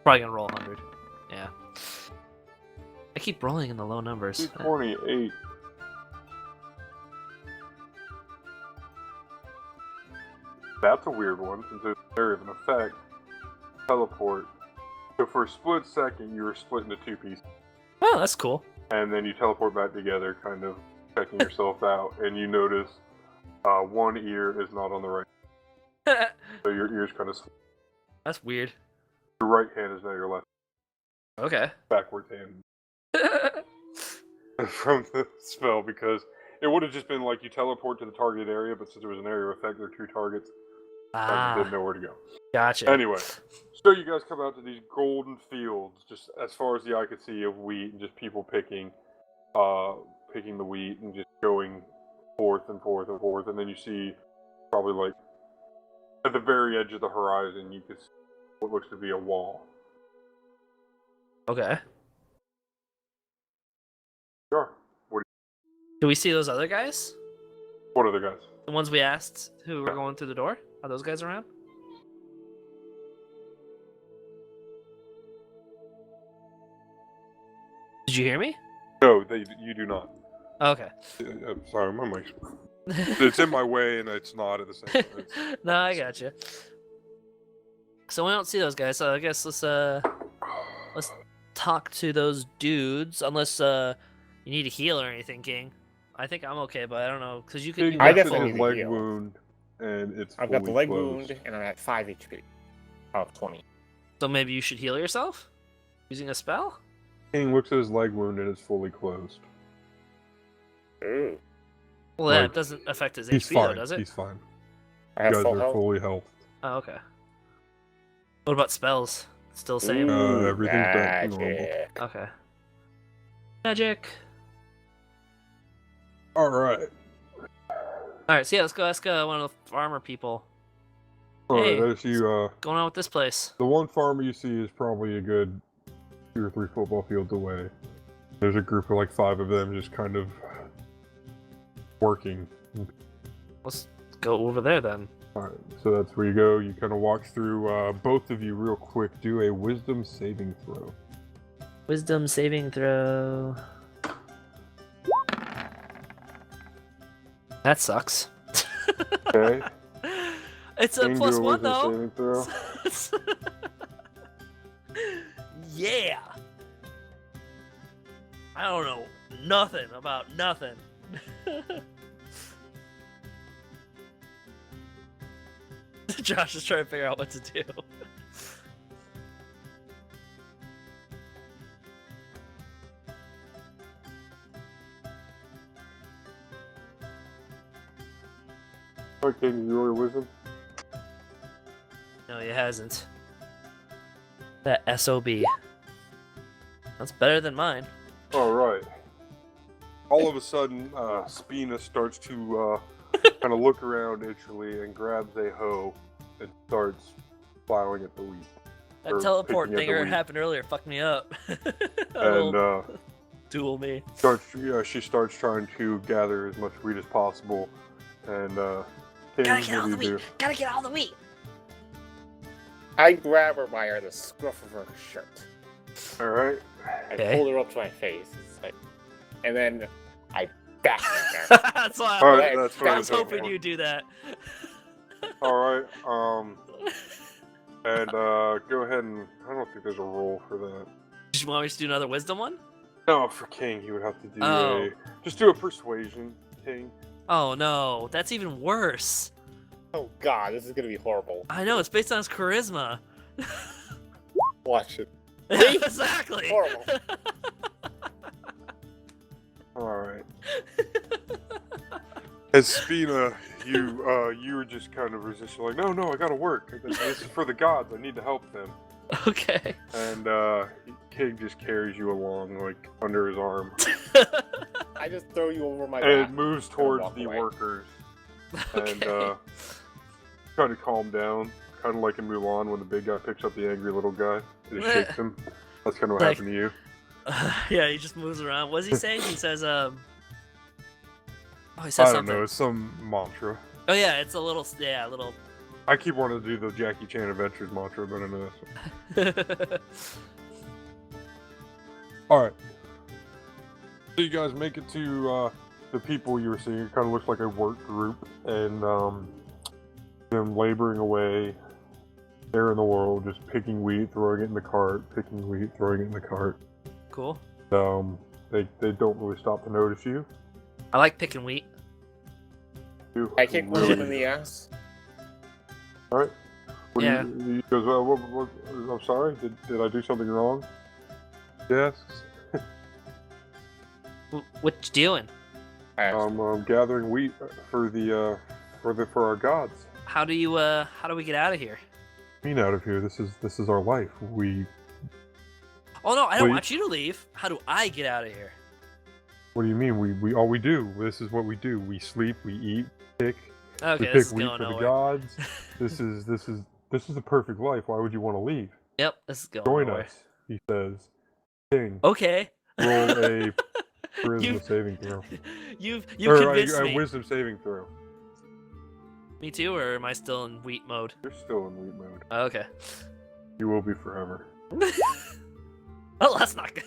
Probably gonna roll 100. Yeah. I keep rolling in the low numbers. 28. That's a weird one since there's an area of an effect. teleport. So for a split second, you were split into two pieces. Oh, that's cool. And then you teleport back together, kind of checking yourself out, and you notice one ear is not on the right. So your ear's kind of split. That's weird. Your right hand is now your left. Okay. Backwards hand. From the spell, because it would have just been like you teleport to the targeted area, but since there was an area of effect, there are two targets. I didn't know where to go. Gotcha. Anyway, so you guys come out to these golden fields, just as far as the eye could see, of wheat, and just people picking the wheat and just going forth and forth and forth, and then you see probably like at the very edge of the horizon, you can see what looks to be a wall. Okay. Sure. Do we see those other guys? What other guys? The ones we asked who were going through the door? Are those guys around? Did you hear me? No, you do not. Okay. I'm sorry, my mic's... It's in my way, and it's not at the same time. No, I got you. So we don't see those guys. So I guess let's talk to those dudes. Unless you need a heal or anything, King. I think I'm okay, but I don't know because you can. I King definitely has need a leg heal. wound, and it's. I've got the fully leg closed. wound, and I'm at 5 HP. Out of 20. So maybe you should heal yourself using a spell. King looks at his leg wound, and it's fully closed. Ooh. Well, Like, that doesn't affect his He's HP, fine. though, does it? He's fine. I You have guys full are health. fully health. Oh, okay. What about spells? Still same? Ooh, Everything's back to normal. magic. Okay. Magic. All right. Alright, so yeah, let's go ask one of the farmer people. All right. Hey. There's you. What's going on with this place? The one farmer you see is probably a good 2 or 3 football fields away. There's a group of like 5 of them just kind of working. Let's go over there then. Alright, so that's where you go. You kind of walk through. Both of you, real quick, do a wisdom saving throw. Wisdom saving throw. That sucks. Okay. It's a King, plus do a 1 wisdom though. saving throw. Yeah. I don't know nothing about nothing. Josh is trying to figure out what to do. Okay, you roll your wisdom. No, he hasn't. That SOB. That's better than mine. All right. All of a sudden, Spina starts to kind of look around itchily and grabs a hoe and starts plowing at the wheat. That Or teleport picking at the thinger wheat. happened earlier. Fucked me up. And Duel me. she starts trying to gather as much wheat as possible. And King, Gotta get what all do the you wheat. do? Gotta get all the wheat. I grab her by the scruff of her shirt. All right. I Okay. pull her up to my face. It's like, and then I back her. That's why All I right, that's what I I was was hoping hoping you'd do that. All right. And go ahead and I don't think there's a roll for that. Did you want me to do another wisdom one? No, for King, he would have to do Oh. just do a persuasion, King. Oh no, that's even worse. Oh god, this is gonna be horrible. I know, it's based on his charisma. Watch it. Exactly. Horrible. All right. As Spina, you were just kind of resisting, like, no, I gotta work. This is for the gods. I need to help them. Okay. And King just carries you along, like under his arm, I just throw you over my and it back. moves towards walk the away. workers. And Okay. kind of calm down, kind of like in Mulan when the big guy picks up the angry little guy and he shakes him. That's kind of what Like- happened to you. Yeah, he just moves around. What does he say? He says, Oh, he I says don't something. know. It's some mantra. Oh yeah, it's a little, yeah, a little. I keep wanting to do the Jackie Chan Adventures mantra, but I know this one. All right. So you guys make it to the people you were seeing. It kind of looks like a work group, and them laboring away, care in the world, just picking wheat, throwing it in the cart, picking wheat, throwing it in the cart. Cool. They don't really stop to notice you. I like picking wheat. I kick one of them in the ass. All right. Yeah. He goes, I'm sorry. Did I do something wrong? He asks. What you doing? I'm gathering wheat for our gods. How do we get out of here? Out of here. This is our life. Oh no, I don't want you to leave. How do I get out of here? What do you mean? We do. This is what we do. We sleep. We eat. Pick. Okay, we this pick is wheat going for nowhere. the gods. This is the perfect life. Why would you want to leave? Yep, this is going Join nowhere. us, he says. King. Okay. Roll a charisma saving throw. You've convinced me. A wisdom saving throw. Me too, or am I still in wheat mode? You're still in wheat mode. Okay. You will be forever. Oh, that's not good.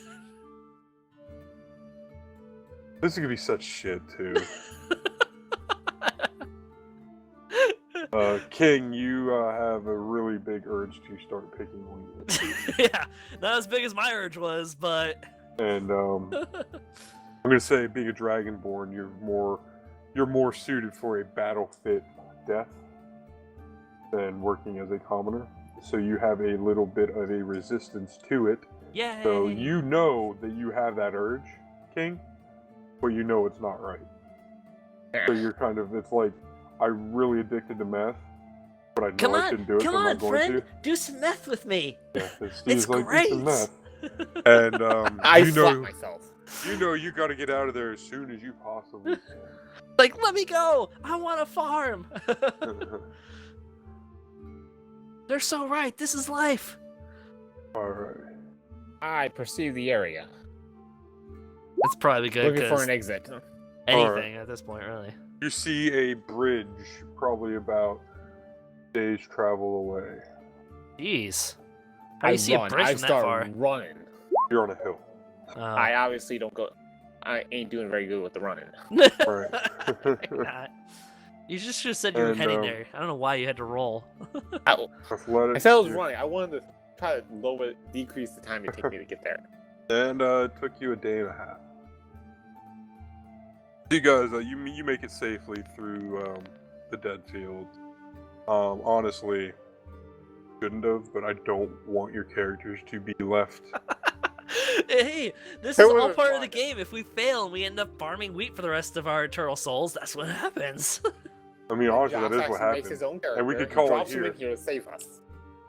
This is gonna be such shit too. King, you have a really big urge to start picking wheat. Yeah, not as big as my urge was, but. And I'm gonna say, being a dragonborn, you're more suited for a battle fit death than working as a commoner. So you have a little bit of a resistance to it. Yay! So you know that you have that urge, King, but you know it's not right. So you're kind of, it's like, I'm really addicted to meth, but I know I shouldn't do it, so I'm not going to. Do some meth with me. Yeah, It's like, great. do some meth. And I you know, fuck myself. you know you got to get out of there as soon as you possibly can. Like, let me go. I want a farm. They're so right. This is life. All right. I perceive the area. It's probably good. Looking for 'cause an exit. anything at this point, really. You see a bridge, probably about a day's travel away. Jeez. How do you see a bridge I from that start far? running. You're on a hill. I obviously don't go. I ain't doing very good with the running. Right. Not. You just should have said you were And, heading there. I don't know why you had to roll. I Athletics. said I was running. I wanted to try to decrease the time it take me to get there. And it took you a day and a half. You guys, you make it safely through the dead field. Honestly, shouldn't have, but I don't want your characters to be left. Hey, this Hey, is wait, all wait, part of the fine. game. If we fail and we end up farming wheat for the rest of our eternal souls, that's what happens. I mean, honestly, Josh that is actually what makes happened. his own character. And we could He call it drops him here. in here to save us.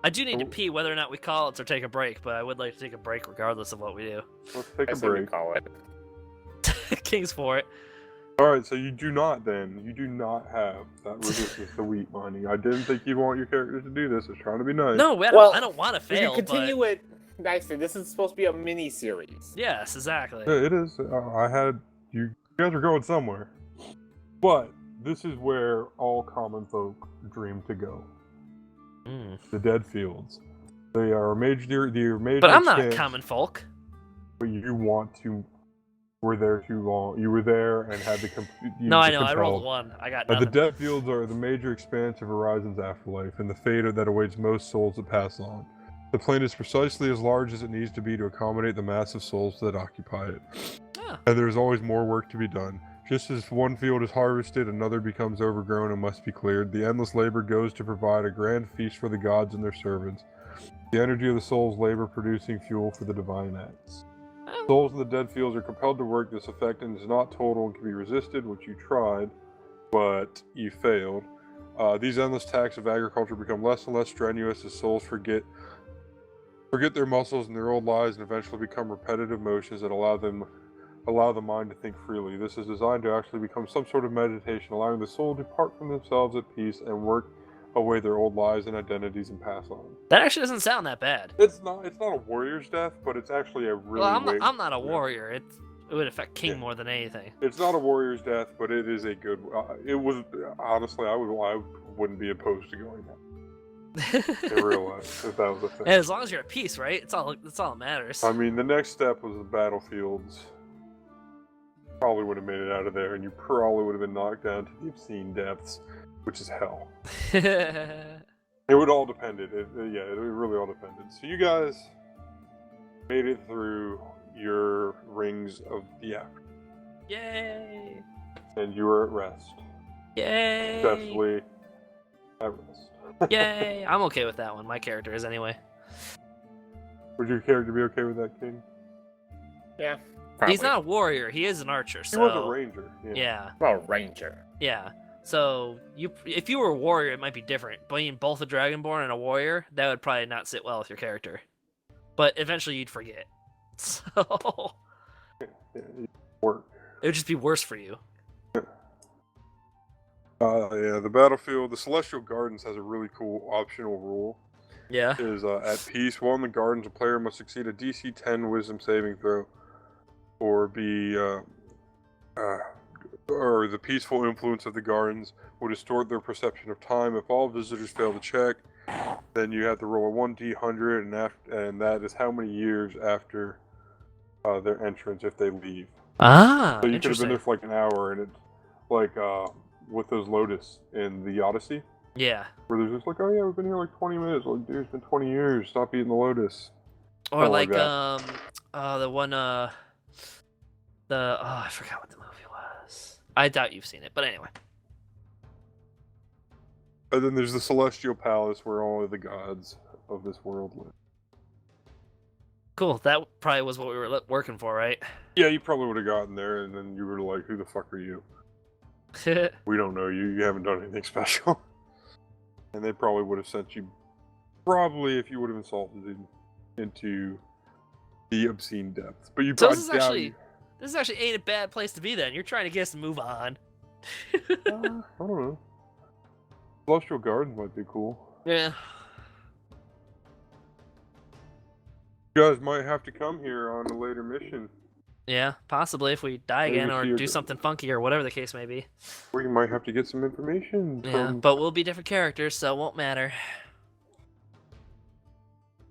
I do need to pee whether or not we call it or take a break, but I would like to take a break regardless of what we do. Let's take I a said we break. call it. King's for it. Alright, so you do not have that resistance to wheat mining. I didn't think you'd want your characters to do this. I was trying to be nice. No, Well, I don't want to If you fail, continue it nicely, this is supposed to be a mini series. but yes, exactly. Yeah, it is. You guys are going somewhere. But this is where all common folk dream to go. The dead fields. They are major. But I'm not extent, common folk. But you want to. Were there too long. You were there and had to. No, I know. I rolled one. I got The nothing. dead fields are the major expanse of Horizon's afterlife and the fate that awaits most souls that pass on. The plane is precisely as large as it needs to be to accommodate the massive souls that occupy it. Yeah. And there's always more work to be done. Just as one field is harvested, another becomes overgrown and must be cleared. The endless labor goes to provide a grand feast for the gods and their servants. The energy of the soul's labor producing fuel for the divine acts. Souls in the dead fields are compelled to work this effect and is not total and can be resisted, which you tried, but you failed. These endless tasks of agriculture become less and less strenuous as souls forget their muscles and their old lives and eventually become repetitive motions that allow the mind to think freely. This is designed to actually become some sort of meditation, allowing the soul to part from themselves at peace and work away their old lives and identities and pass on. That actually doesn't sound that bad. It's not a warrior's death, but it's actually a really. Well, I'm not a warrior. It would affect King more than anything. It's not a warrior's death, but it is a good. It was honestly, I wouldn't be opposed to going that in real life if that was a thing. And as long as you're at peace, right? That's all that matters. I mean, the next step was the battlefields. Probably would have made it out of there, and you probably would have been knocked down to the obscene depths, which is hell. It would all depended. It really all depended. So you guys made it through your rings of the after. Yay! And you were at rest. Yay! Successfully at rest. Yay! I'm okay with that one. My character is anyway. Would your character be okay with that, King? Yeah. He's not a warrior. He is an archer. He So was a ranger. yeah. Well, ranger. Yeah. So if you were a warrior, it might be different. Being both a dragonborn and a warrior, that would probably not sit well with your character. But eventually, you'd forget. So It'd work. it would just be worse for you. The battlefield, the Celestial Gardens has a really cool optional rule. Yeah. It is at peace. While in the gardens, a player must succeed a DC 10 Wisdom saving throw, or the peaceful influence of the gardens will distort their perception of time. If all visitors fail to check, then you have to roll a 1d100, and that is how many years after their entrance if they leave. Ah, So you could have interesting. been there for like an hour, and it's like with those Lotus in the Odyssey, Yeah. where they're just like, oh yeah, we've been here like 20 minutes. Like, dude, it's been 20 years. Stop eating the Lotus. Or Something like that. the one I forgot what the movie was. I doubt you've seen it, but anyway. And then there's the Celestial Palace, where only the gods of this world live. Cool. That probably was what we were working for, right? Yeah, you probably would have gotten there, and then you were like, who the fuck are you? We don't know you. You haven't done anything special. And they probably would have sent you, probably if you would have insulted into the obscene depths. But you So probably this actually ain't a bad place to be then. You're trying to get us to move on. I don't know. Celestial Gardens might be cool. Yeah. You guys might have to come here on a later mission. Yeah, possibly if we die Maybe again or see do something funky or whatever the case may be. Or you might have to get some information Yeah, from... but we'll be different characters, so it won't matter.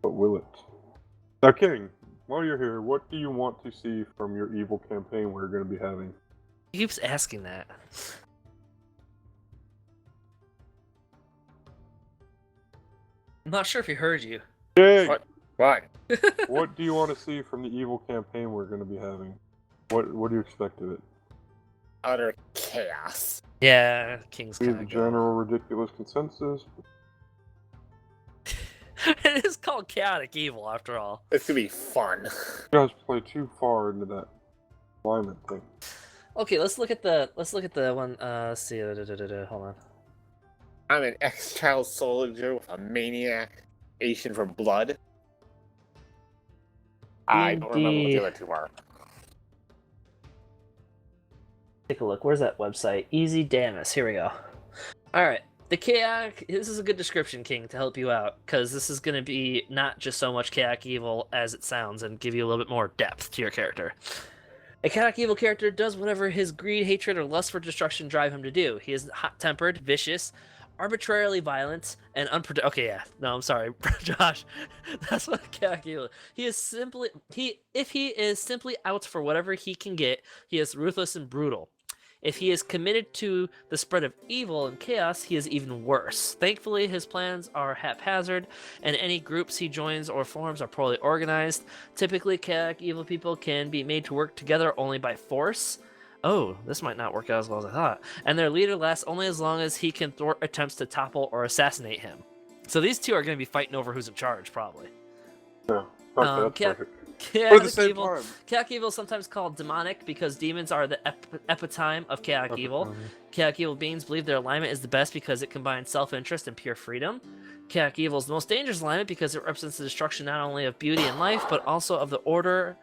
But will it? Now, King, while you're here, what do you want to see from your evil campaign we're going to be having? He keeps asking that. I'm not sure if he heard you. King! What? What do you want to see from the evil campaign we're going to be having? What do you expect of it? Utter chaos. Yeah, King's Be kind the of general ridiculous consensus? It is called chaotic evil, after all. It's gonna be fun. You guys play too far into that alignment thing. Okay, let's look at the one. Let's see. Hold on. I'm an ex-child soldier with a maniac Asian for blood. I don't remember what the other two are. Take a look. Where's that website? Easy Damus. Here we go. All right. The chaotic. This is a good description, King, to help you out, because this is going to be not just so much chaotic evil as it sounds, and give you a little bit more depth to your character. A chaotic evil character does whatever his greed, hatred, or lust for destruction drive him to do. He is hot-tempered, vicious, arbitrarily violent, and unpredictable. Okay, yeah. No, I'm sorry, Josh. That's what chaotic evil. If he is simply out for whatever he can get, he is ruthless and brutal. If he is committed to the spread of evil and chaos, he is even worse. Thankfully, his plans are haphazard, and any groups he joins or forms are poorly organized. Typically, chaotic evil people can be made to work together only by force. Oh, this might not work out as well as I thought. And their leader lasts only as long as he can thwart attempts to topple or assassinate him. So these two are going to be fighting over who's in charge, probably. Yeah, okay, that's perfect. Chaotic But at the same evil. time, Chaotic evil is sometimes called demonic because demons are the epitome of chaotic evil. Chaotic evil beings believe their alignment is the best because it combines self-interest and pure freedom. Chaotic evil is the most dangerous alignment because it represents the destruction not only of beauty and life, but also of the order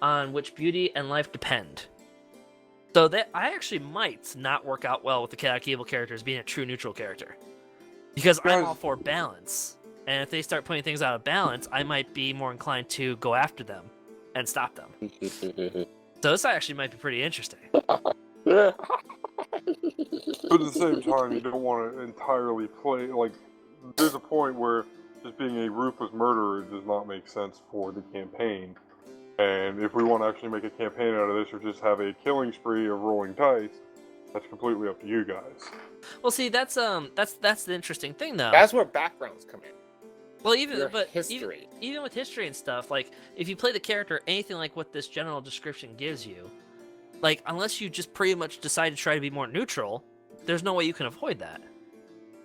on which beauty and life depend. So that I actually might not work out well with the chaotic evil characters being a true neutral character, because I'm all for balance. And if they start putting things out of balance, I might be more inclined to go after them and stop them. So this actually might be pretty interesting. but at the same time, you don't want to entirely play, like, there's a point where just being a ruthless murderer does not make sense for the campaign. And if we want to actually make a campaign out of this, or just have a killing spree of rolling dice, That's completely up to you guys. Well, see, that's the interesting thing though. That's where backgrounds come in. Well, History. Even with history and stuff, like if you play the character anything like what this general description gives you, like unless you just pretty much decide to try to be more neutral, there's no way you can avoid that.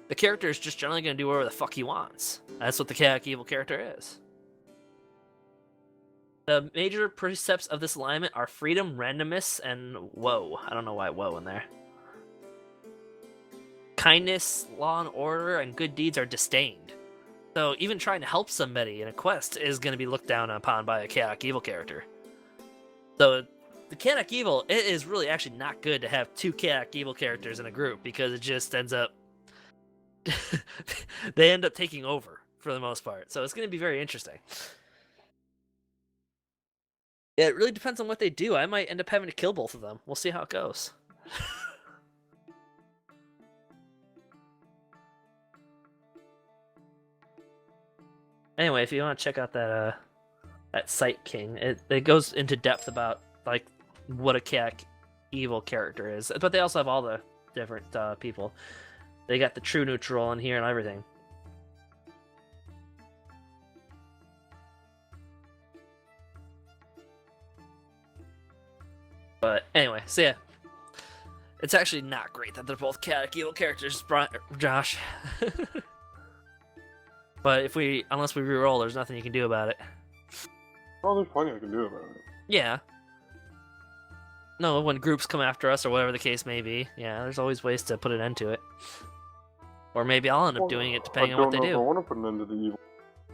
The character is just generally going to do whatever the fuck he wants. That's what the chaotic evil character is. The major precepts of this alignment are freedom, randomness, and woe. I don't know why woe in there. Kindness, law and order, and good deeds are disdained. So even trying to help somebody in a quest is going to be looked down upon by a chaotic evil character. So the chaotic evil, it is really actually not good to have two chaotic evil characters in a group because it just ends up... they end up taking over for the most part. So it's going to be very interesting. Yeah, it really depends on what they do. I might end up having to kill both of them. We'll see how it goes. Anyway, if you want to check out that Sight King, it goes into depth about like what a chaotic evil character is. But they also have all the different people. They got the true neutral in here and everything. But anyway, so yeah. It's actually not great that they're both chaotic evil characters, Josh. But unless we reroll, there's nothing you can do about it. Well, there's plenty I can do about it. Yeah. No, when groups come after us or whatever the case may be, yeah, there's always ways to put an end to it. Or maybe I'll end up doing it depending on what they do. I don't want to put an end to the evil.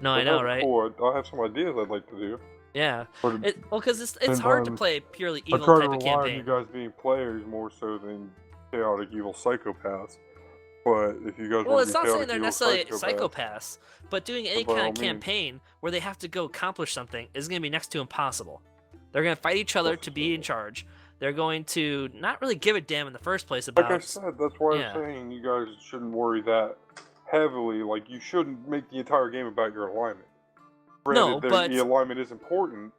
No, I know, right? I have some ideas I'd like to do. Yeah. Well, because it's hard to play a purely evil type of campaign. I try to rely on you guys being players more so than chaotic evil psychopaths. But if you guys it's not saying they're necessarily psychopaths, but doing any kind of campaign where they have to go accomplish something is going to be next to impossible. They're going to fight each other to be in charge. They're going to not really give a damn in the first place about... Like I said, that's why I'm saying you guys shouldn't worry that heavily. Like, you shouldn't make the entire game about your alignment. Granted, the alignment is important,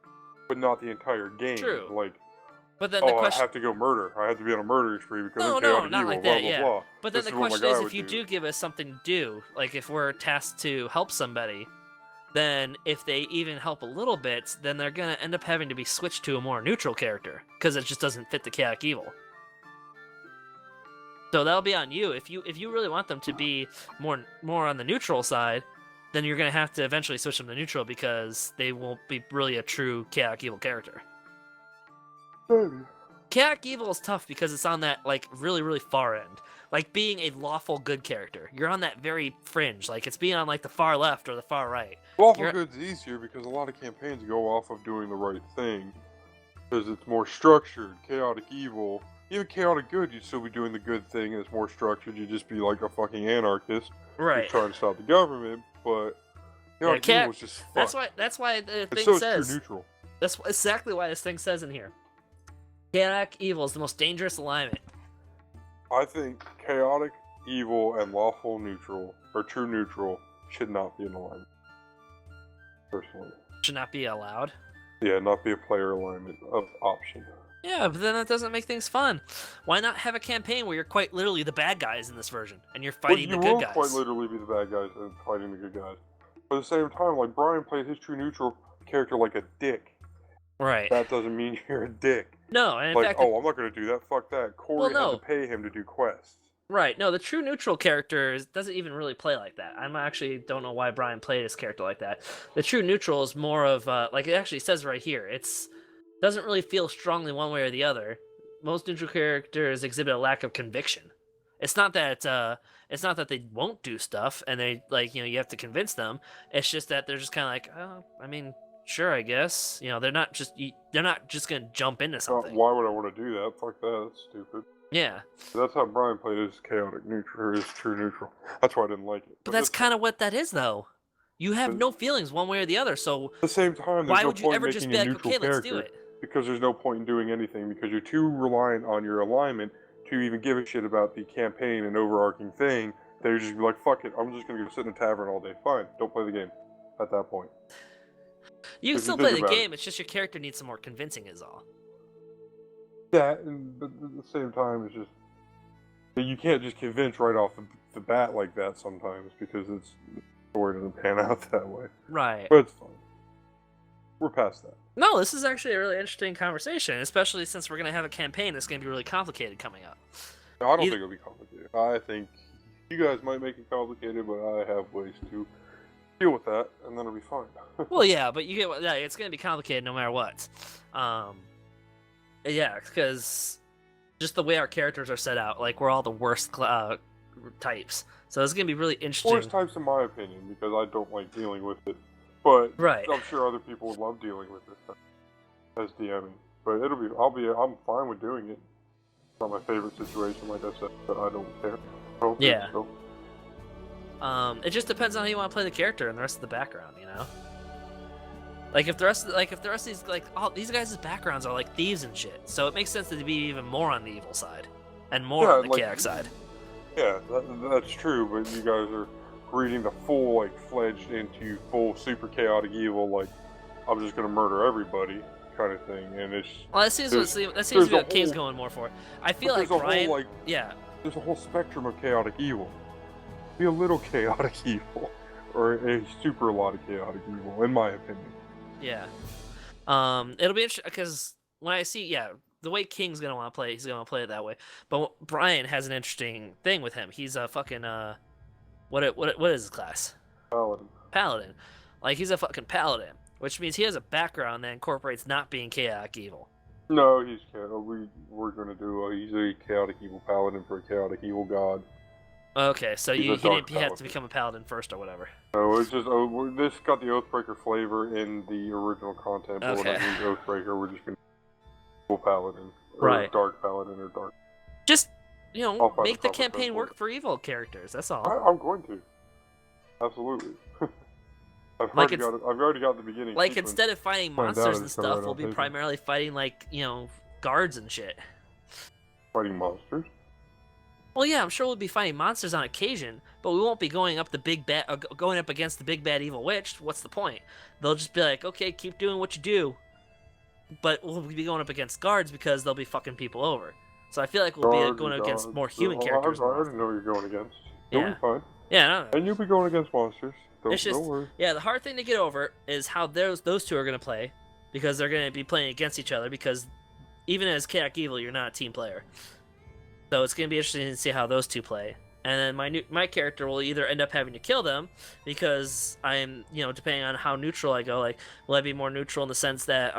but not the entire game. True. Like, but then the question... I have to go murder. I have to be on a murdering spree because no, of chaotic not evil, like blah, that, blah, yeah. blah. But then the question is, if you do give us something to do, like if we're tasked to help somebody, then if they even help a little bit, then they're going to end up having to be switched to a more neutral character, because it just doesn't fit the chaotic evil. So that'll be on you. If you really want them to be more on the neutral side, then you're going to have to eventually switch them to neutral because they won't be really a true chaotic evil character. Maybe. Chaotic evil is tough because it's on that like really, really far end. Like being a lawful good character. You're on that very fringe. Like it's being on like the far left or the far right. Lawful good's easier because a lot of campaigns go off of doing the right thing. Because it's more structured. Chaotic evil. Even chaotic good, you'd still be doing the good thing and it's more structured. You'd just be like a fucking anarchist. Right. Who's trying to stop the government, but chaotic evil is just fun. That's why the thing so says... It's true neutral. That's exactly why this thing says in here. Chaotic evil is the most dangerous alignment. I think chaotic, evil, and lawful neutral, or true neutral, should not be an alignment. Personally. Should not be allowed? Yeah, not be a player alignment of option. Yeah, but then that doesn't make things fun. Why not have a campaign where you're quite literally the bad guys in this version, and you're fighting the good guys? You will quite literally be the bad guys and fighting the good guys. But at the same time, like, Brian played his true neutral character like a dick. Right. That doesn't mean you're a dick. No, and in like, fact... I'm not going to do that, fuck that. Corey had to pay him to do quests. Right, no, the true neutral character doesn't even really play like that. I actually don't know why Brian played his character like that. The true neutral is more of, like it actually says right here, doesn't really feel strongly one way or the other. Most neutral characters exhibit a lack of conviction. It's not that they won't do stuff and they you have to convince them. It's just that they're just kind of like, oh, I mean, sure, I guess. They're not just gonna jump into something. Why would I want to do that? Fuck that. That's stupid. Yeah. That's how Brian played his chaotic neutral, or his true neutral. That's why I didn't like it. But that's kind of what that is, though. You have no feelings one way or the other, so... At the same time, why would you ever just be like, okay, let's do it? Because there's no point in doing anything, because you're too reliant on your alignment to even give a shit about the campaign and overarching thing, that you're just be like, fuck it, I'm just going to go sit in a tavern all day. Fine, don't play the game at that point. You can still play the game, it's just your character needs some more convincing is all. Yeah, but at the same time, it's just, You can't just convince right off the bat like that sometimes because the story doesn't pan out that way. Right. But it's fine. We're past that. No, this is actually a really interesting conversation, especially since we're going to have a campaign that's going to be really complicated coming up. No, I don't think it'll be complicated. I think you guys might make it complicated, but I have ways to deal with that, and then it'll be fine. Well, yeah, but you get it's going to be complicated no matter what. Yeah, because just the way our characters are set out, like we're all the worst types, so it's going to be really interesting. Worst types, in my opinion, because I don't like dealing with it. But right. I'm sure other people would love dealing with it as DMing. But I'm fine with doing it. It's not my favorite situation, like I said, but I don't care. Yeah. It just depends on how you want to play the character and the rest of the background, you know. Like if the rest of these all these guys' backgrounds are like thieves and shit, so it makes sense to be even more on the evil side, and more on the chaotic side. Yeah, that's true. But you guys are reading the full, fledged into full super chaotic evil, I'm just gonna murder everybody kind of thing, and it's. Well, that seems to be what King's going more for. I feel like Brian. Yeah. There's a whole spectrum of chaotic evil. Be a little chaotic evil, or a super lot of chaotic evil, in my opinion. Yeah. It'll be interesting because when I see, the way King's gonna want to play, he's gonna play it that way. But Brian has an interesting thing with him. He's a fucking what is his class? Paladin. Like he's a fucking paladin, which means he has a background that incorporates not being chaotic evil. No, he's we're gonna do. He's a chaotic evil paladin for a chaotic evil god. Okay, so he didn't have to become a paladin first or whatever. No, it's just this got the Oathbreaker flavor in the original content, but when I use Oathbreaker, we're just gonna do paladin, or right? Dark paladin or dark. Just make the campaign work for evil characters. That's all. I'm going to. Absolutely. I've already got the beginning. Like instead of fighting monsters and stuff, we'll be primarily fighting guards and shit. Fighting monsters. Well, yeah, I'm sure we'll be fighting monsters on occasion, but we won't be going up against the big bad evil witch. What's the point? They'll just be like, okay, keep doing what you do, but we'll be going up against guards because they'll be fucking people over. So I feel like we'll be going against more human characters. I already know what you're going against. You'll be fine. Yeah, no. And you'll be going against monsters. Don't worry. Yeah, the hard thing to get over is how those two are going to play, because they're going to be playing against each other, because even as chaotic evil, you're not a team player. So it's going to be interesting to see how those two play. And then my character will either end up having to kill them, because I'm, depending on how neutral I go, will I be more neutral in the sense that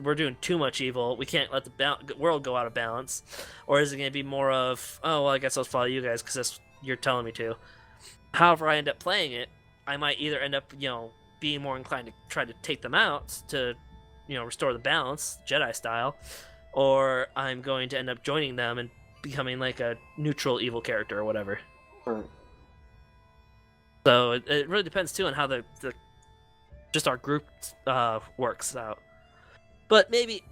we're doing too much evil, we can't let the world go out of balance? Or is it going to be more of, oh, well, I guess I'll follow you guys because you're telling me to? However I end up playing it, I might either end up, being more inclined to try to take them out to, restore the balance, Jedi style, or I'm going to end up joining them and becoming like a neutral evil character or whatever. Right. So it really depends too on how the just our group works out. But maybe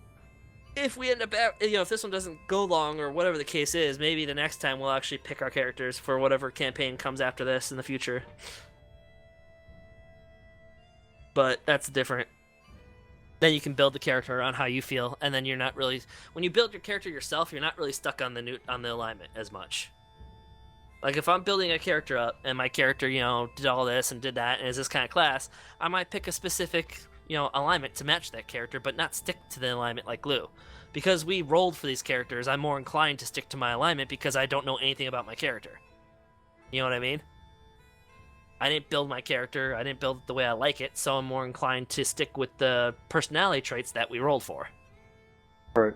if we end up if this one doesn't go long or whatever the case is, maybe the next time we'll actually pick our characters for whatever campaign comes after this in the future. But that's different. Then you can build the character on how you feel, and then you're not really, when you build your character yourself, you're not really stuck on the alignment as much. Like if I'm building a character up and my character, did all this and did that and is this kind of class, I might pick a specific, alignment to match that character, but not stick to the alignment like glue. Because we rolled for these characters, I'm more inclined to stick to my alignment because I don't know anything about my character. You know what I mean? I didn't build my character, I didn't build it the way I like it, so I'm more inclined to stick with the personality traits that we rolled for. Right.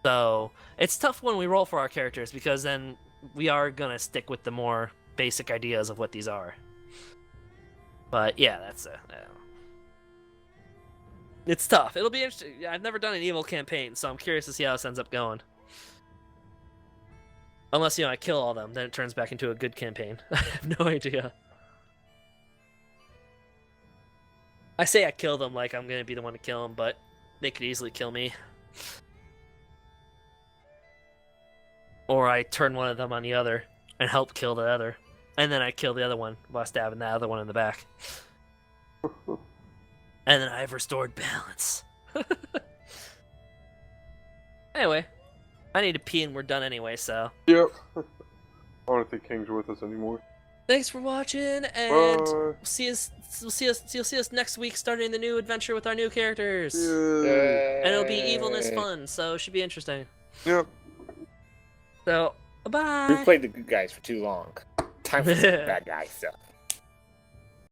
So, it's tough when we roll for our characters, because then we are gonna stick with the more basic ideas of what these are. But yeah, it's tough. It'll be interesting. I've never done an evil campaign, so I'm curious to see how this ends up going. Unless, I kill all of them, then it turns back into a good campaign. I have no idea. I say I kill them like I'm going to be the one to kill them, but they could easily kill me. Or I turn one of them on the other and help kill the other. And then I kill the other one while stabbing the other one in the back. And then I've restored balance. Anyway, I need to pee and we're done anyway, so. Yep. I don't think King's with us anymore. Thanks for watching, and Bye. you'll see us next week, starting the new adventure with our new characters. Yay. And it'll be evilness fun, so it should be interesting. Yep. So, bye. We've played the good guys for too long. Time for some bad guy stuff.